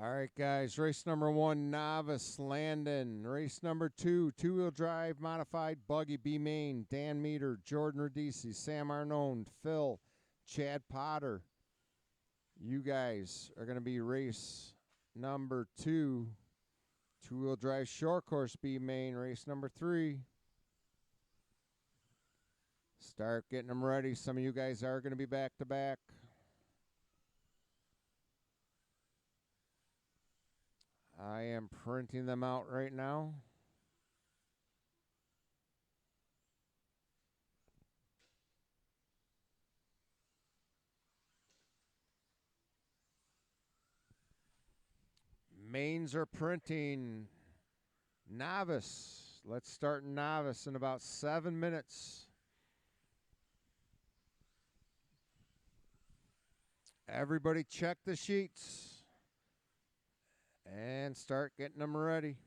All right, guys. Race number 1, Novice Landon. Race number 2, two-wheel drive modified buggy B Main. Dan Meter, Jordan Radici, Sam Arnone, Phil, Chad Potter. You guys are going to be race number 2, two-wheel drive short course B Main. Race number 3. Start getting them ready. Some of you guys are going to be back to back. I am printing them out right now. Mains are printing. Novice. Let's start Novice in about 7 minutes. Everybody check the sheets and start getting them ready.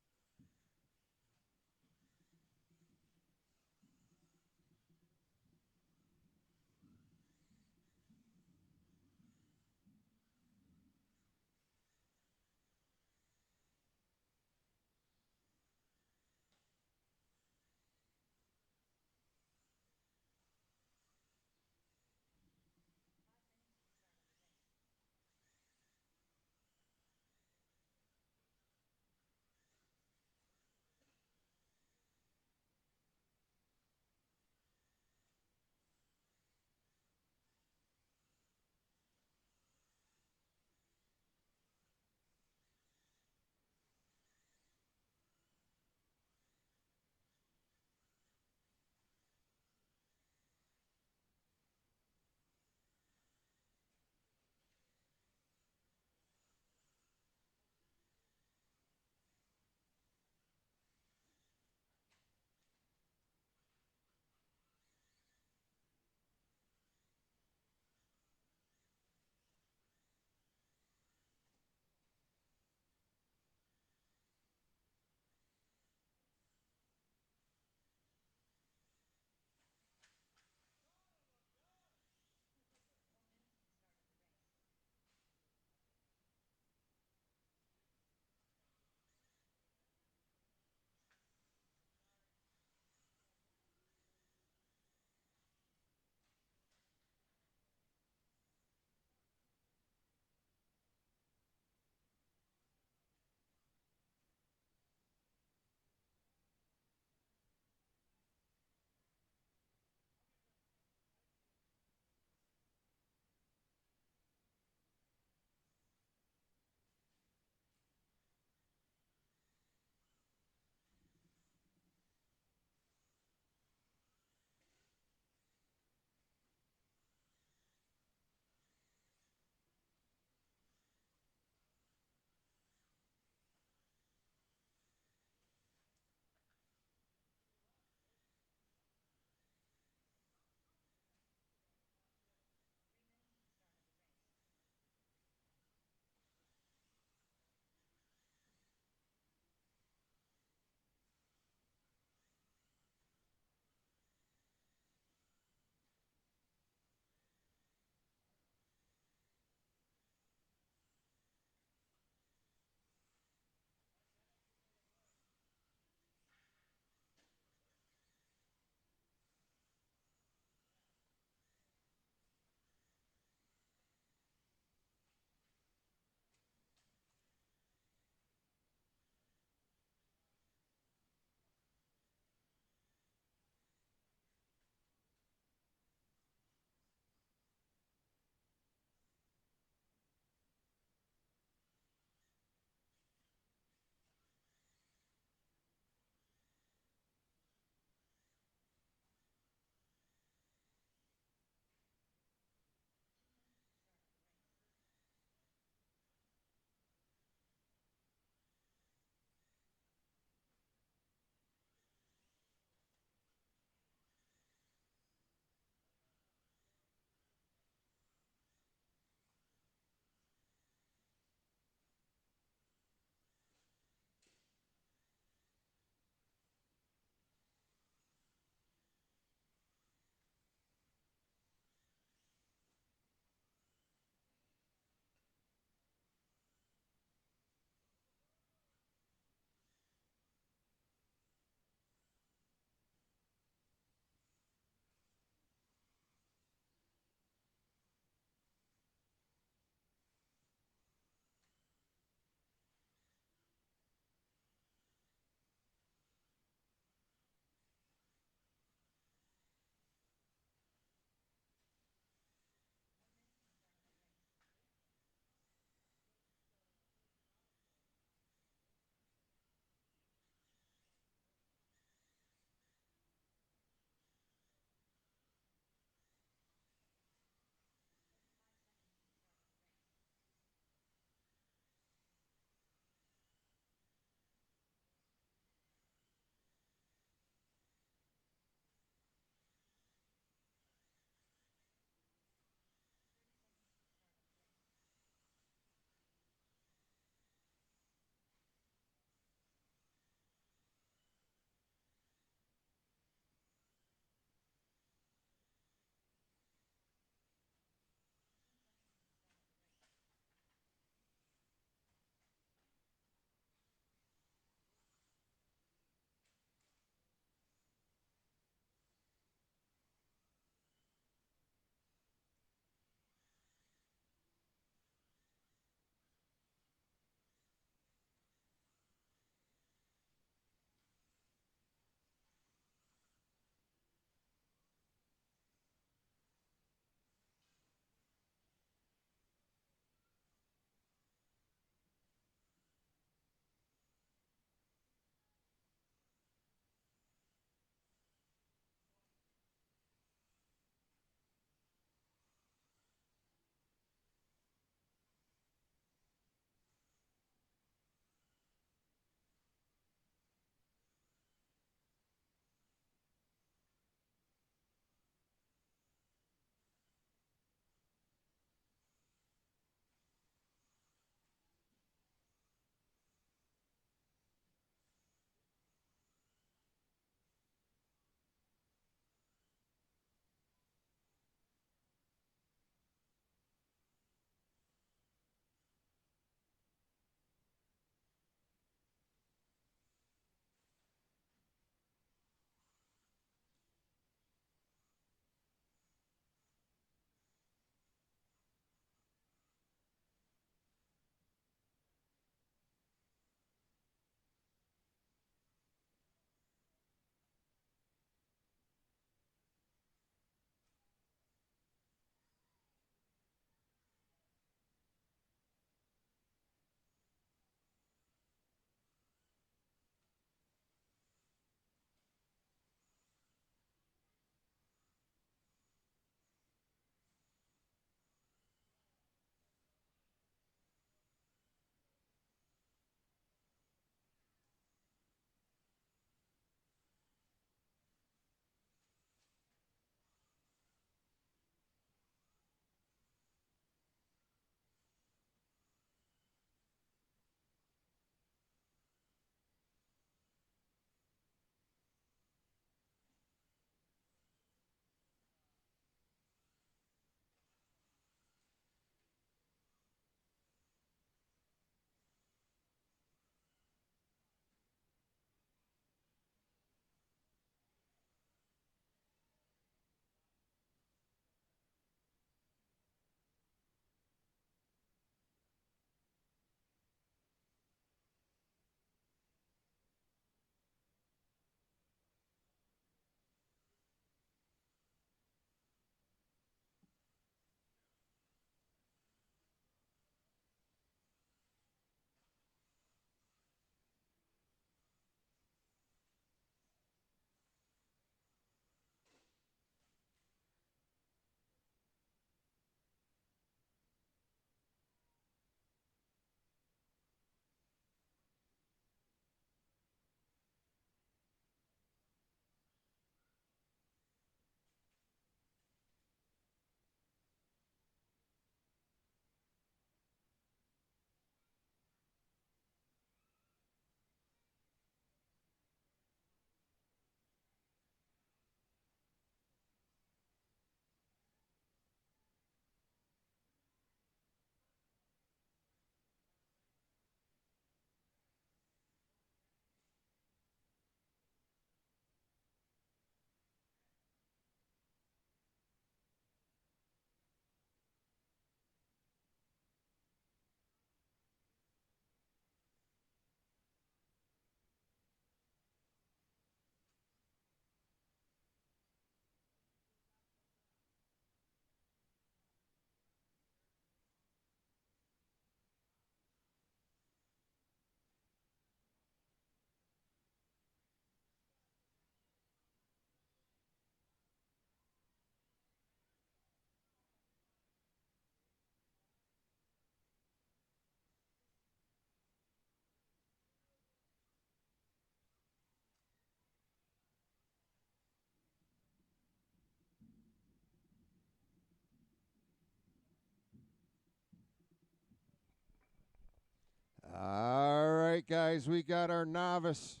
guys, we got our novice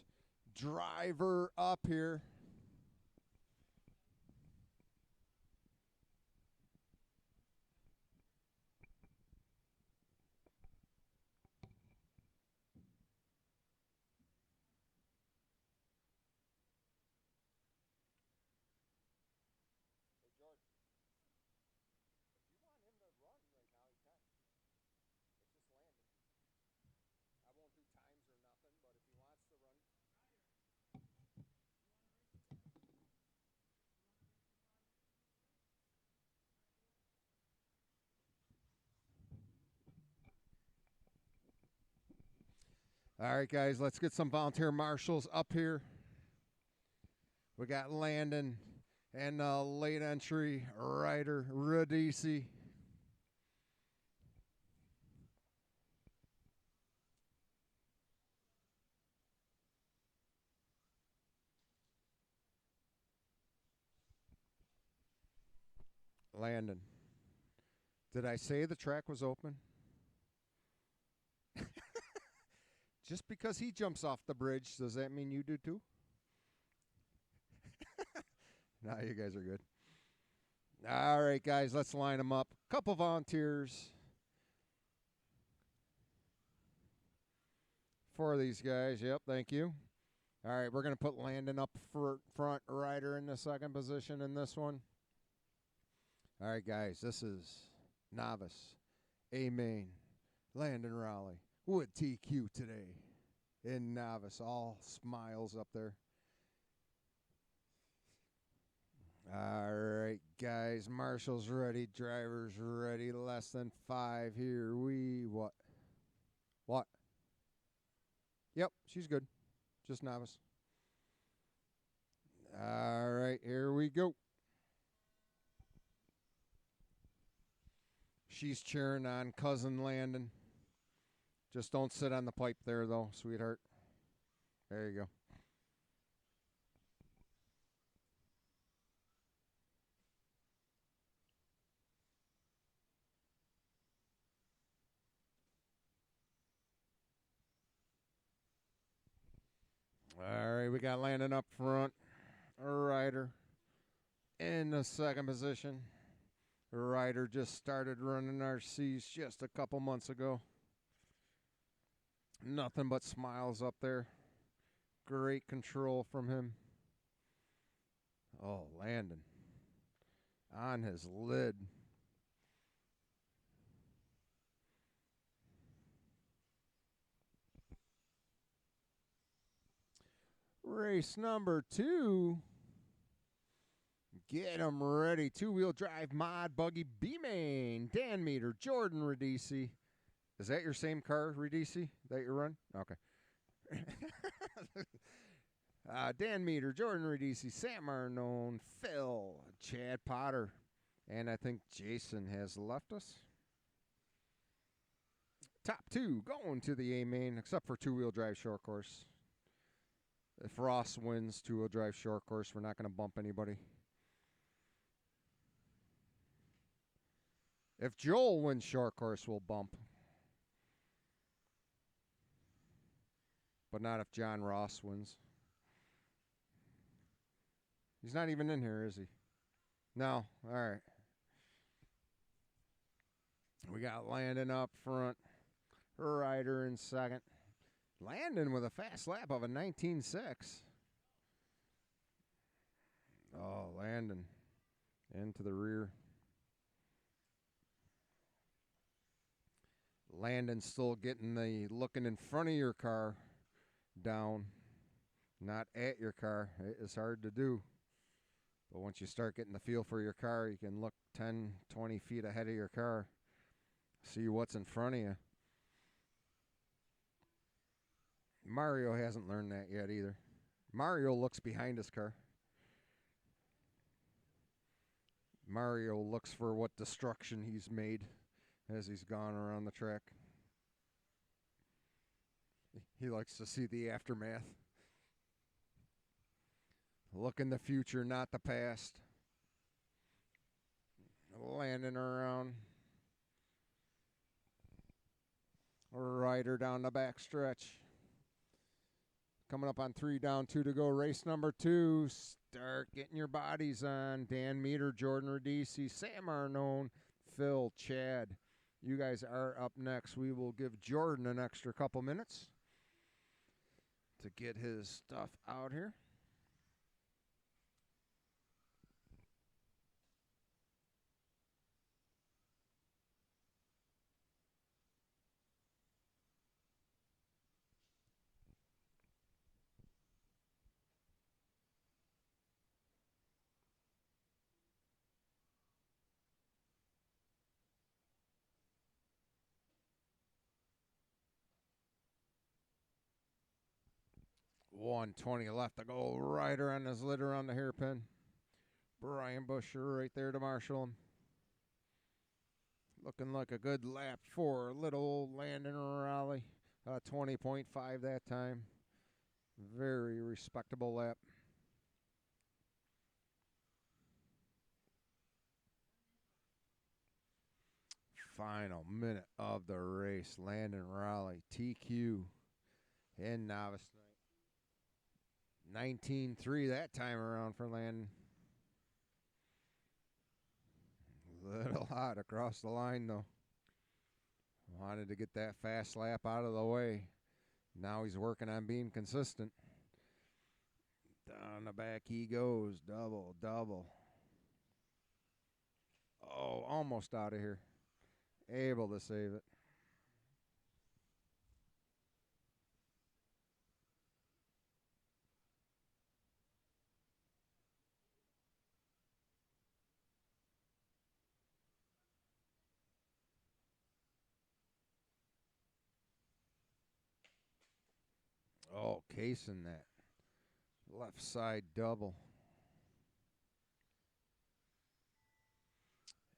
driver up here. All right, guys, let's get some volunteer marshals up here. We got Landon and late entry rider Radisi. Landon. Did I say the track was open? Just because he jumps off the bridge, does that mean you do too? No, you guys are good. All right, guys, let's line them up. Couple volunteers for these guys. Yep, thank you. All right, we're going to put Landon up front rider in the second position in this one. All right, guys, this is novice A-Main Landon Raleigh with TQ today in novice. All smiles up there. All right, guys, marshals ready, drivers ready, less than 5 here. What? Yep, she's good. Just novice. All right, here we go. She's cheering on cousin Landon. Just don't sit on the pipe there, though, sweetheart. There you go. All right, we got Landon up front. Ryder in the second position. Ryder just started running RCs just a couple months ago. Nothing but smiles up there. Great control from him. Oh, Landon on his lid. Race number 2. Get them ready. 2-wheel drive mod buggy B-Main. Dan Meter, Jordan Radisi. Is that your same car, Radisi, that you run? Okay. Dan Meter, Jordan Radisi, Sam Arnone, Phil, Chad Potter, and I think Jason has left us. Top 2 going to the A-Main, except for 2-wheel drive short course. If Ross wins 2-wheel drive short course, we're not going to bump anybody. If Joel wins short course, we'll bump. But not if John Ross wins. He's not even in here, is he? No. All right. We got Landon up front. Ryder in second. Landon with a fast lap of a 19.6. Oh, Landon into the rear. Landon still getting the looking in front of your car down, not at your car. It is hard to do. But once you start getting the feel for your car, you can look 10, 20 feet ahead of your car, see what's in front of you. Mario hasn't learned that yet either. Mario looks behind his car. Mario looks for what destruction he's made as he's gone around the track. He likes to see the aftermath. Look in the future, not the past. Landing around. Ryder down the back stretch. Coming up on 3 down, 2 to go. Race number 2. Start getting your bodies on. Dan Meter, Jordan Radici, Sam Arnone, Phil, Chad. You guys are up next. We will give Jordan an extra couple minutes to get his stuff out here. .120 left to go. Rider on his litter on the hairpin. Brian Busher right there to marshal him. Looking like a good lap for little old Landon Raleigh. 20.5 that time. Very respectable lap. Final minute of the race. Landon Raleigh, TQ, and novice night. 19.3 that time around for Landon. Little hot across the line, though. Wanted to get that fast lap out of the way. Now he's working on being consistent. Down the back he goes. Double, double. Oh, almost out of here. Able to save it. Oh, casing that. Left side double.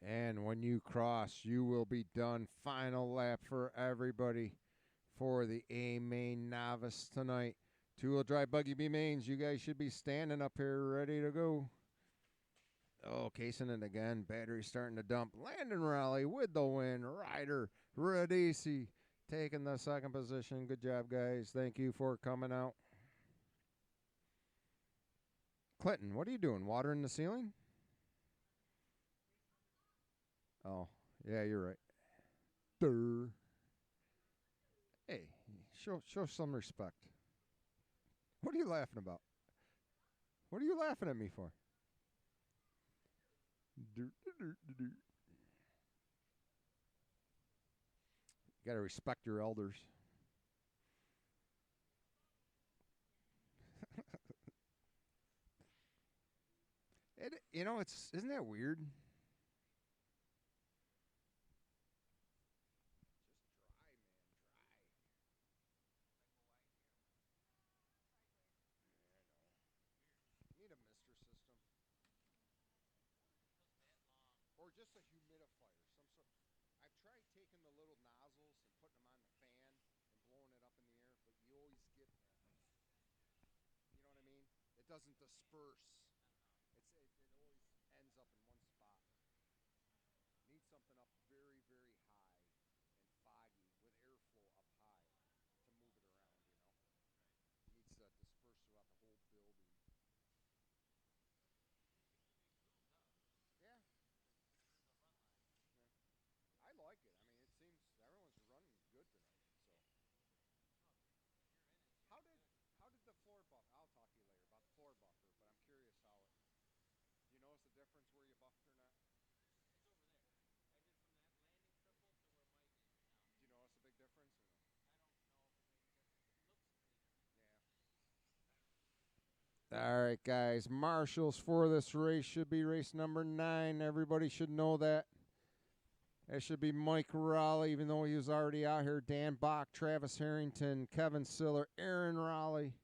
And when you cross, you will be done. Final lap for everybody for the A main novice tonight. Two-wheel drive buggy B mains. You guys should be standing up here ready to go. Oh, casing it again. Battery starting to dump. Landon Raleigh with the win. Ryder Radici taking the second position. Good job, guys. Thank you for coming out. Clinton, what are you doing? Watering the ceiling? Oh, yeah, you're right. Durr. Hey, show some respect. What are you laughing about? What are you laughing at me for? You got to respect your elders. Isn't that weird? Need a mister system. Or just a humidifier. I've tried taking the little nozzles and putting them on the fan and blowing it up in the air, but you always get, you know what I mean? It doesn't disperse. It always ends up in one spot. Need something up very, very high and foggy with airflow up high to move it around, Needs to disperse throughout the whole building. Yeah. I like it. I mean, it seems everyone's running good tonight. So how did the floor buff? I'll talk to you later about the floor buffer, but I'm curious how it. You notice the difference where you buffed or not? Do you notice a big difference or no? Yeah. All right, guys. Marshals for this race should be race number 9. Everybody should know that. That should be Mike Raleigh, even though he was already out here. Dan Bach, Travis Harrington, Kevin Siller, Aaron Raleigh,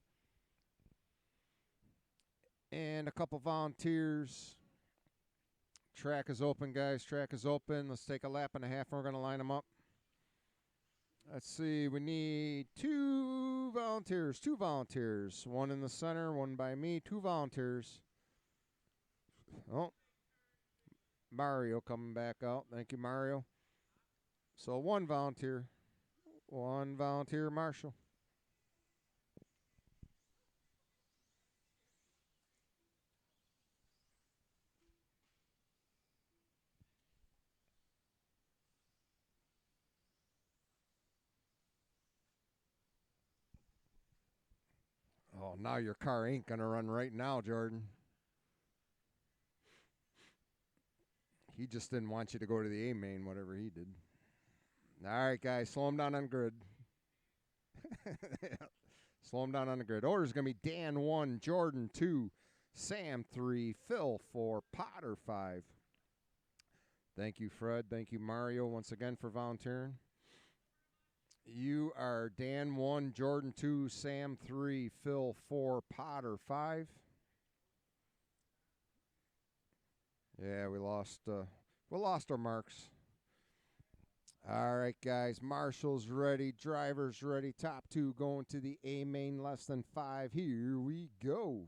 and a couple volunteers. Track is open, guys. Track is open. Let's take a lap and a half, and we're going to line them up. Let's see. We need 2 volunteers. 2 volunteers. One in the center, one by me. 2 volunteers. Oh, Mario coming back out. Thank you, Mario. So 1 volunteer. 1 volunteer, Marshall. Oh, now your car ain't going to run right now, Jordan. He just didn't want you to go to the A main, whatever he did. All right, guys, slow him down on the grid. Slow him down on the grid. Order's going to be Dan 1, Jordan 2, Sam 3, Phil 4, Potter 5. Thank you, Fred. Thank you, Mario, once again for volunteering. You are Dan 1, Jordan 2, Sam 3, Phil 4, Potter 5. Yeah, we lost our marks. All right, guys. Marshall's ready. Driver's ready. Top 2 going to the A main, less than 5. Here we go.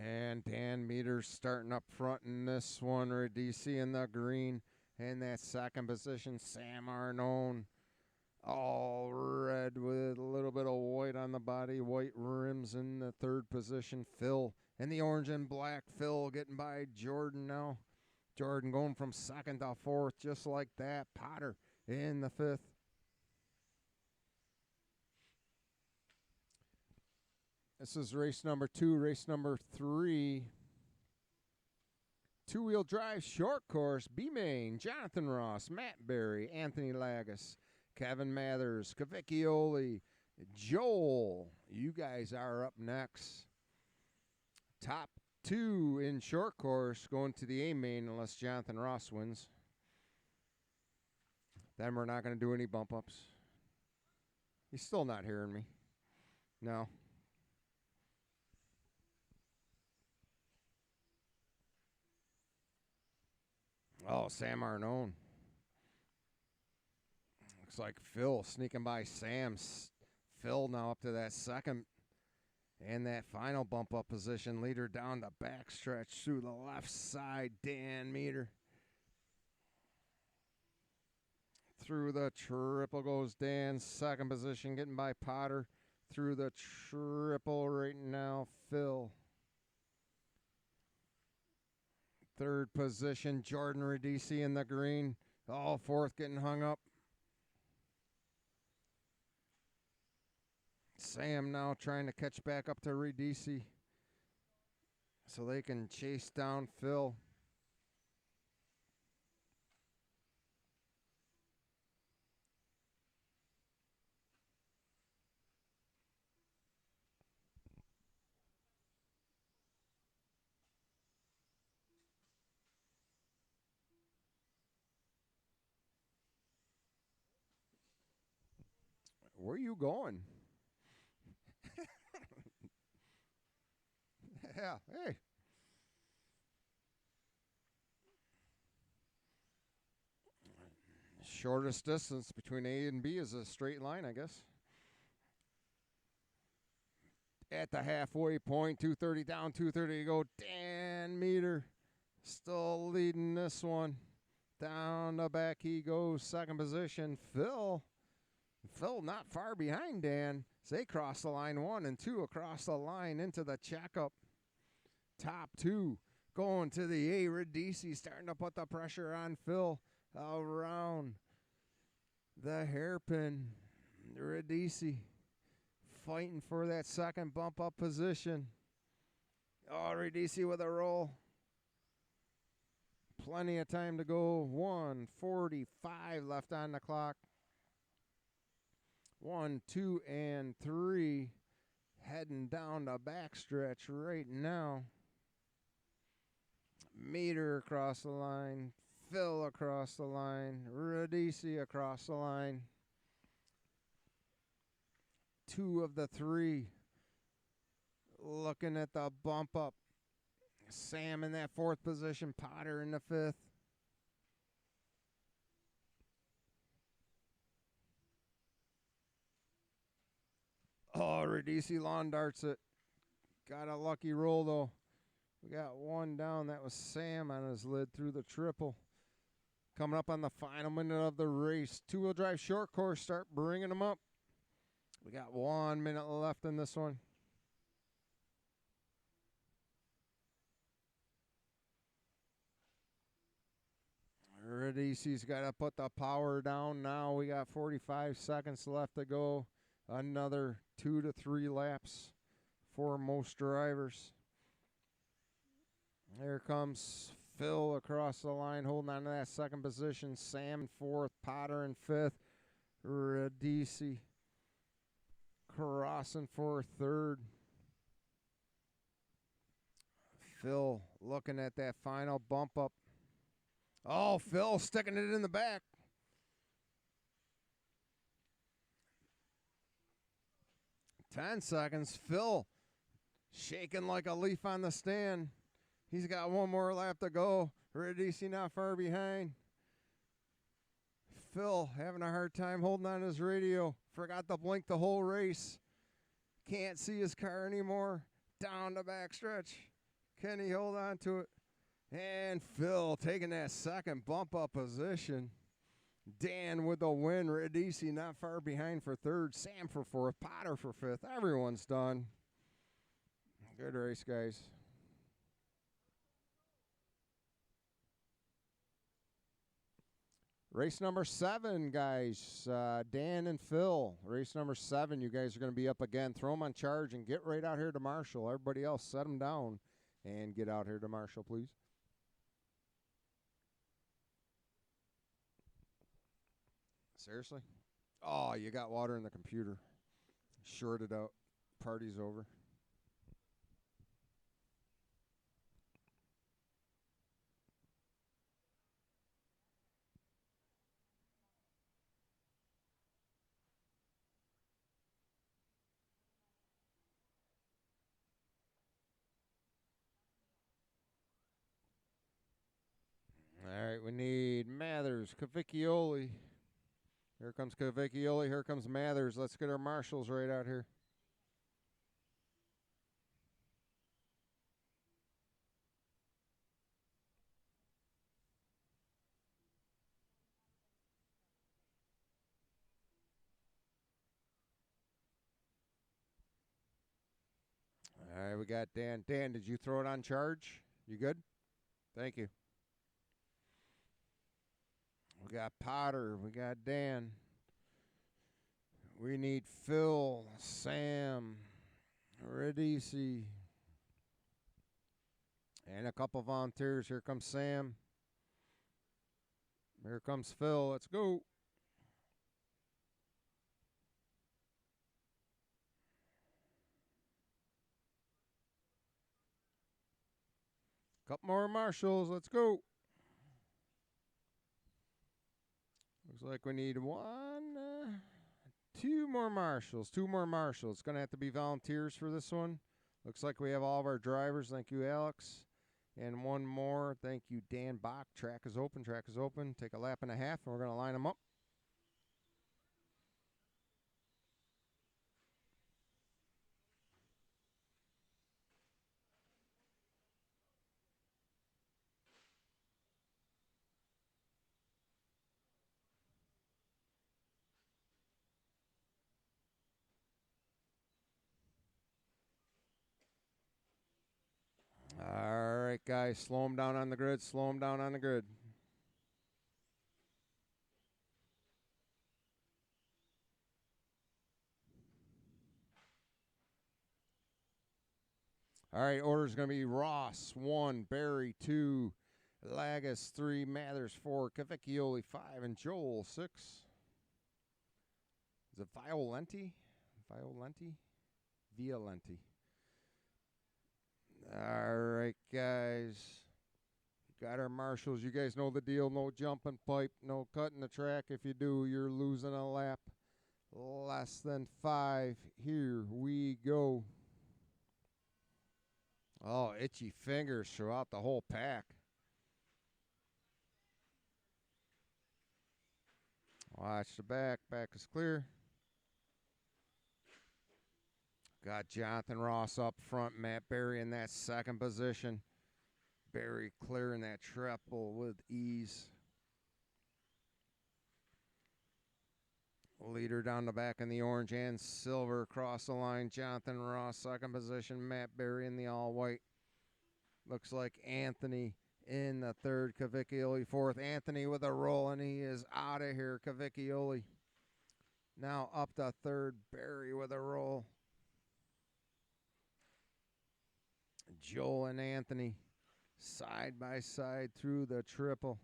And Dan Meters starting up front in this one. Radici in the green. In that second position, Sam Arnone. All red with a little bit of white on the body. White rims in the third position. Phil in the orange and black. Phil getting by Jordan now. Jordan going from second to fourth just like that. Potter in the fifth. This is race number 2. Race number 3. Two-wheel drive short course. B-Main. Jonathan Ross. Matt Berry. Anthony Lagos. Kevin Mathers, Cavicchioli, Joel, you guys are up next. Top 2 in short course going to the A main unless Jonathan Ross wins. Then we're not going to do any bump ups. He's still not hearing me. No. Oh, Sam Arnone. Looks like Phil sneaking by Sam's. Phil now up to that second and that final bump up position. Leader down the back stretch through the left side. Dan Meter. Through the triple goes Dan. Second position getting by Potter. Through the triple right now, Phil. Third position, Jordan Radici in the green. All fourth getting hung up. Sam now trying to catch back up to Radici so they can chase down Phil. Where are you going? Yeah, hey. Shortest distance between A and B is a straight line, I guess. At the halfway point, 230 down, 230 to go. Dan Meter still leading this one. Down the back he goes, second position. Phil not far behind Dan. So they cross the line 1 and 2 across the line into the checkup. Top 2 going to the A. Radici starting to put the pressure on Phil around the hairpin. Radici fighting for that second bump up position. Oh, Radici with a roll. Plenty of time to go. 1:45 left on the clock. 1, 2, and 3 heading down the backstretch right now. Meter across the line. Phil across the line. Radici across the line. 2 of the 3 looking at the bump up. Sam in that 4th position. Potter in the 5th. Oh, Radici lawn darts it. Got a lucky roll, though. We got one down. That was Sam on his lid through the triple. Coming up on the final minute of the race. Two-wheel drive short course. Start bringing them up. We got 1 minute left in this one. Redici's got to put the power down now. We got 45 seconds left to go. Another 2 to 3 laps for most drivers. Here comes Phil across the line, holding on to that second position. Sam in fourth, Potter in fifth. Radici crossing for third. Phil looking at that final bump up. Oh, Phil sticking it in the back. Ten seconds. Phil shaking like a leaf on the stand. He's got one more lap to go. Radici not far behind. Phil having a hard time holding on his radio. Forgot to blink the whole race. Can't see his car anymore. Down the backstretch. Can he hold on to it? And Phil taking that second bump up position. Dan with the win. Radici not far behind for third. Sam for fourth. Potter for fifth. Everyone's done. Good race, guys. Race number 7, guys. Dan and Phil. Race number 7. You guys are going to be up again. Throw them on charge and get right out here to Marshall. Everybody else, set them down and get out here to Marshall, please. Seriously? Oh, you got water in the computer. Shorted out. Party's over. All right, we need Mathers, Cavicchioli. Here comes Cavicchioli. Here comes Mathers. Let's get our marshals right out here. All right, we got Dan. Dan, did you throw it on charge? You good? Thank you. We got Potter. We got Dan. We need Phil, Sam, Radici, and a couple volunteers. Here comes Sam. Here comes Phil. Let's go. Couple more marshals. Let's go. Looks like we need two more marshals. It's going to have to be volunteers for this one. Looks like we have all of our drivers. Thank you, Alex. And one more. Thank you, Dan Bach. Track is open. Take a lap and a half, and we're going to line them up. All right, guys, slow them down on the grid. All right, order is going to be Ross, 1, Barry, 2, Lagus, 3, Mathers, 4, Cavicchioli, 5, and Joel, 6. Is it Violenti? Violenti. All right, guys. Got our marshals. You guys know the deal. No jumping pipe, no cutting the track. If you do, you're losing a lap. Less than 5. Here we go. Oh, itchy fingers throughout the whole pack. Watch the back. Back is clear. Got Jonathan Ross up front. Matt Berry in that second position. Berry clearing that triple with ease. Leader down the back in the orange and silver across the line. Jonathan Ross, second position. Matt Berry in the all-white. Looks like Anthony in the third. Cavicchioli fourth. Anthony with a roll, and he is out of here. Cavicchioli now up to third. Barry with a roll. Joel and Anthony side by side through the triple.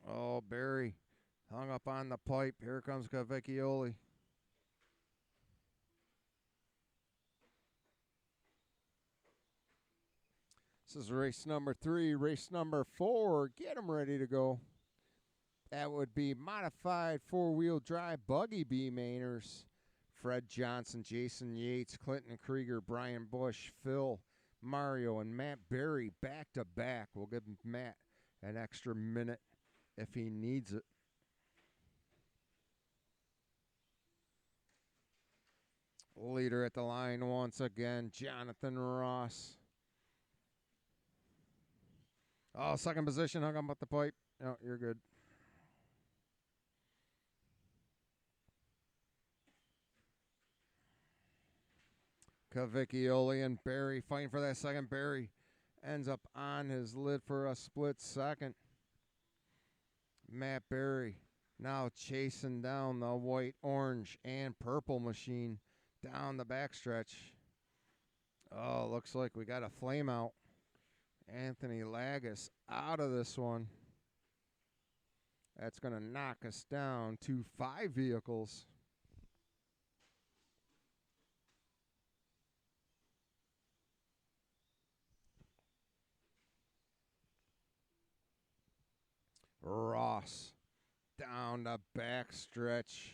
Oh, Barry hung up on the pipe. Here comes Cavicchioli. This is race number 3. Race number 4, get them ready to go. That would be modified four-wheel drive buggy B-mainers. Fred Johnson, Jason Yates, Clinton Krieger, Brian Bush, Phil, Mario, and Matt Berry back-to-back. We'll give Matt an extra minute if he needs it. Leader at the line once again, Jonathan Ross. Oh, second position, hung up at the pipe. No, you're good. Cavicchioli and Barry fighting for that second. Barry ends up on his lid for a split second. Matt Berry now chasing down the white, orange, and purple machine down the backstretch. Oh, looks like we got a flame out. Anthony Lagus out of this one. That's going to knock us down to 5 vehicles. Ross down the backstretch.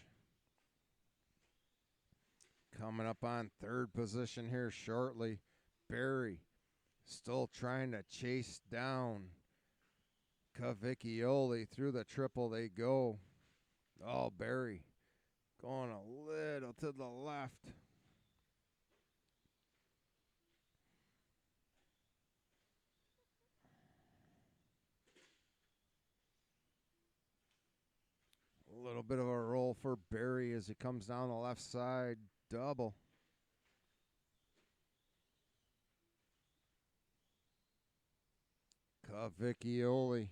Coming up on third position here shortly. Barry still trying to chase down Cavicchioli. Through the triple they go. Oh, Barry going a little to the left. A little bit of a roll for Barry as he comes down the left side. Double. Cavicchioli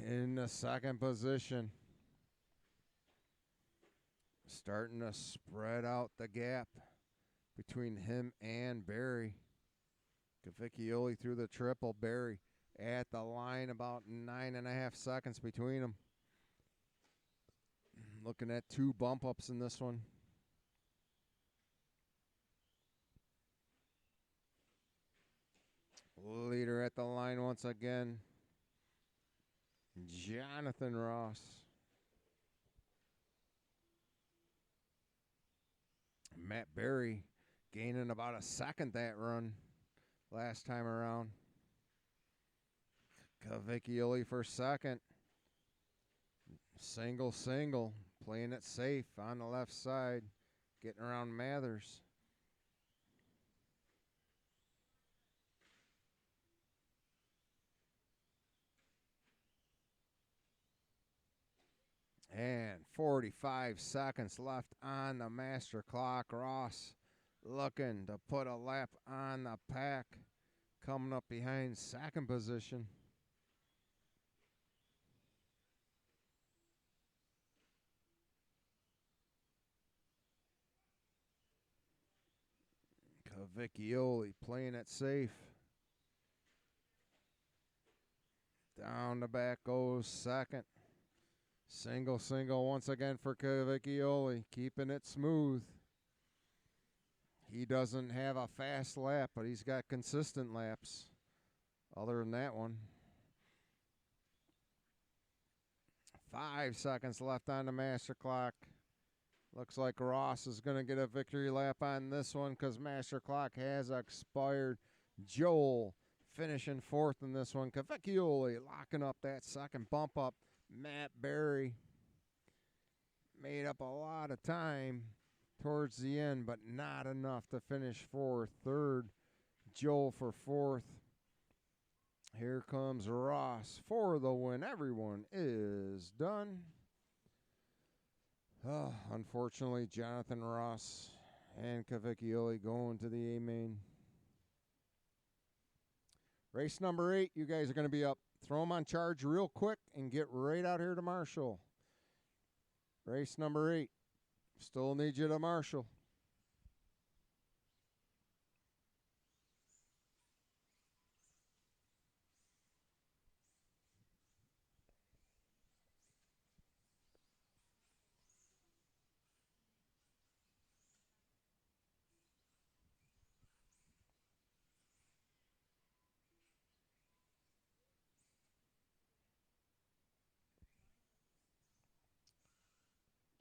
in the second position. Starting to spread out the gap between him and Barry. Cavicchioli through the triple. Barry at the line, about 9.5 seconds between them. Looking at 2 bump ups in this one. Leader at the line once again, Jonathan Ross. Matt Berry gaining about a second that run last time around. Cavicchioli for second. Single, playing it safe on the left side, getting around Mathers. And 45 seconds left on the master clock. Ross looking to put a lap on the pack. Coming up behind second position. Cavicchioli playing it safe. Down the back goes second. Single once again for Cavicchioli, keeping it smooth. He doesn't have a fast lap, but he's got consistent laps other than that one. 5 seconds left on the master clock. Looks like Ross is going to get a victory lap on this one because master clock has expired. Joel finishing fourth in this one. Cavicchioli locking up that second bump up. Matt Berry made up a lot of time towards the end, but not enough to finish for third. Joel for fourth. Here comes Ross for the win. Everyone is done. Unfortunately, Jonathan Ross and Cavicchioli going to the A-main. Race number 8, you guys are going to be up. Throw them on charge real quick and get right out here to Marshall. Race number 8. Still need you to Marshall.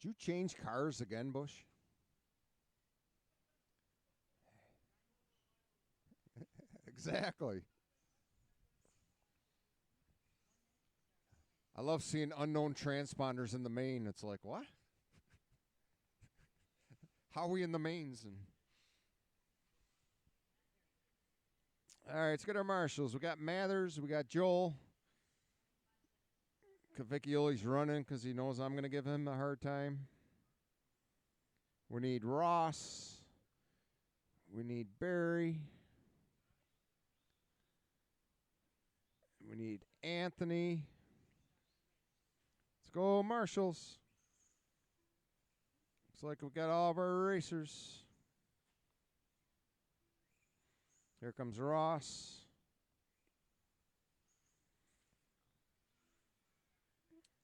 Did you change cars again, Bush? Exactly. I love seeing unknown transponders in the main. It's like, what? How are we in the mains? And all right, let's get our marshals. We got Mathers. We got Joel. Cavicchioli's running because he knows I'm going to give him a hard time. We need Ross. We need Barry. We need Anthony. Let's go, marshals. Looks like we got all of our racers. Here comes Ross.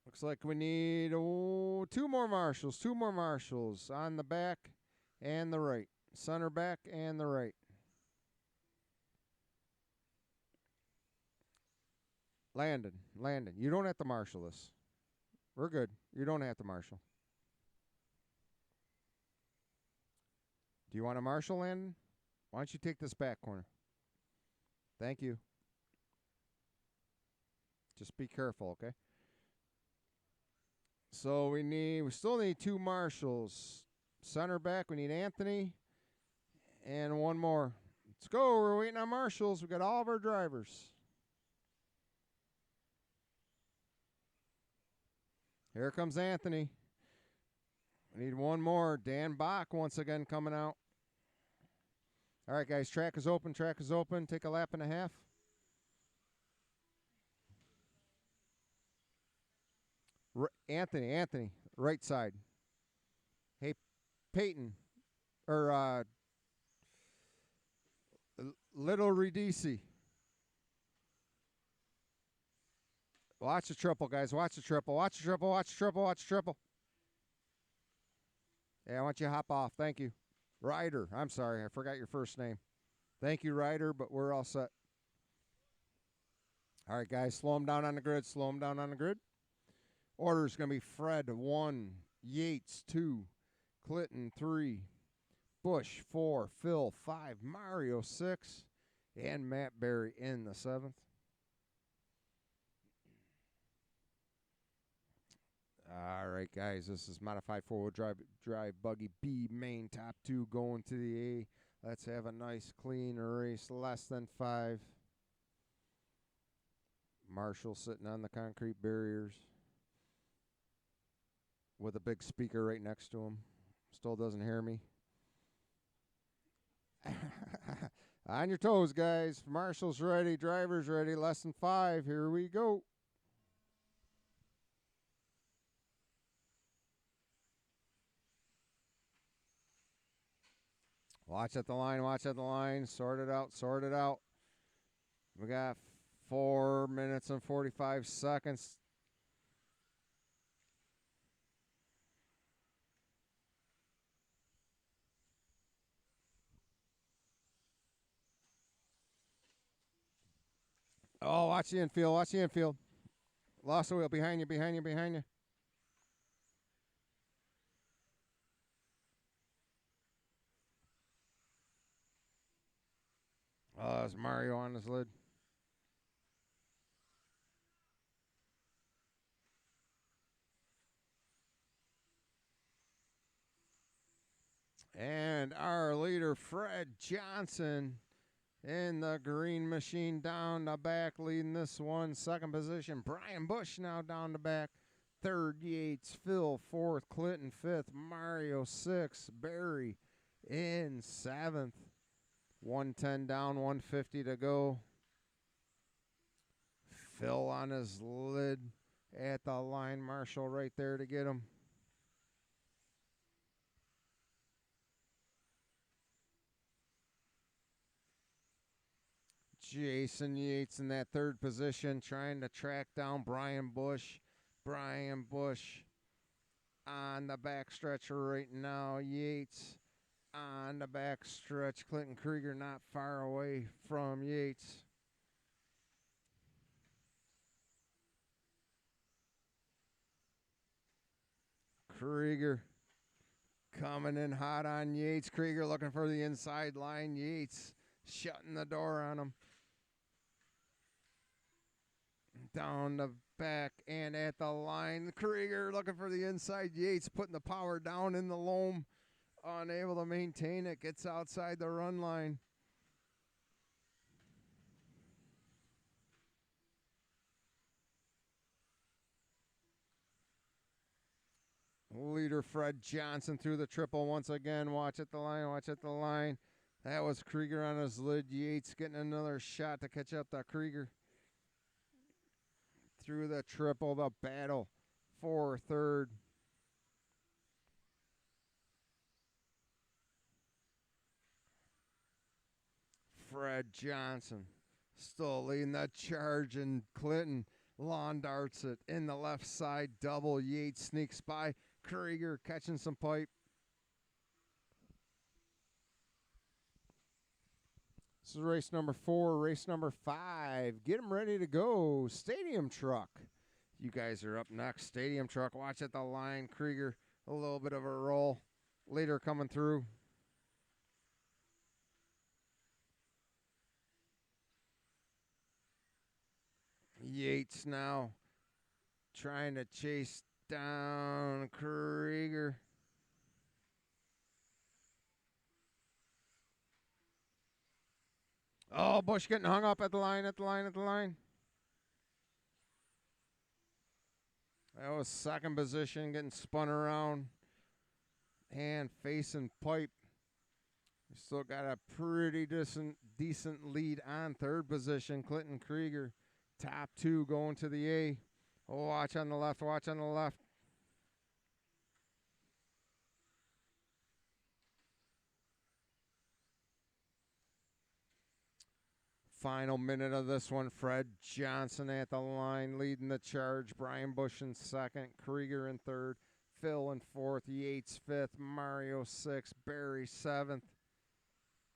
Looks like we need 2 more marshals. 2 more marshals on the back and the right. Center back and the right. Landon, you don't have to marshal this. We're good. You don't have to marshal. Do you want to marshal, Landon? Why don't you take this back corner? Thank you. Just be careful, okay? So we still need 2 marshals. Center back, we need Anthony. And 1 more. Let's go. We're waiting on marshals. We got all of our drivers. Here comes Anthony. We need 1 more. Dan Bach once again coming out. All right, guys, track is open. Track is open. Take a lap and a half. Anthony, right side. Hey, Peyton, or Little Redici. Watch the triple, guys. Watch the triple. Watch the triple. Watch the triple. Watch the triple. Yeah, I want you to hop off. Thank you. Ryder. I'm sorry. I forgot your first name. Thank you, Ryder, but we're all set. All right, guys. Slow them down on the grid. Slow them down on the grid. Order is going to be Fred 1, Yates 2, Clinton 3, Bush 4, Phil 5, Mario 6, and Matt Berry in the 7th. All right, guys, this is modified 4-wheel drive buggy B main top 2 going to the A. Let's have a nice clean race, less than 5. Marshall sitting on the concrete barriers with a big speaker right next to him. Still doesn't hear me. On your toes, guys. Marshall's ready, driver's ready, less than 5. Here we go. Watch at the line, watch at the line. Sort it out, sort it out. We got 4 minutes and 45 seconds. Oh, watch the infield, watch the infield. Lost the wheel, behind you, behind you, behind you. Oh, there's Mario on his lid. And our leader, Fred Johnson, in the green machine down the back, leading this one. 2nd position, Brian Bush now down the back. 3rd, Yates. Phil, 4th. Clinton, 5th. Mario, 6th. Barry in 7th. 110 down, 150 to go. Phil on his lid at the line. Marshall right there to get him. Jason Yates in that third position, trying to track down Brian Bush. Brian Bush on the backstretch right now. Yates on the backstretch. Clinton Krieger not far away from Yates. Krieger coming in hot on Yates. Krieger looking for the inside line. Yates shutting the door on him. Down the back and at the line. Krieger looking for the inside. Yates putting the power down in the loam. Unable to maintain it. Gets outside the run line. Leader Fred Johnson through the triple once again. Watch at the line. Watch at the line. That was Krieger on his lid. Yates getting another shot to catch up to Krieger. Through the triple, the battle for third. Fred Johnson still leading the charge, and Clinton lawn darts it in the left side double. Yates sneaks by. Krieger catching some pipe. This is race number 4. Race number 5. Get them ready to go. Stadium Truck. You guys are up next. Stadium Truck. Watch at the line. Krieger, a little bit of a roll. Leader coming through. Yates now trying to chase down Krieger. Oh, Bush getting hung up at the line, at the line, at the line. That was second position, getting spun around and facing pipe. We still got a pretty decent lead on third position. Clinton Krieger, top 2 going to the A. Oh, watch on the left, watch on the left. Final minute of this one. Fred Johnson at the line, leading the charge. Brian Bush in second. Krieger in third. Phil in fourth. Yates fifth. Mario sixth. Barry seventh.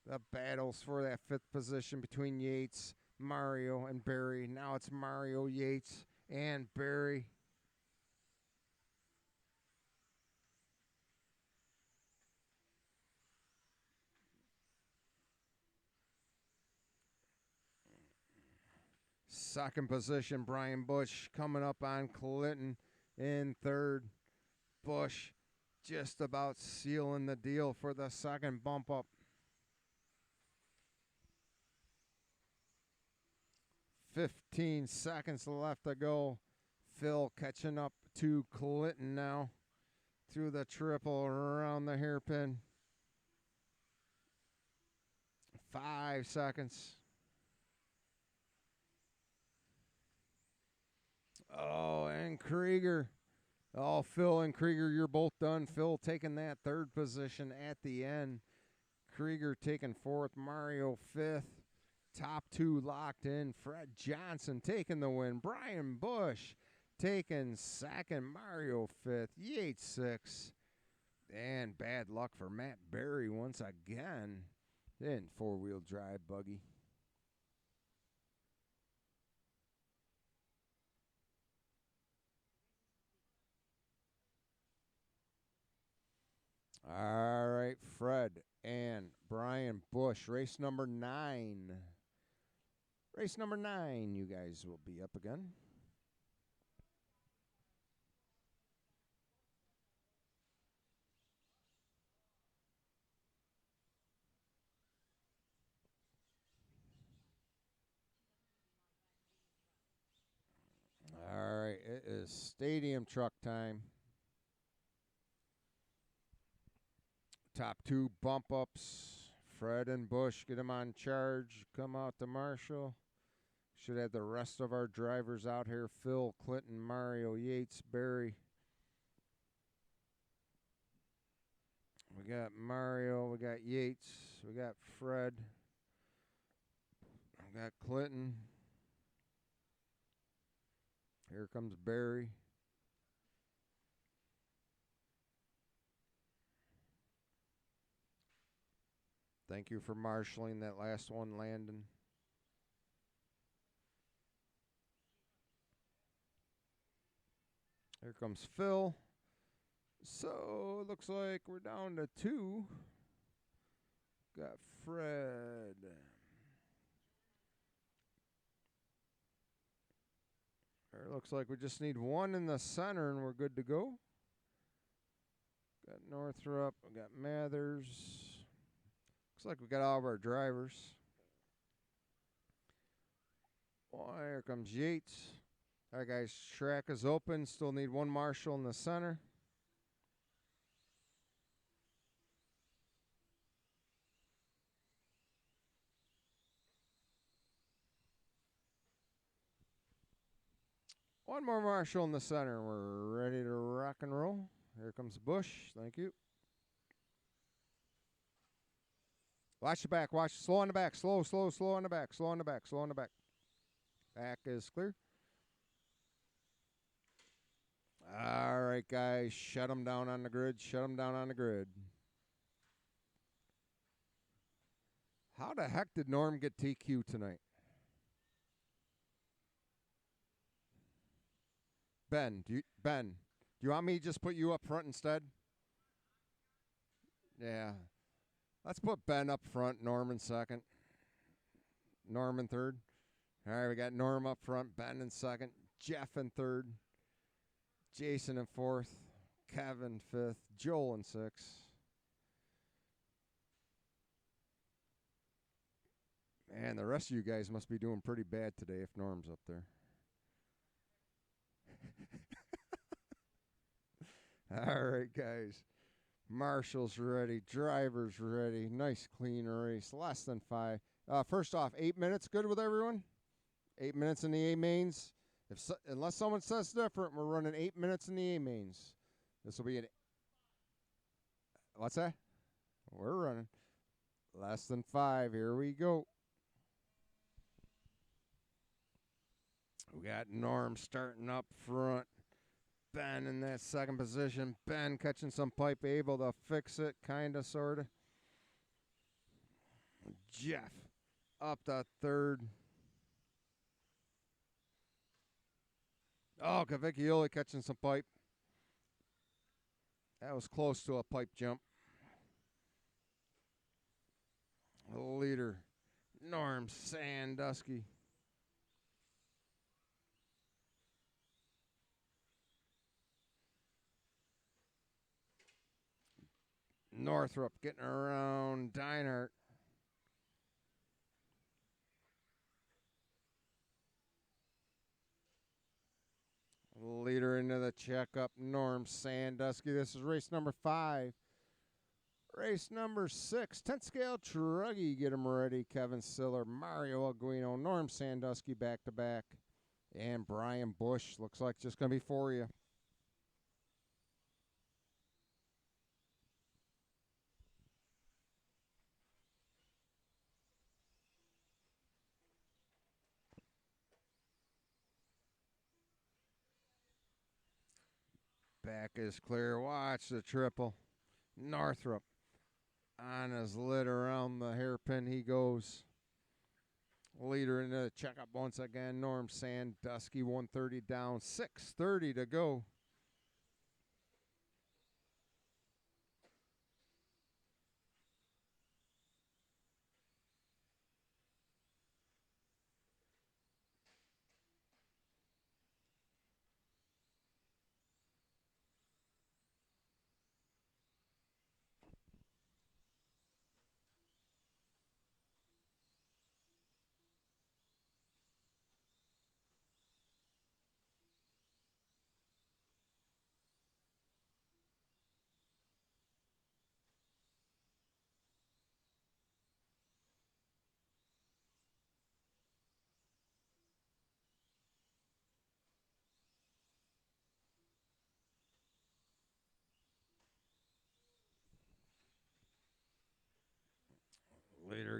The battles for that fifth position between Yates, Mario, and Barry. Now it's Mario, Yates, and Barry. Second position, Brian Bush coming up on Clinton in third. Bush just about sealing the deal for the second bump up. 15 seconds left to go. Phil catching up to Clinton now through the triple around the hairpin. 5 seconds. Oh, and Krieger. Oh, Phil and Krieger, you're both done. Phil taking that third position at the end. Krieger taking fourth. Mario fifth. Top 2 locked in. Fred Johnson taking the win. Brian Bush taking second. Mario fifth. Yates sixth. And bad luck for Matt Barry once again in four-wheel drive buggy. All right, Fred and Brian Bush, race number 9. Race number 9, you guys will be up again. All right, it is Stadium Truck time. Top 2 bump ups. Fred and Bush get them on charge. Come out to Marshall. Should have the rest of our drivers out here. Phil, Clinton, Mario, Yates, Barry. We got Mario. We got Yates. We got Fred. We got Clinton. Here comes Barry. Thank you for marshaling that last one, Landon. Here comes Phil. So it looks like we're down to 2. Got Fred. It looks like we just need 1 in the center and we're good to go. Got Northrup. We got Mathers. Looks like we got all of our drivers. Oh, here comes Yates. All right, guys. Track is open. Still need 1 marshal in the center. One more marshal in the center. We're ready to rock and roll. Here comes Bush. Thank you. Watch the back. Watch. Slow on the back. Slow on the back. Slow on the back. Slow on the back. Back is clear. All right, guys. Shut them down on the grid. Shut them down on the grid. How the heck did Norm get TQ tonight? Ben, do you want me to just put you up front instead? Yeah. Let's put Ben up front, Norm in second. Norm in third. All right, we got Norm up front, Ben in second, Jeff in third, Jason in fourth, Kevin fifth, Joel in sixth. Man, the rest of you guys must be doing pretty bad today if Norm's up there. All right, guys. Marshall's ready. Driver's ready. Nice, clean race. Less than 5. First off, 8 minutes. Good with everyone? 8 minutes in the A-mains. Unless someone says different, we're running 8 minutes in the A-mains. This will be an... What's that? We're running. Less than 5. Here we go. We got Norm starting up front. Ben in that second position. Ben catching some pipe, able to fix it, kind of, sort of. Jeff up to third. Oh, Cavicchioli catching some pipe. That was close to a pipe jump. The leader, Norm Sandusky. Northrup getting around Dinart. Leader into the checkup, Norm Sandusky. This is race number 5. Race number 6, 10th scale Truggy. Get him ready. Kevin Siller, Mario Aguino, Norm Sandusky back to back. And Brian Bush. Looks like just going to be for you. Back is clear. Watch the triple. Northrup on his lid around the hairpin. He goes. Leader into the checkup once again. Norm Sandusky, 130 down. 6:30 to go.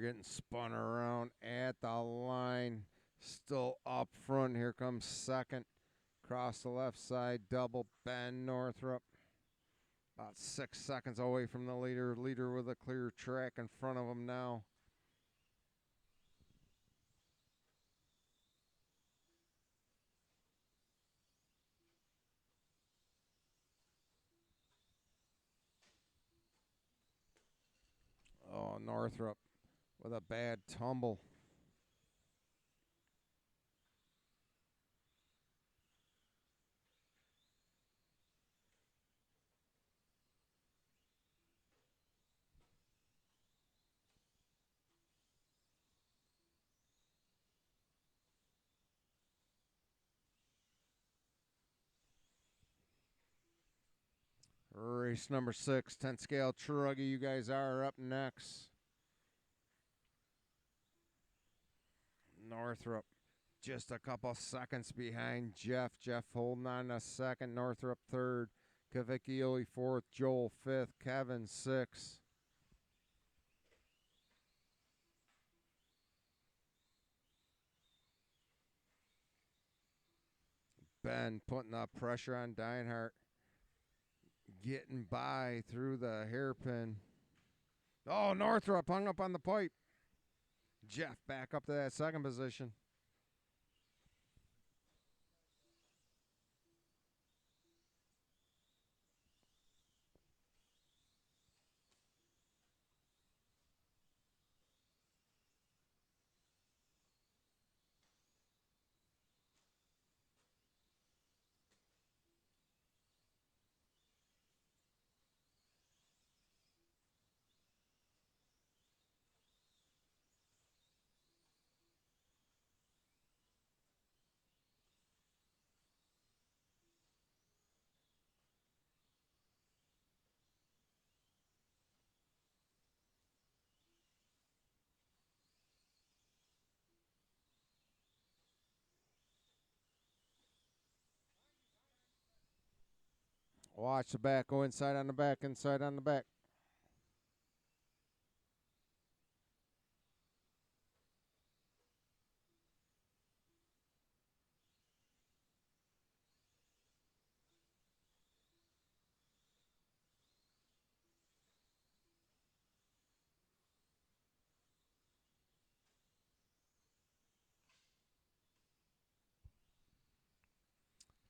getting spun around at the line. Still up front. Here comes second. Across the left side, double Ben Northrup. About 6 seconds away from the leader. Leader with a clear track in front of him now. Oh, Northrup with a bad tumble. Race number 6, 10 scale Truggy. You guys are up next. Northrup just a couple seconds behind Jeff. Jeff holding on a second. Northrup third. Cavicchioli fourth. Joel fifth. Kevin sixth. Ben putting up pressure on Deinhardt. Getting by through the hairpin. Oh, Northrup hung up on the pipe. Jeff back up to that second position. Watch the back. Go inside on the back. Inside on the back.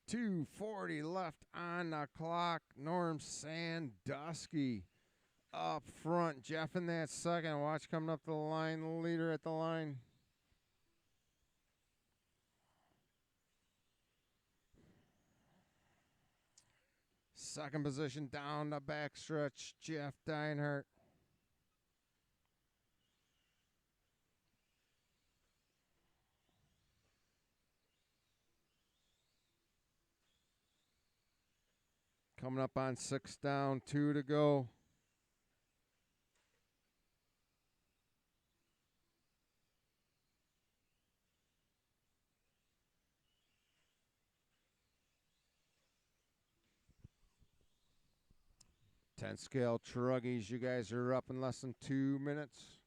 .240 left on the clock. Norm Sandusky up front. Jeff in that second. Watch coming up the line. Leader at the line. Second position down the backstretch. Jeff Deinhardt. Coming up on 6 down, 2 to go. Ten scale Truggies, you guys are up in less than 2 minutes.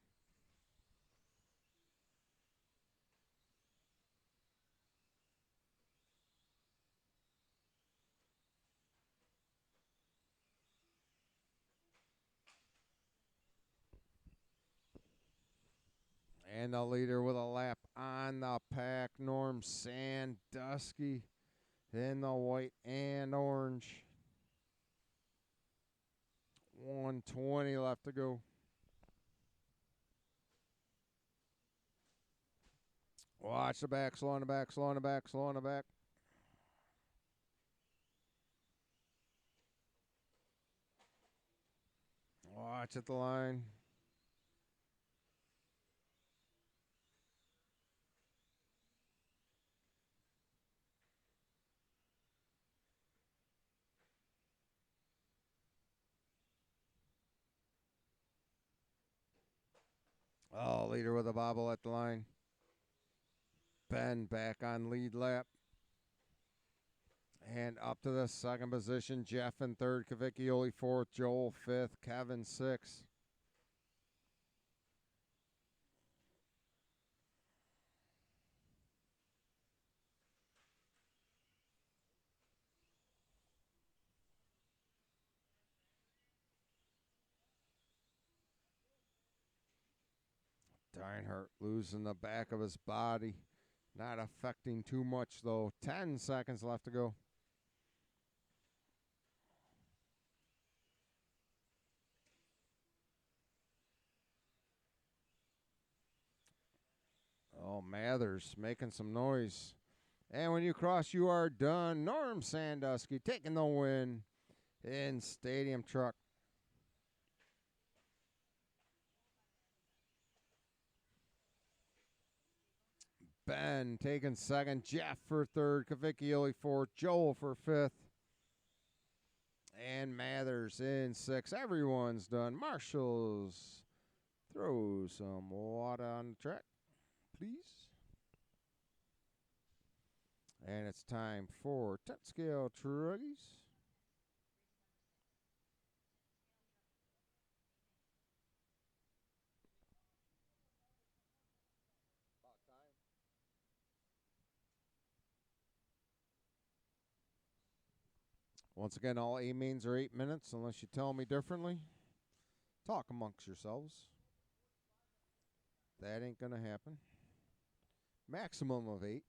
And the leader with a lap on the pack, Norm Sandusky in the white and orange. 120 left to go. Watch the back, slow on the back, slow on the back, slow on the back. Watch at the line. Oh, leader with a bobble at the line. Ben back on lead lap. And up to the second position, Jeff in third, Cavicchioli fourth, Joel fifth, Kevin sixth. Steinhardt losing the back of his body. Not affecting too much, though. 10 seconds left to go. Oh, Mathers making some noise. And when you cross, you are done. Norm Sandusky taking the win in Stadium Truck. Ben taking second. Jeff for third. Cavicchioli fourth. Joel for fifth. And Mathers in sixth. Everyone's done. Marshalls, throw some water on the track, please. And it's time for 10 scale truckies. Once again, all A mains are 8 minutes unless you tell me differently. Talk amongst yourselves. That ain't going to happen. Maximum of 8.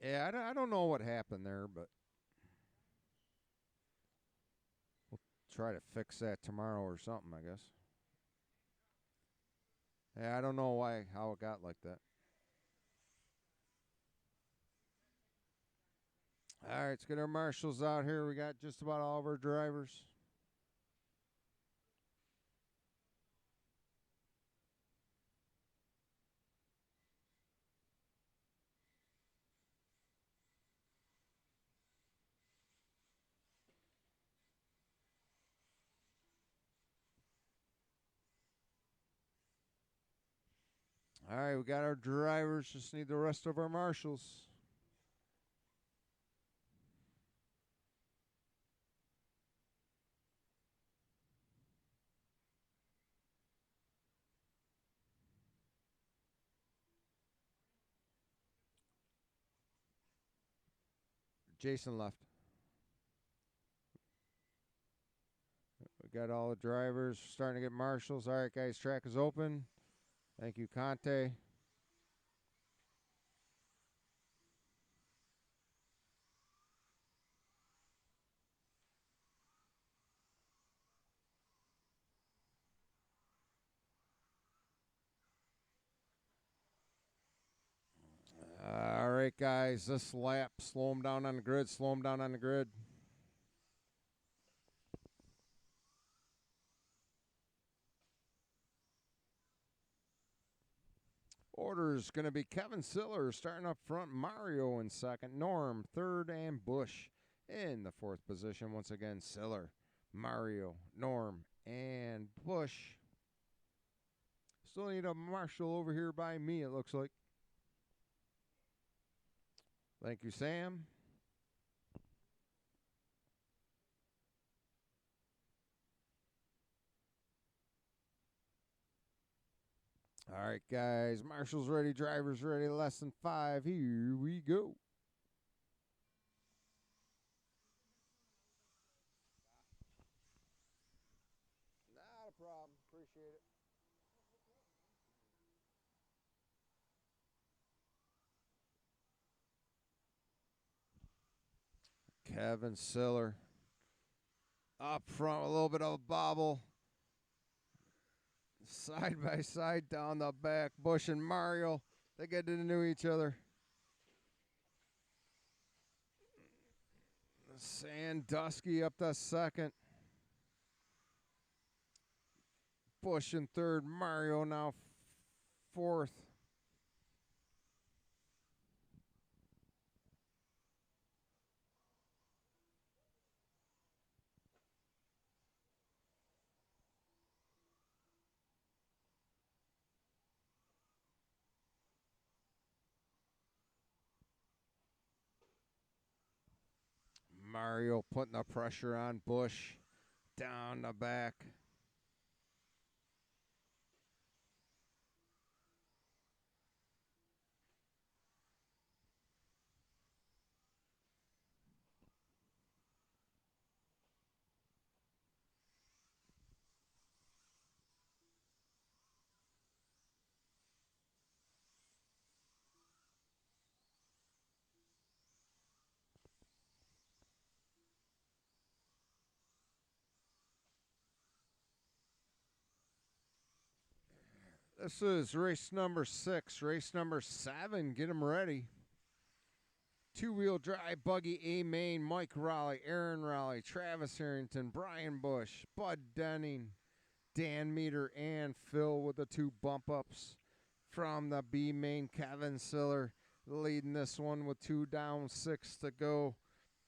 Yeah, I don't know what happened there, but we'll try to fix that tomorrow or something, I guess. Yeah, I don't know how it got like that. All right, let's get our marshals out here. We got just about all of our drivers. All right, we got our drivers. Just need the rest of our marshals. Jason left. We got all the drivers. Starting to get marshals. All right, guys, track is open. Thank you, Conte. All right, guys, this lap, slow them down on the grid. Slow them down on the grid. Order is going to be Kevin Siller starting up front, Mario in second, Norm third, and Bush in the fourth position. Once again, Siller, Mario, Norm, and Bush. Still need a marshal over here by me, it looks like. Thank you, Sam. All right, guys. Marshals ready, drivers ready, less than 5. Here we go. Not a problem. Appreciate it. Kevin Siller up front, a little bit of a bobble. Side by side down the back. Bush and Mario, they get to know each other. Sandusky up to second. Bush in third. Mario now fourth. Mario putting the pressure on Bush down the back. This is race number 6. Race number 7. Get them ready. Two-wheel drive buggy A main. Mike Raleigh, Aaron Raleigh, Travis Harrington, Brian Bush, Bud Denning, Dan Meter, and Phil with the 2 bump ups. From the B main, Kevin Siller leading this one with 2 down, 6 to go.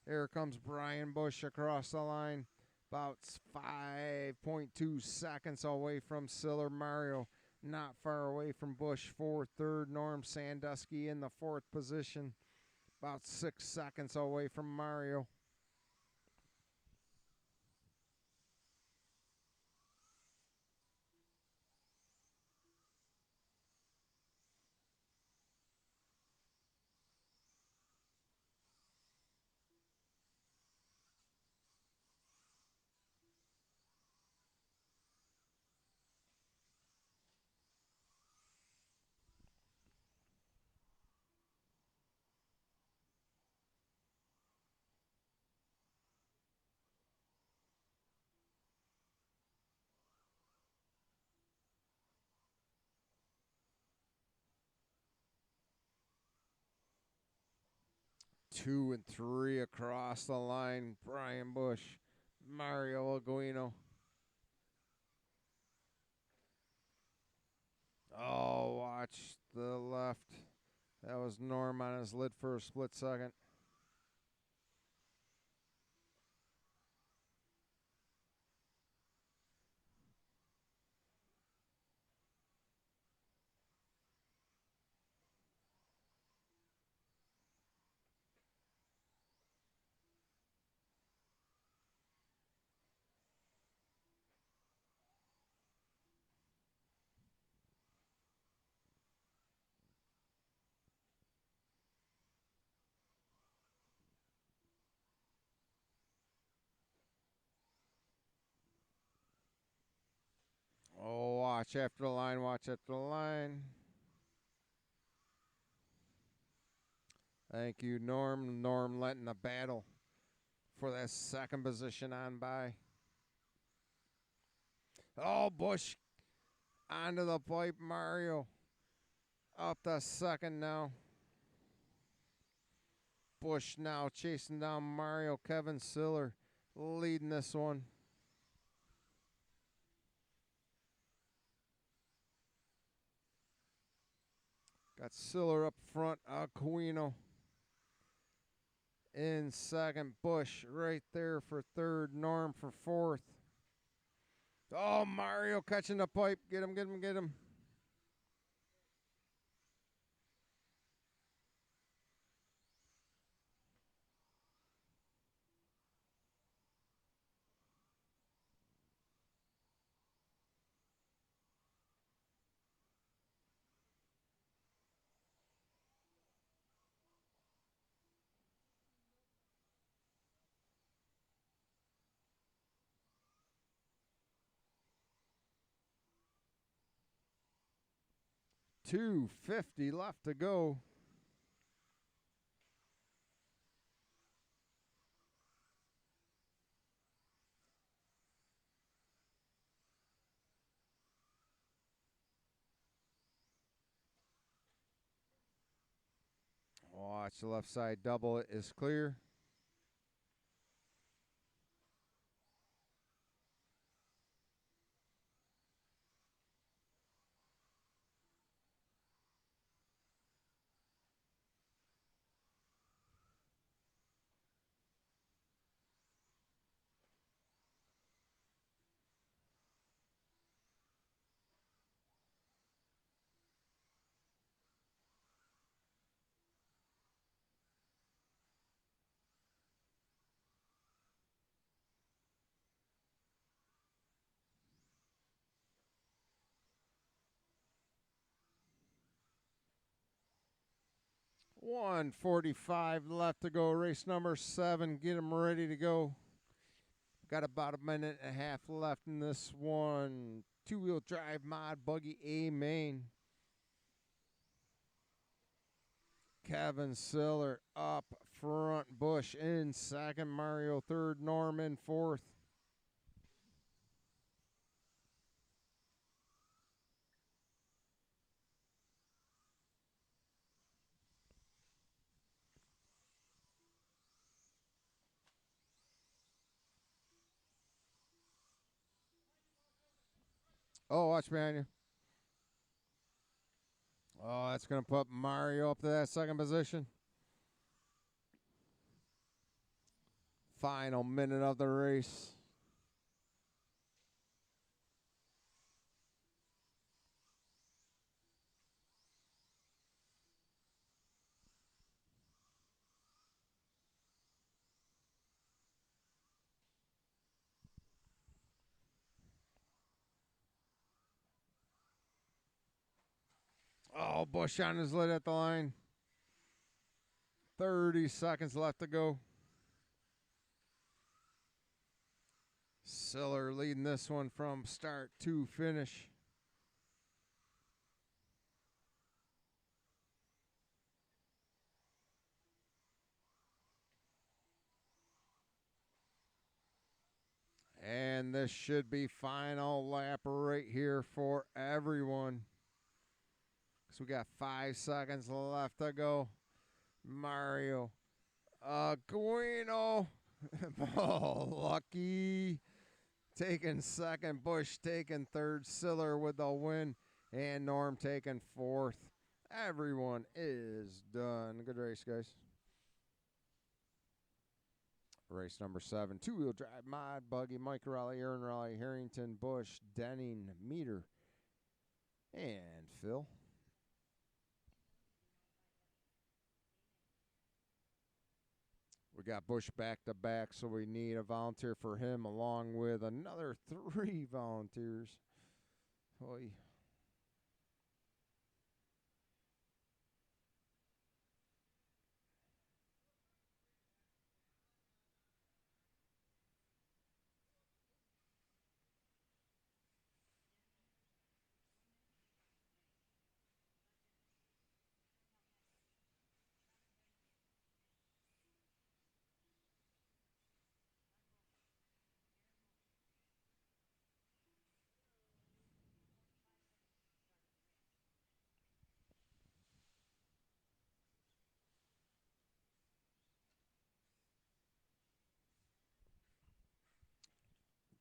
Here comes Brian Bush across the line. About 5.2 seconds away from Siller. Mario not far away from Bush for 3rd. Norm Sandusky in the 4th position. About 6 seconds away from Mario. Two and 3 across the line. Brian Bush, Mario Aguino. Oh, watch the left. That was Norm on his lid for a split second. Oh, watch after the line, watch after the line. Thank you, Norm. Norm letting the battle for that 2nd position on by. Oh, Bush onto the pipe. Mario up the 2nd now. Bush now chasing down Mario. Kevin Siller leading this one. Got Siller up front. Aquino in 2nd. Bush right there for 3rd. Norm for 4th. Oh, Mario catching the pipe. Get him, get him, get him. $250 left to go. Watch the left side double. It is clear. 1:45 left to go. Race number 7. Get them ready to go. Got about a minute and a half left in this one. Two-wheel drive mod buggy A main. Kevin Siller up front. Bush in second. Mario third. Norman fourth. Oh, watch behind you. Oh, that's going to put Mario up to that second position. Final minute of the race. Oh, Bush on his lid at the line. 30 seconds left to go. Siller leading this one from start to finish. And this should be final lap right here for everyone. So we got 5 seconds left to go. Mario. Guino. Oh, lucky. Taking second. Bush taking third. Siller with the win. And Norm taking fourth. Everyone is done. Good race, guys. Race number 7. Two-wheel drive mod buggy. Mike Raleigh, Aaron Raleigh, Harrington, Bush, Denning, Meter, and Phil. We got Bush back to back, so we need a volunteer for him along with another 3 volunteers. Oy.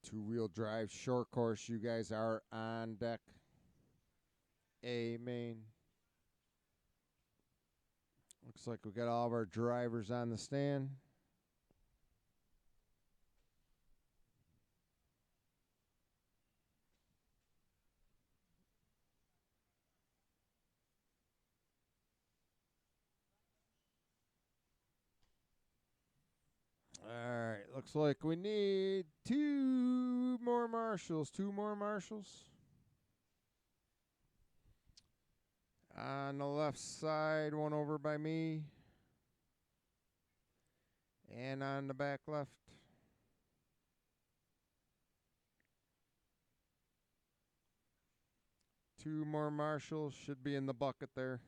Two-wheel drive short course. You guys are on deck. A main. Looks like we got all of our drivers on the stand. All right, looks like we need 2 more marshals. 2 more marshals. On the left side, one over by me. And on the back left. Two more marshals should be in the bucket there.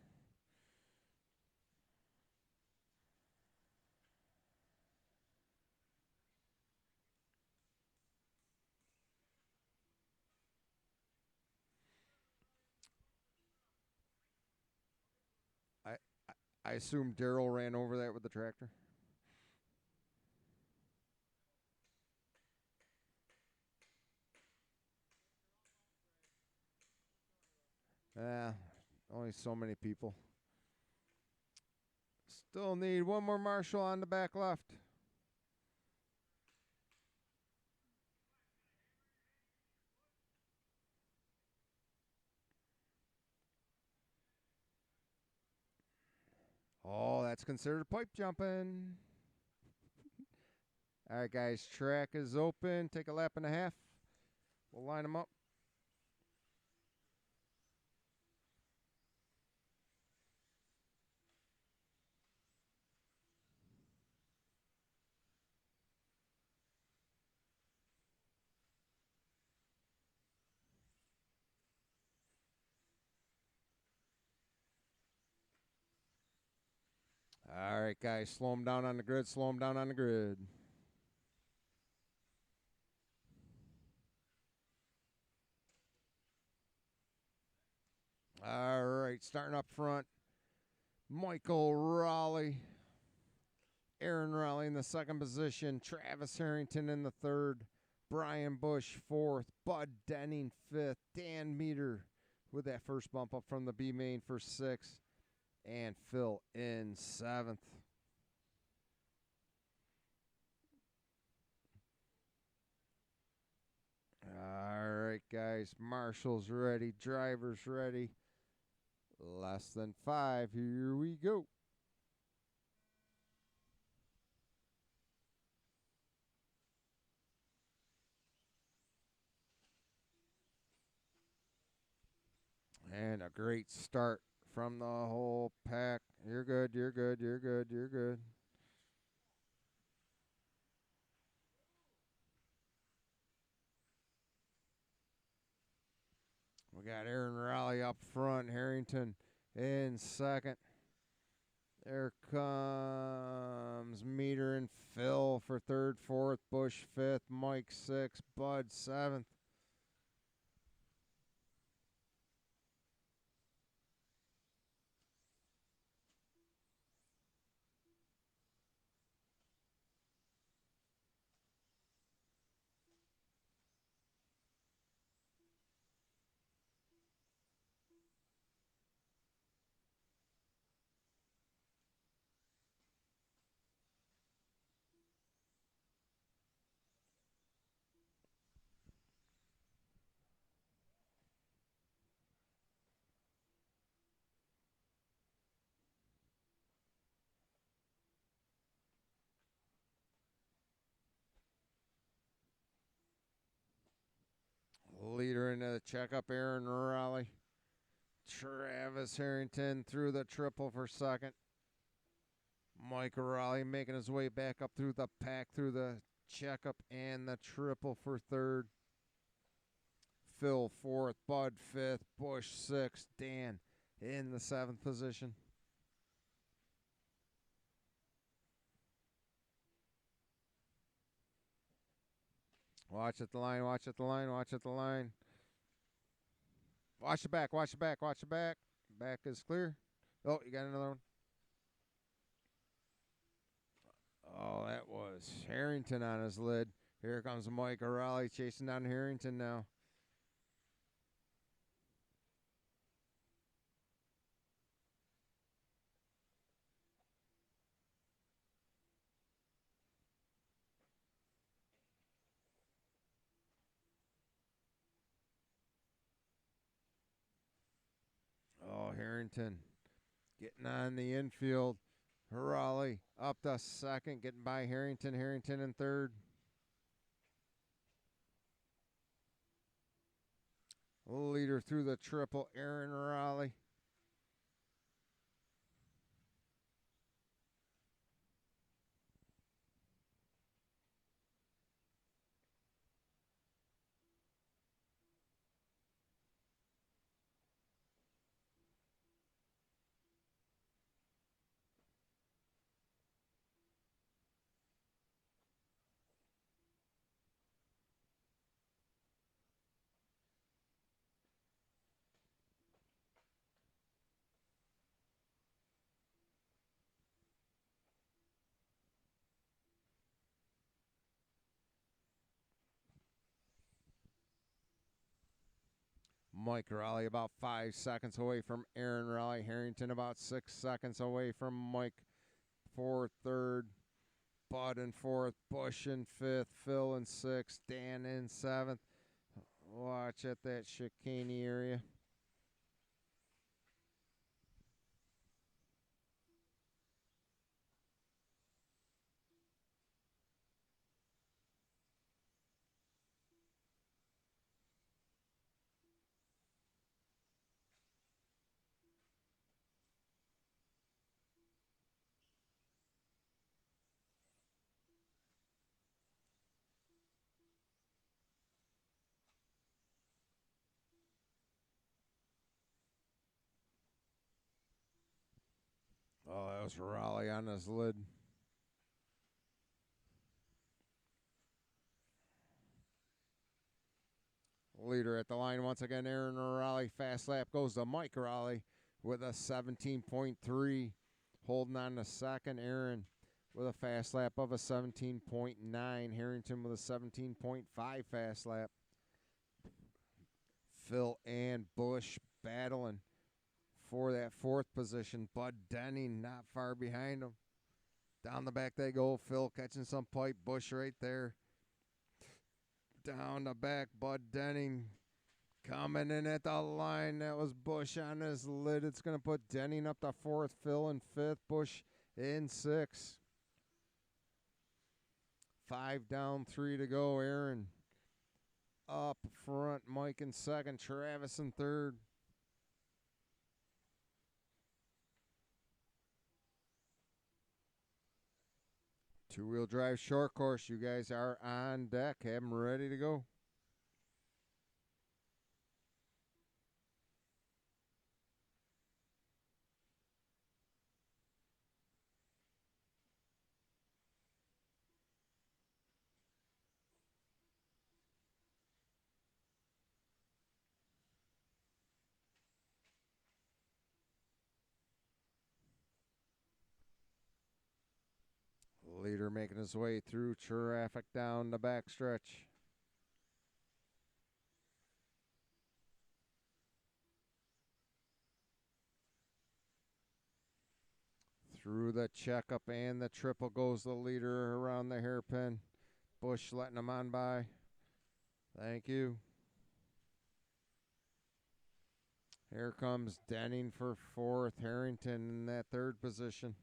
I assume Daryl ran over that with the tractor. Only so many people. Still need one more marshal on the back left. Oh, that's considered pipe jumping. All right, guys, track is open. Take a lap and a half. We'll line them up. All right, guys, slow them down on the grid. Slow them down on the grid. All right, starting up front, Michael Raleigh. Aaron Raleigh in the second position. Travis Harrington in the third. Brian Bush fourth. Bud Denning fifth. Dan Meter with that first bump up from the B main for sixth. And Phil in seventh. All right, guys. Marshall's ready. Driver's ready. Less than 5. Here we go. And a great start from the whole pack. You're good, you're good, you're good, you're good. We got Aaron Raleigh up front, Harrington in second. There comes Meter and Phil for third, fourth, Bush fifth, Mike sixth, Bud seventh. Leader into the checkup, Aaron Raleigh. Travis Harrington through the triple for second. Mike Raleigh making his way back up through the pack, through the checkup and the triple for third. Phil fourth, Bud fifth, Bush sixth, Dan in the seventh position. Watch at the line, watch at the line, watch at the line. Watch the back, watch the back, watch the back. Back is clear. Oh, you got another one. Oh, that was Harrington on his lid. Here comes Mike Raleigh chasing down Harrington now. Oh, Harrington getting on the infield. Raleigh up to second, getting by Harrington. Harrington in third. Leader through the triple, Aaron Raleigh. Mike Raleigh about 5 seconds away from Aaron Raleigh. Harrington about 6 seconds away from Mike for third. Bud in fourth. Bush in fifth. Phil in sixth. Dan in seventh. Watch at that chicane area. was Raleigh on his lid. Leader at the line once again, Aaron Raleigh. Fast lap goes to Mike Raleigh with a 17.3. Holding on to second, Aaron with a fast lap of a 17.9. Harrington with a 17.5 fast lap. Phil and Bush battling for that fourth position. Bud Denning not far behind him. Down the back they go. Phil catching some pipe. Bush right there. Down the back, Bud Denning coming in at the line. That was Bush on his lid. It's going to put Denning up to fourth, Phil in fifth, Bush in sixth. 5 down, 3 to go. Aaron up front, Mike in second, Travis in third. Two-wheel drive short course. You guys are on deck. Have them ready to go. Leader making his way through traffic down the backstretch. Through the checkup and the triple goes the leader around the hairpin. Bush letting him on by. Thank you. Here comes Denning for fourth. Harrington in that third position.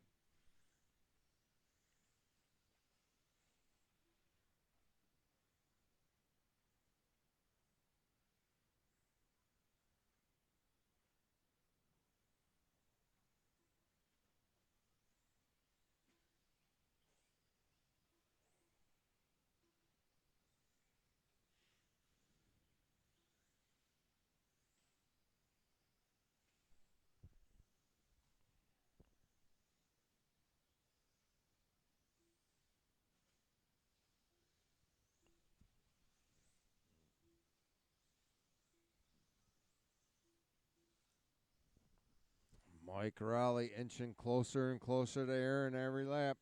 Mike Raleigh inching closer and closer to Aaron every lap.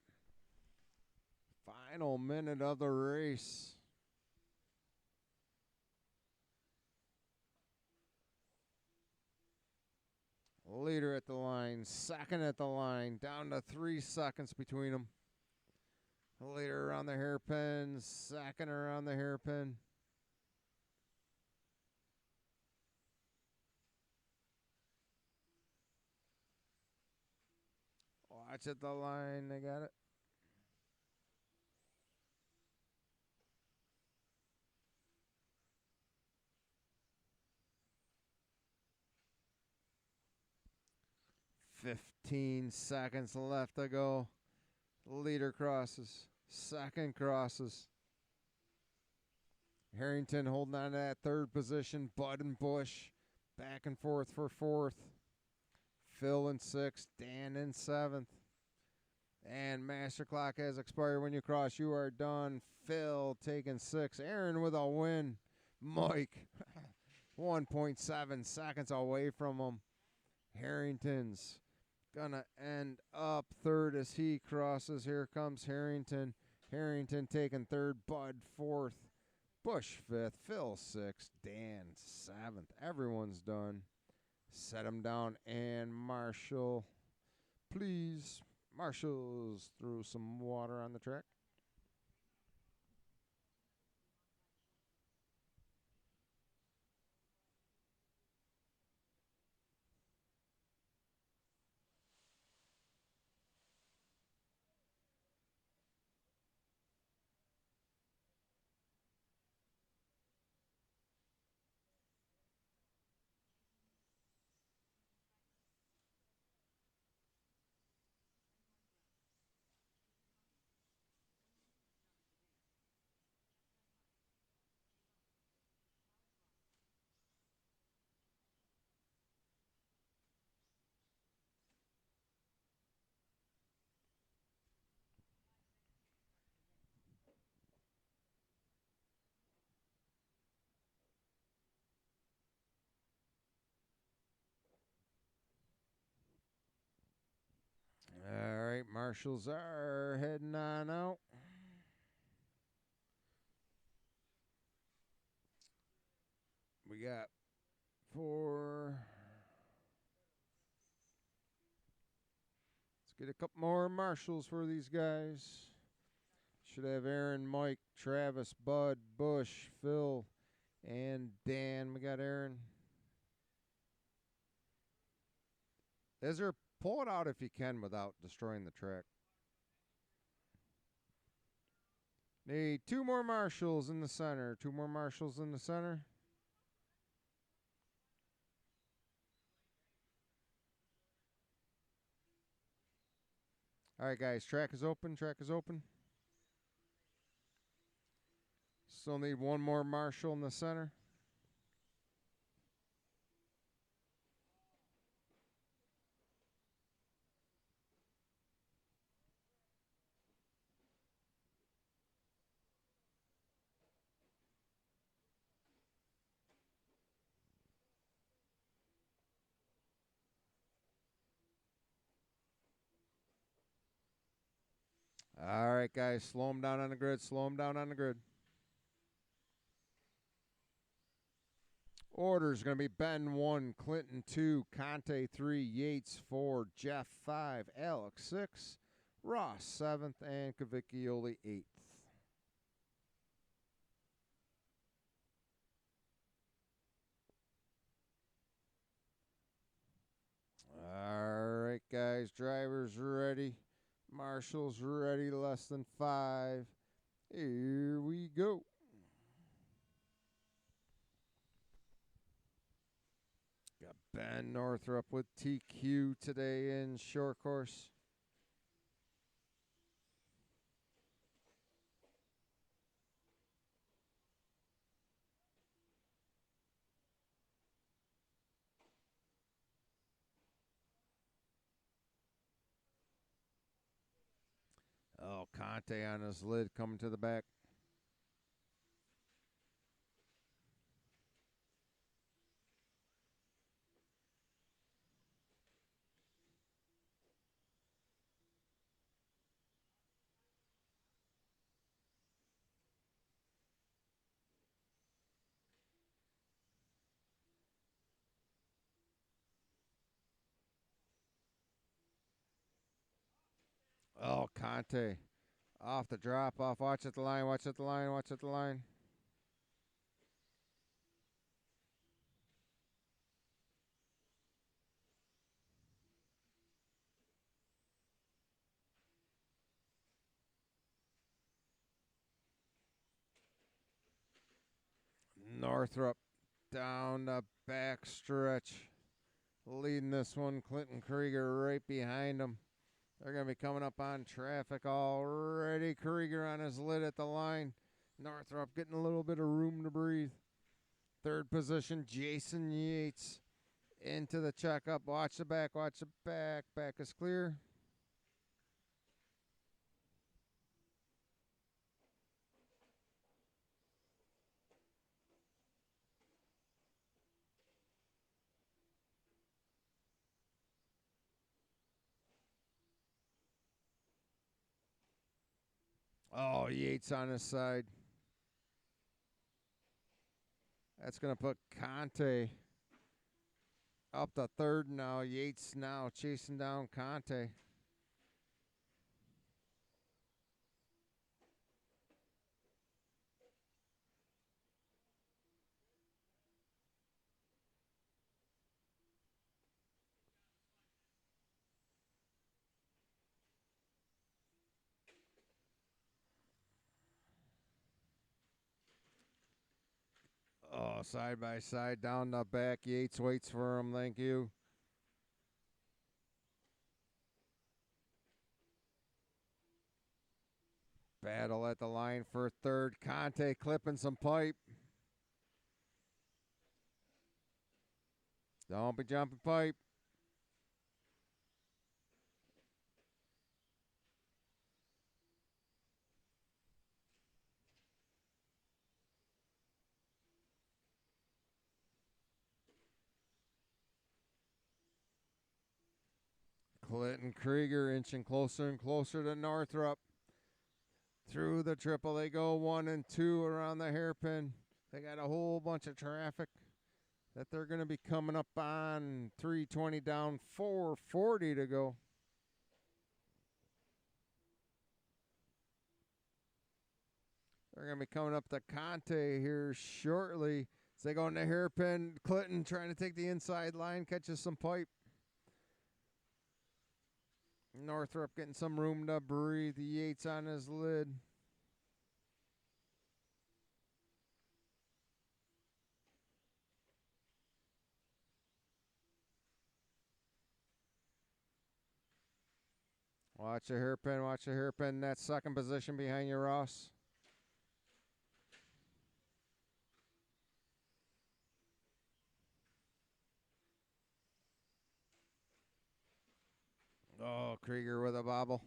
Final minute of the race. Leader at the line, second at the line, down to 3 seconds between them. Leader around the hairpin, second around the hairpin. Watch at the line, they got it. "15 seconds left to go. Leader crosses. Second crosses. Harrington holding on to that third position. Bud and Bush back and forth for fourth. Phil in sixth. Dan in seventh. And master clock has expired when you cross. You are done. Phil taking sixth. Aaron with a win. Mike 1.7 seconds away from him. Harrington's gonna end up third as he crosses. Here comes Harrington. Harrington taking third. Bud fourth. Bush fifth. Phil sixth. Dan seventh. Everyone's done. Set him down. And Marshall, please. Marshall's threw some water on the track. marshals are heading on out. We got 4. Let's get a couple more marshals for these guys. Should have Aaron, Mike, Travis, Bud, Bush, Phil, and Dan. We got Aaron. Ezra, pull it out if you can without destroying the track. Need 2 more marshals in the center. 2 more marshals in the center. All right, guys. Track is open. Track is open. Still need 1 more marshal in the center. All right, guys. Slow them down on the grid. Slow them down on the grid. Order's going to be Ben 1, Clinton 2, Conte 3, Yates 4, Jeff 5, Alex 6, Ross 7th, and Cavicchioli 8th. All right, guys. Drivers ready. Marshals ready. Less than 5. Here we go. Got Ben Northrup with TQ today in short course. Oh, Conte on his lid coming to the back. Oh, Conte. Off the drop off. Watch at the line. Watch at the line. Watch at the line. Northrup down the back stretch. Leading this one. Clinton Krieger right behind him. They're going to be coming up on traffic already. Krieger on his lid at the line. Northrup getting a little bit of room to breathe. Third position, Jason Yates into the checkup. Watch the back, watch the back. Back is clear. Oh, Yates on his side. That's going to put Conte up to third now. Yates now chasing down Conte. Oh, side by side down the back. Yates waits for him. Thank you. Battle at the line for third. Conte clipping some pipe. Don't be jumping pipe. Clinton Krieger inching closer and closer to Northrup. Through the triple, they go 1 and 2 around the hairpin. They got a whole bunch of traffic that they're going to be coming up on. 320 down, 440 to go. They're going to be coming up to Conte here shortly. As they go in the hairpin, Clinton trying to take the inside line, catches some pipe. Northrup getting some room to breathe. Yates on his lid. Watch the hairpin, watch the hairpin. That second position behind you, Ross. Oh, Krieger with a bobble.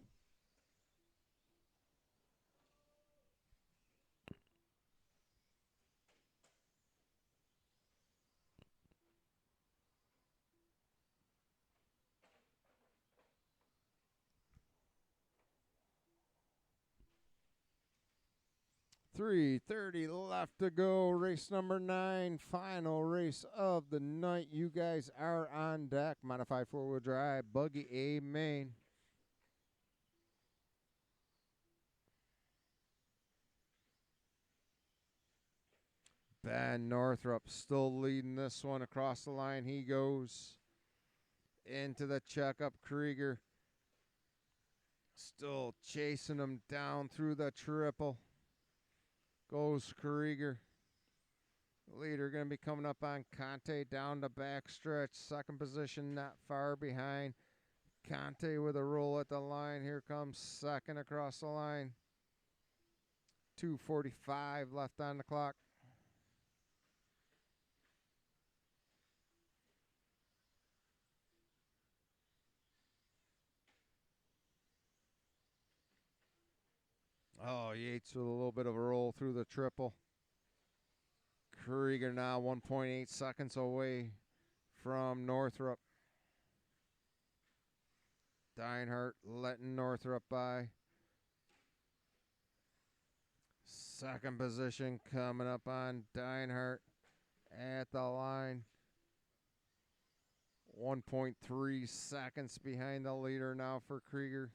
.330 left to go. Race number 9, final race of the night. You guys are on deck. Modified four-wheel drive, buggy A main. Ben Northrup still leading this one across the line. He goes into the checkup. Krieger still chasing him down through the triple. Goes Krieger. Leader going to be coming up on Conte down the backstretch. Second position not far behind. Conte with a roll at the line. Here comes second across the line. 2:45 left on the clock. Oh, Yates with a little bit of a roll through the triple. Krieger now 1.8 seconds away from Northrup. Deinhardt letting Northrup by. Second position coming up on Deinhardt at the line. 1.3 seconds behind the leader now for Krieger.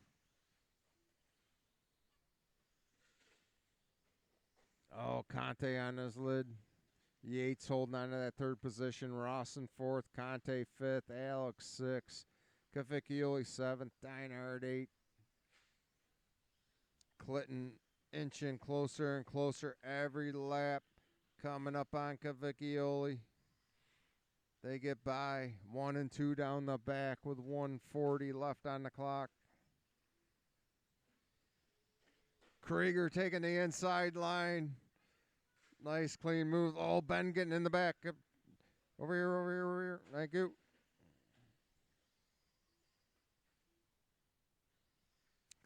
Oh, Conte on his lid. Yates holding on to that third position. Ross in fourth. Conte fifth. Alex sixth. Cavicchioli seventh. Deinhardt eighth. Clinton inching closer and closer every lap. Coming up on Cavicchioli. They get by 1 and 2 down the back with 1:40 left on the clock. Krieger taking the inside line. Nice clean move. Oh, Ben getting in the back. Over here, over here, over here. Thank you.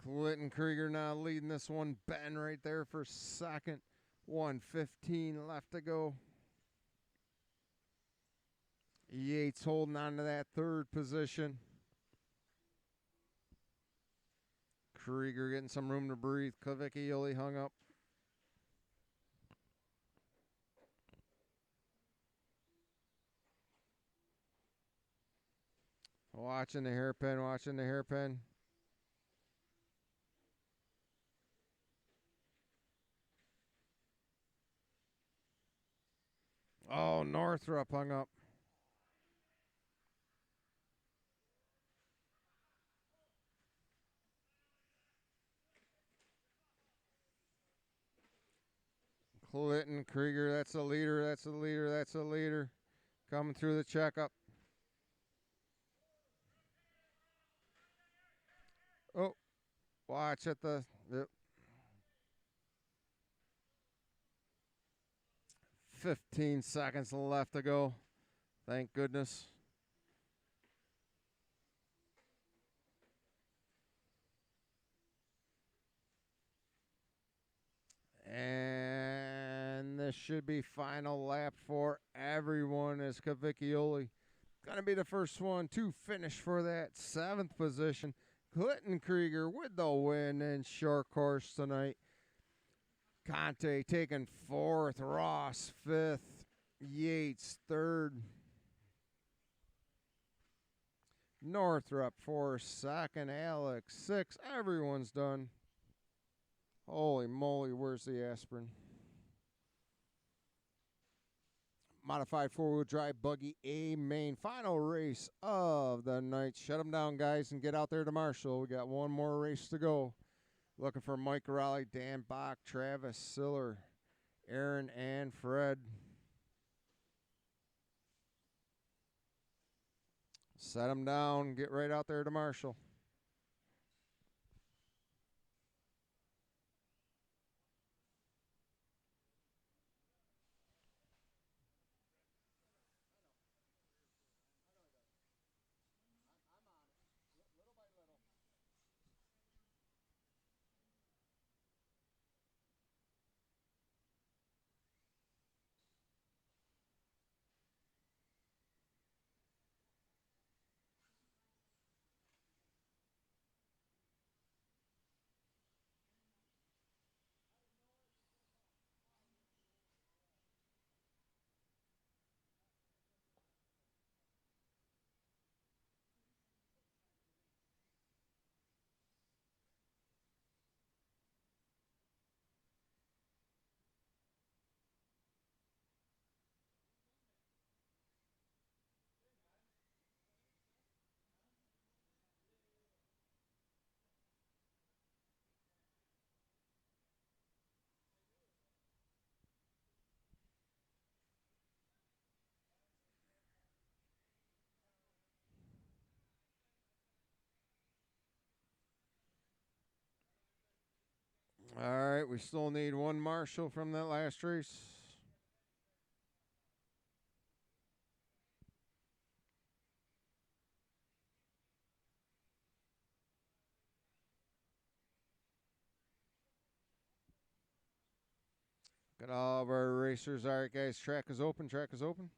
Clinton Krieger now leading this one. Ben right there for second. 1:15 left to go. Yates holding on to that third position. Krieger getting some room to breathe. Cavicchioli hung up. Watching the hairpin, watching the hairpin. Oh, Northrup hung up. Clinton Krieger, that's a leader, that's a leader, that's a leader. Coming through the checkup. Oh, watch at the... Yep. 15 seconds left to go. Thank goodness. And this should be final lap for everyone as Cavicchioli Gonna be the first one to finish for that 7th position. Clinton Krieger with the win in short course tonight. Conte taking 4th, Ross 5th, Yates 3rd, Northrup 4th, 2nd, Alex 6th. Everyone's done. Holy moly, where's the aspirin? Modified 4-wheel drive buggy A main. Final race of the night. Shut them down, guys, and get out there to Marshall. We got one more race to go. Looking for Mike Raleigh, Dan Bach, Travis Siller, Aaron, and Fred. Set them down. Get right out there to Marshall. All right, we still need one Marshall from that last race. Got all of our racers. All right, guys, track is open. Track is open.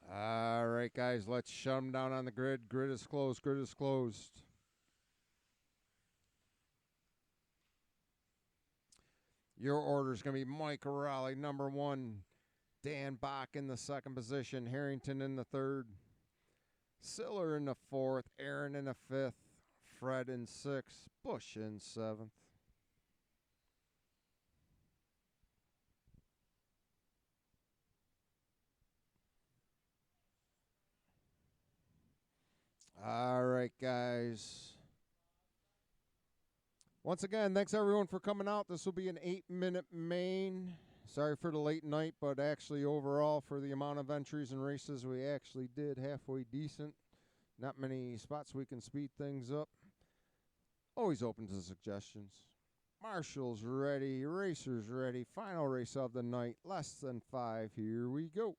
All right, guys, let's shut them down on the grid. Grid is closed. Grid is closed. Your order is going to be Mike Raleigh, number 1. Dan Bach in the 2nd position. Harrington in the 3rd. Siller in the 4th. Aaron in the 5th. Fred in 6th. Bush in 7th. All right, guys. Once again, thanks everyone for coming out. This will be an 8-minute main. Sorry for the late night, but actually overall for the amount of entries and races, we actually did halfway decent. Not many spots we can speed things up. Always open to suggestions. Marshall's ready. Racers ready. Final race of the night. Less than 5. Here we go.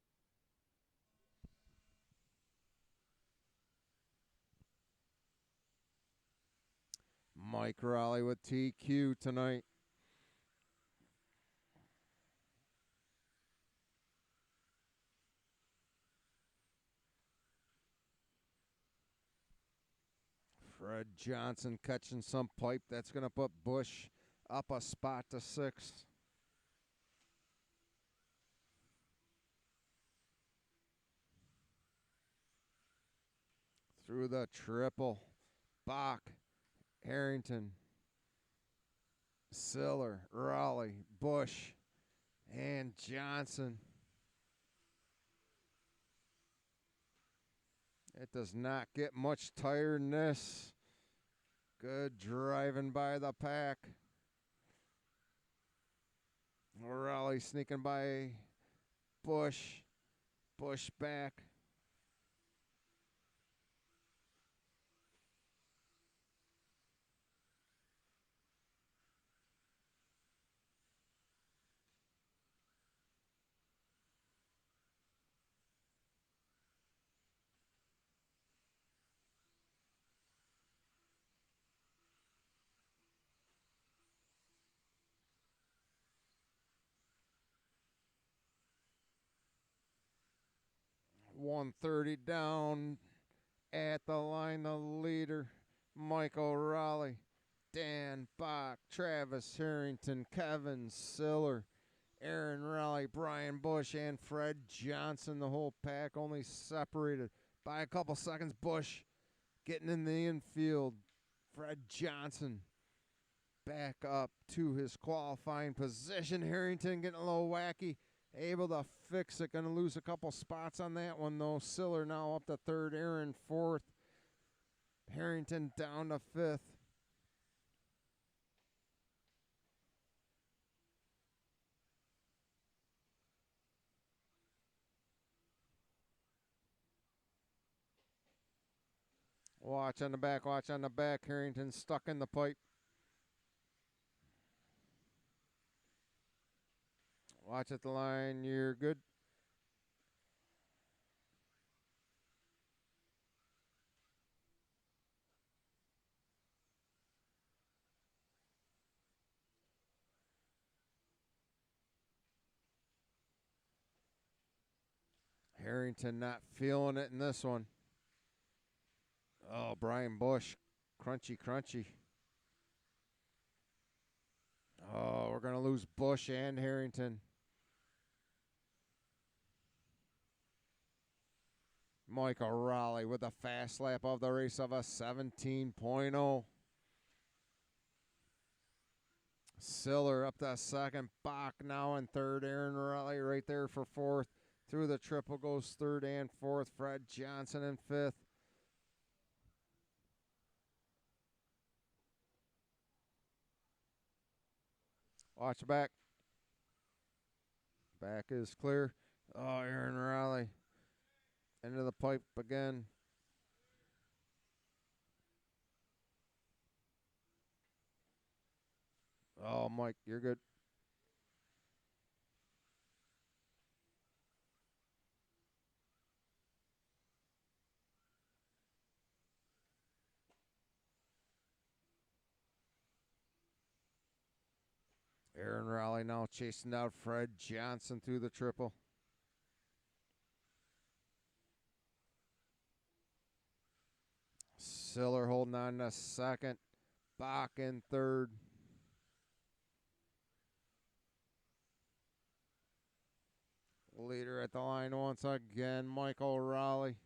Mike Raleigh with TQ tonight. Fred Johnson catching some pipe. That's going to put Bush up a spot to 6th. Through the triple. Bach, Harrington, Siller, Raleigh, Bush, and Johnson. It does not get much tighter than this. Good driving by the pack. Raleigh sneaking by Bush. Bush back. 130 down. At the line, the leader, Michael Raleigh, Dan Bach, Travis Harrington, Kevin Siller, Aaron Raleigh, Brian Bush, and Fred Johnson. The whole pack only separated by a couple seconds. Bush getting in the infield. Fred Johnson back up to his qualifying position. Harrington getting a little wacky. Able to fix it. Going to lose a couple spots on that one, though. Siller now up to third. Aaron fourth. Harrington down to fifth. Watch on the back. Watch on the back. Harrington stuck in the pipe. Watch at the line. You're good. Harrington not feeling it in this one. Oh, Brian Bush. Crunchy, crunchy. Oh, we're going to lose Bush and Harrington. Michael Raleigh with a fast lap of the race of a 17.0. Siller up to second. Bach now in third. Aaron Raleigh right there for fourth. Through the triple goes third and fourth. Fred Johnson in fifth. Watch back. Back is clear. Oh, Aaron Raleigh. Into the pipe again. Oh, Mike, you're good. Aaron Raleigh now chasing out Fred Johnson through the triple. Siller holding on to second. Bach in third. Leader at the line once again, Michael Raleigh.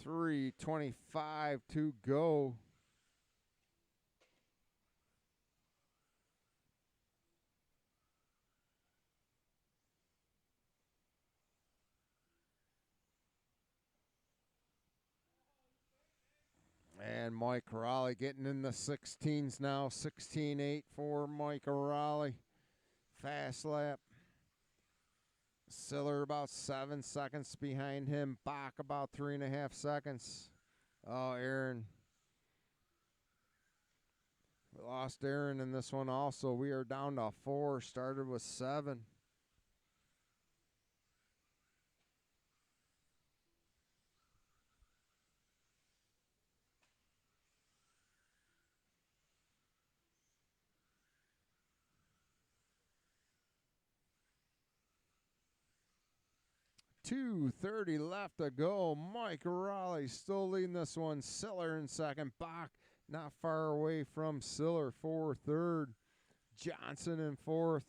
.325 to go. And Mike Raleigh getting in the 16s now. 16.8 for Mike Raleigh. Fast lap. Siller about 7 seconds behind him. Bach about 3.5 seconds. Oh, Aaron. We lost Aaron in this one also. We are down to 4. Started with 7. .230 left to go. Mike Raleigh still leading this one. Siller in second. Bach not far away from Siller for third. Johnson in fourth.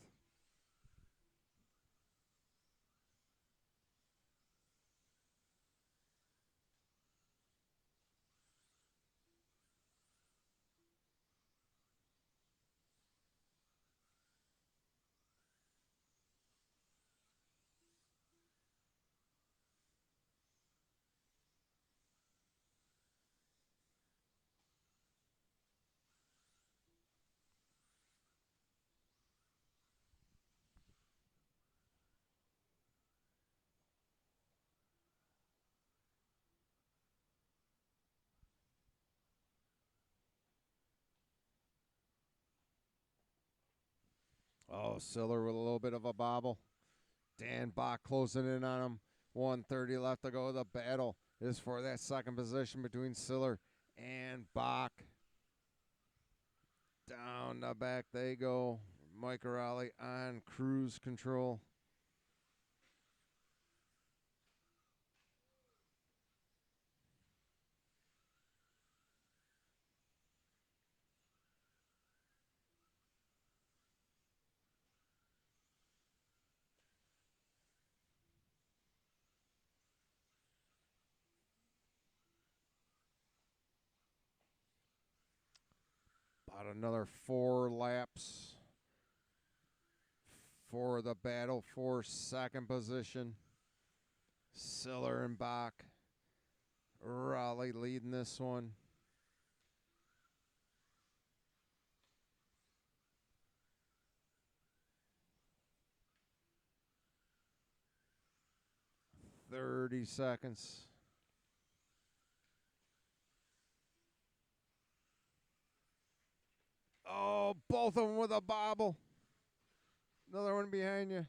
Oh, Siller with a little bit of a bobble. Dan Bach closing in on him. 1:30 left to go. The battle is for that second position between Siller and Bach. Down the back they go. Mike Raleigh on cruise control. About another 4 laps for the battle for second position. Siller and Bach. Raleigh leading this one. "30 seconds. Oh, both of them with a bobble. Another one behind you.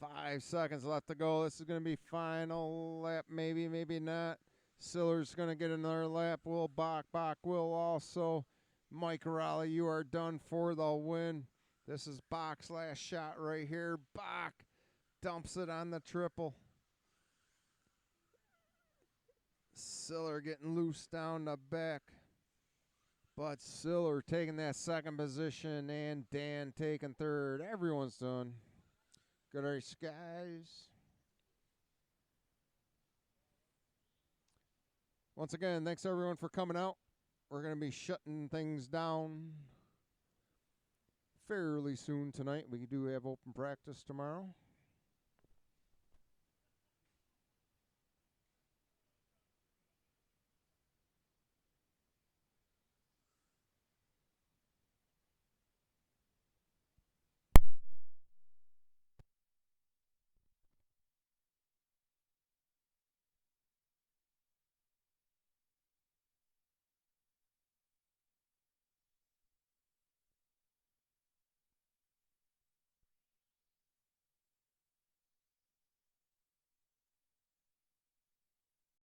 "5 seconds left to go. This is going to be final lap. Maybe, maybe not. Siller's going to get another lap. Will Bach. Bach will also. Mike Raleigh, you are done for the win. This is Bach's last shot right here. Bach dumps it on the triple. Siller getting loose down the back. But Siller taking that second position and Dan taking third. Everyone's done. Good race, guys. Once again, thanks everyone for coming out. We're going to be shutting things down fairly soon tonight. We do have open practice tomorrow.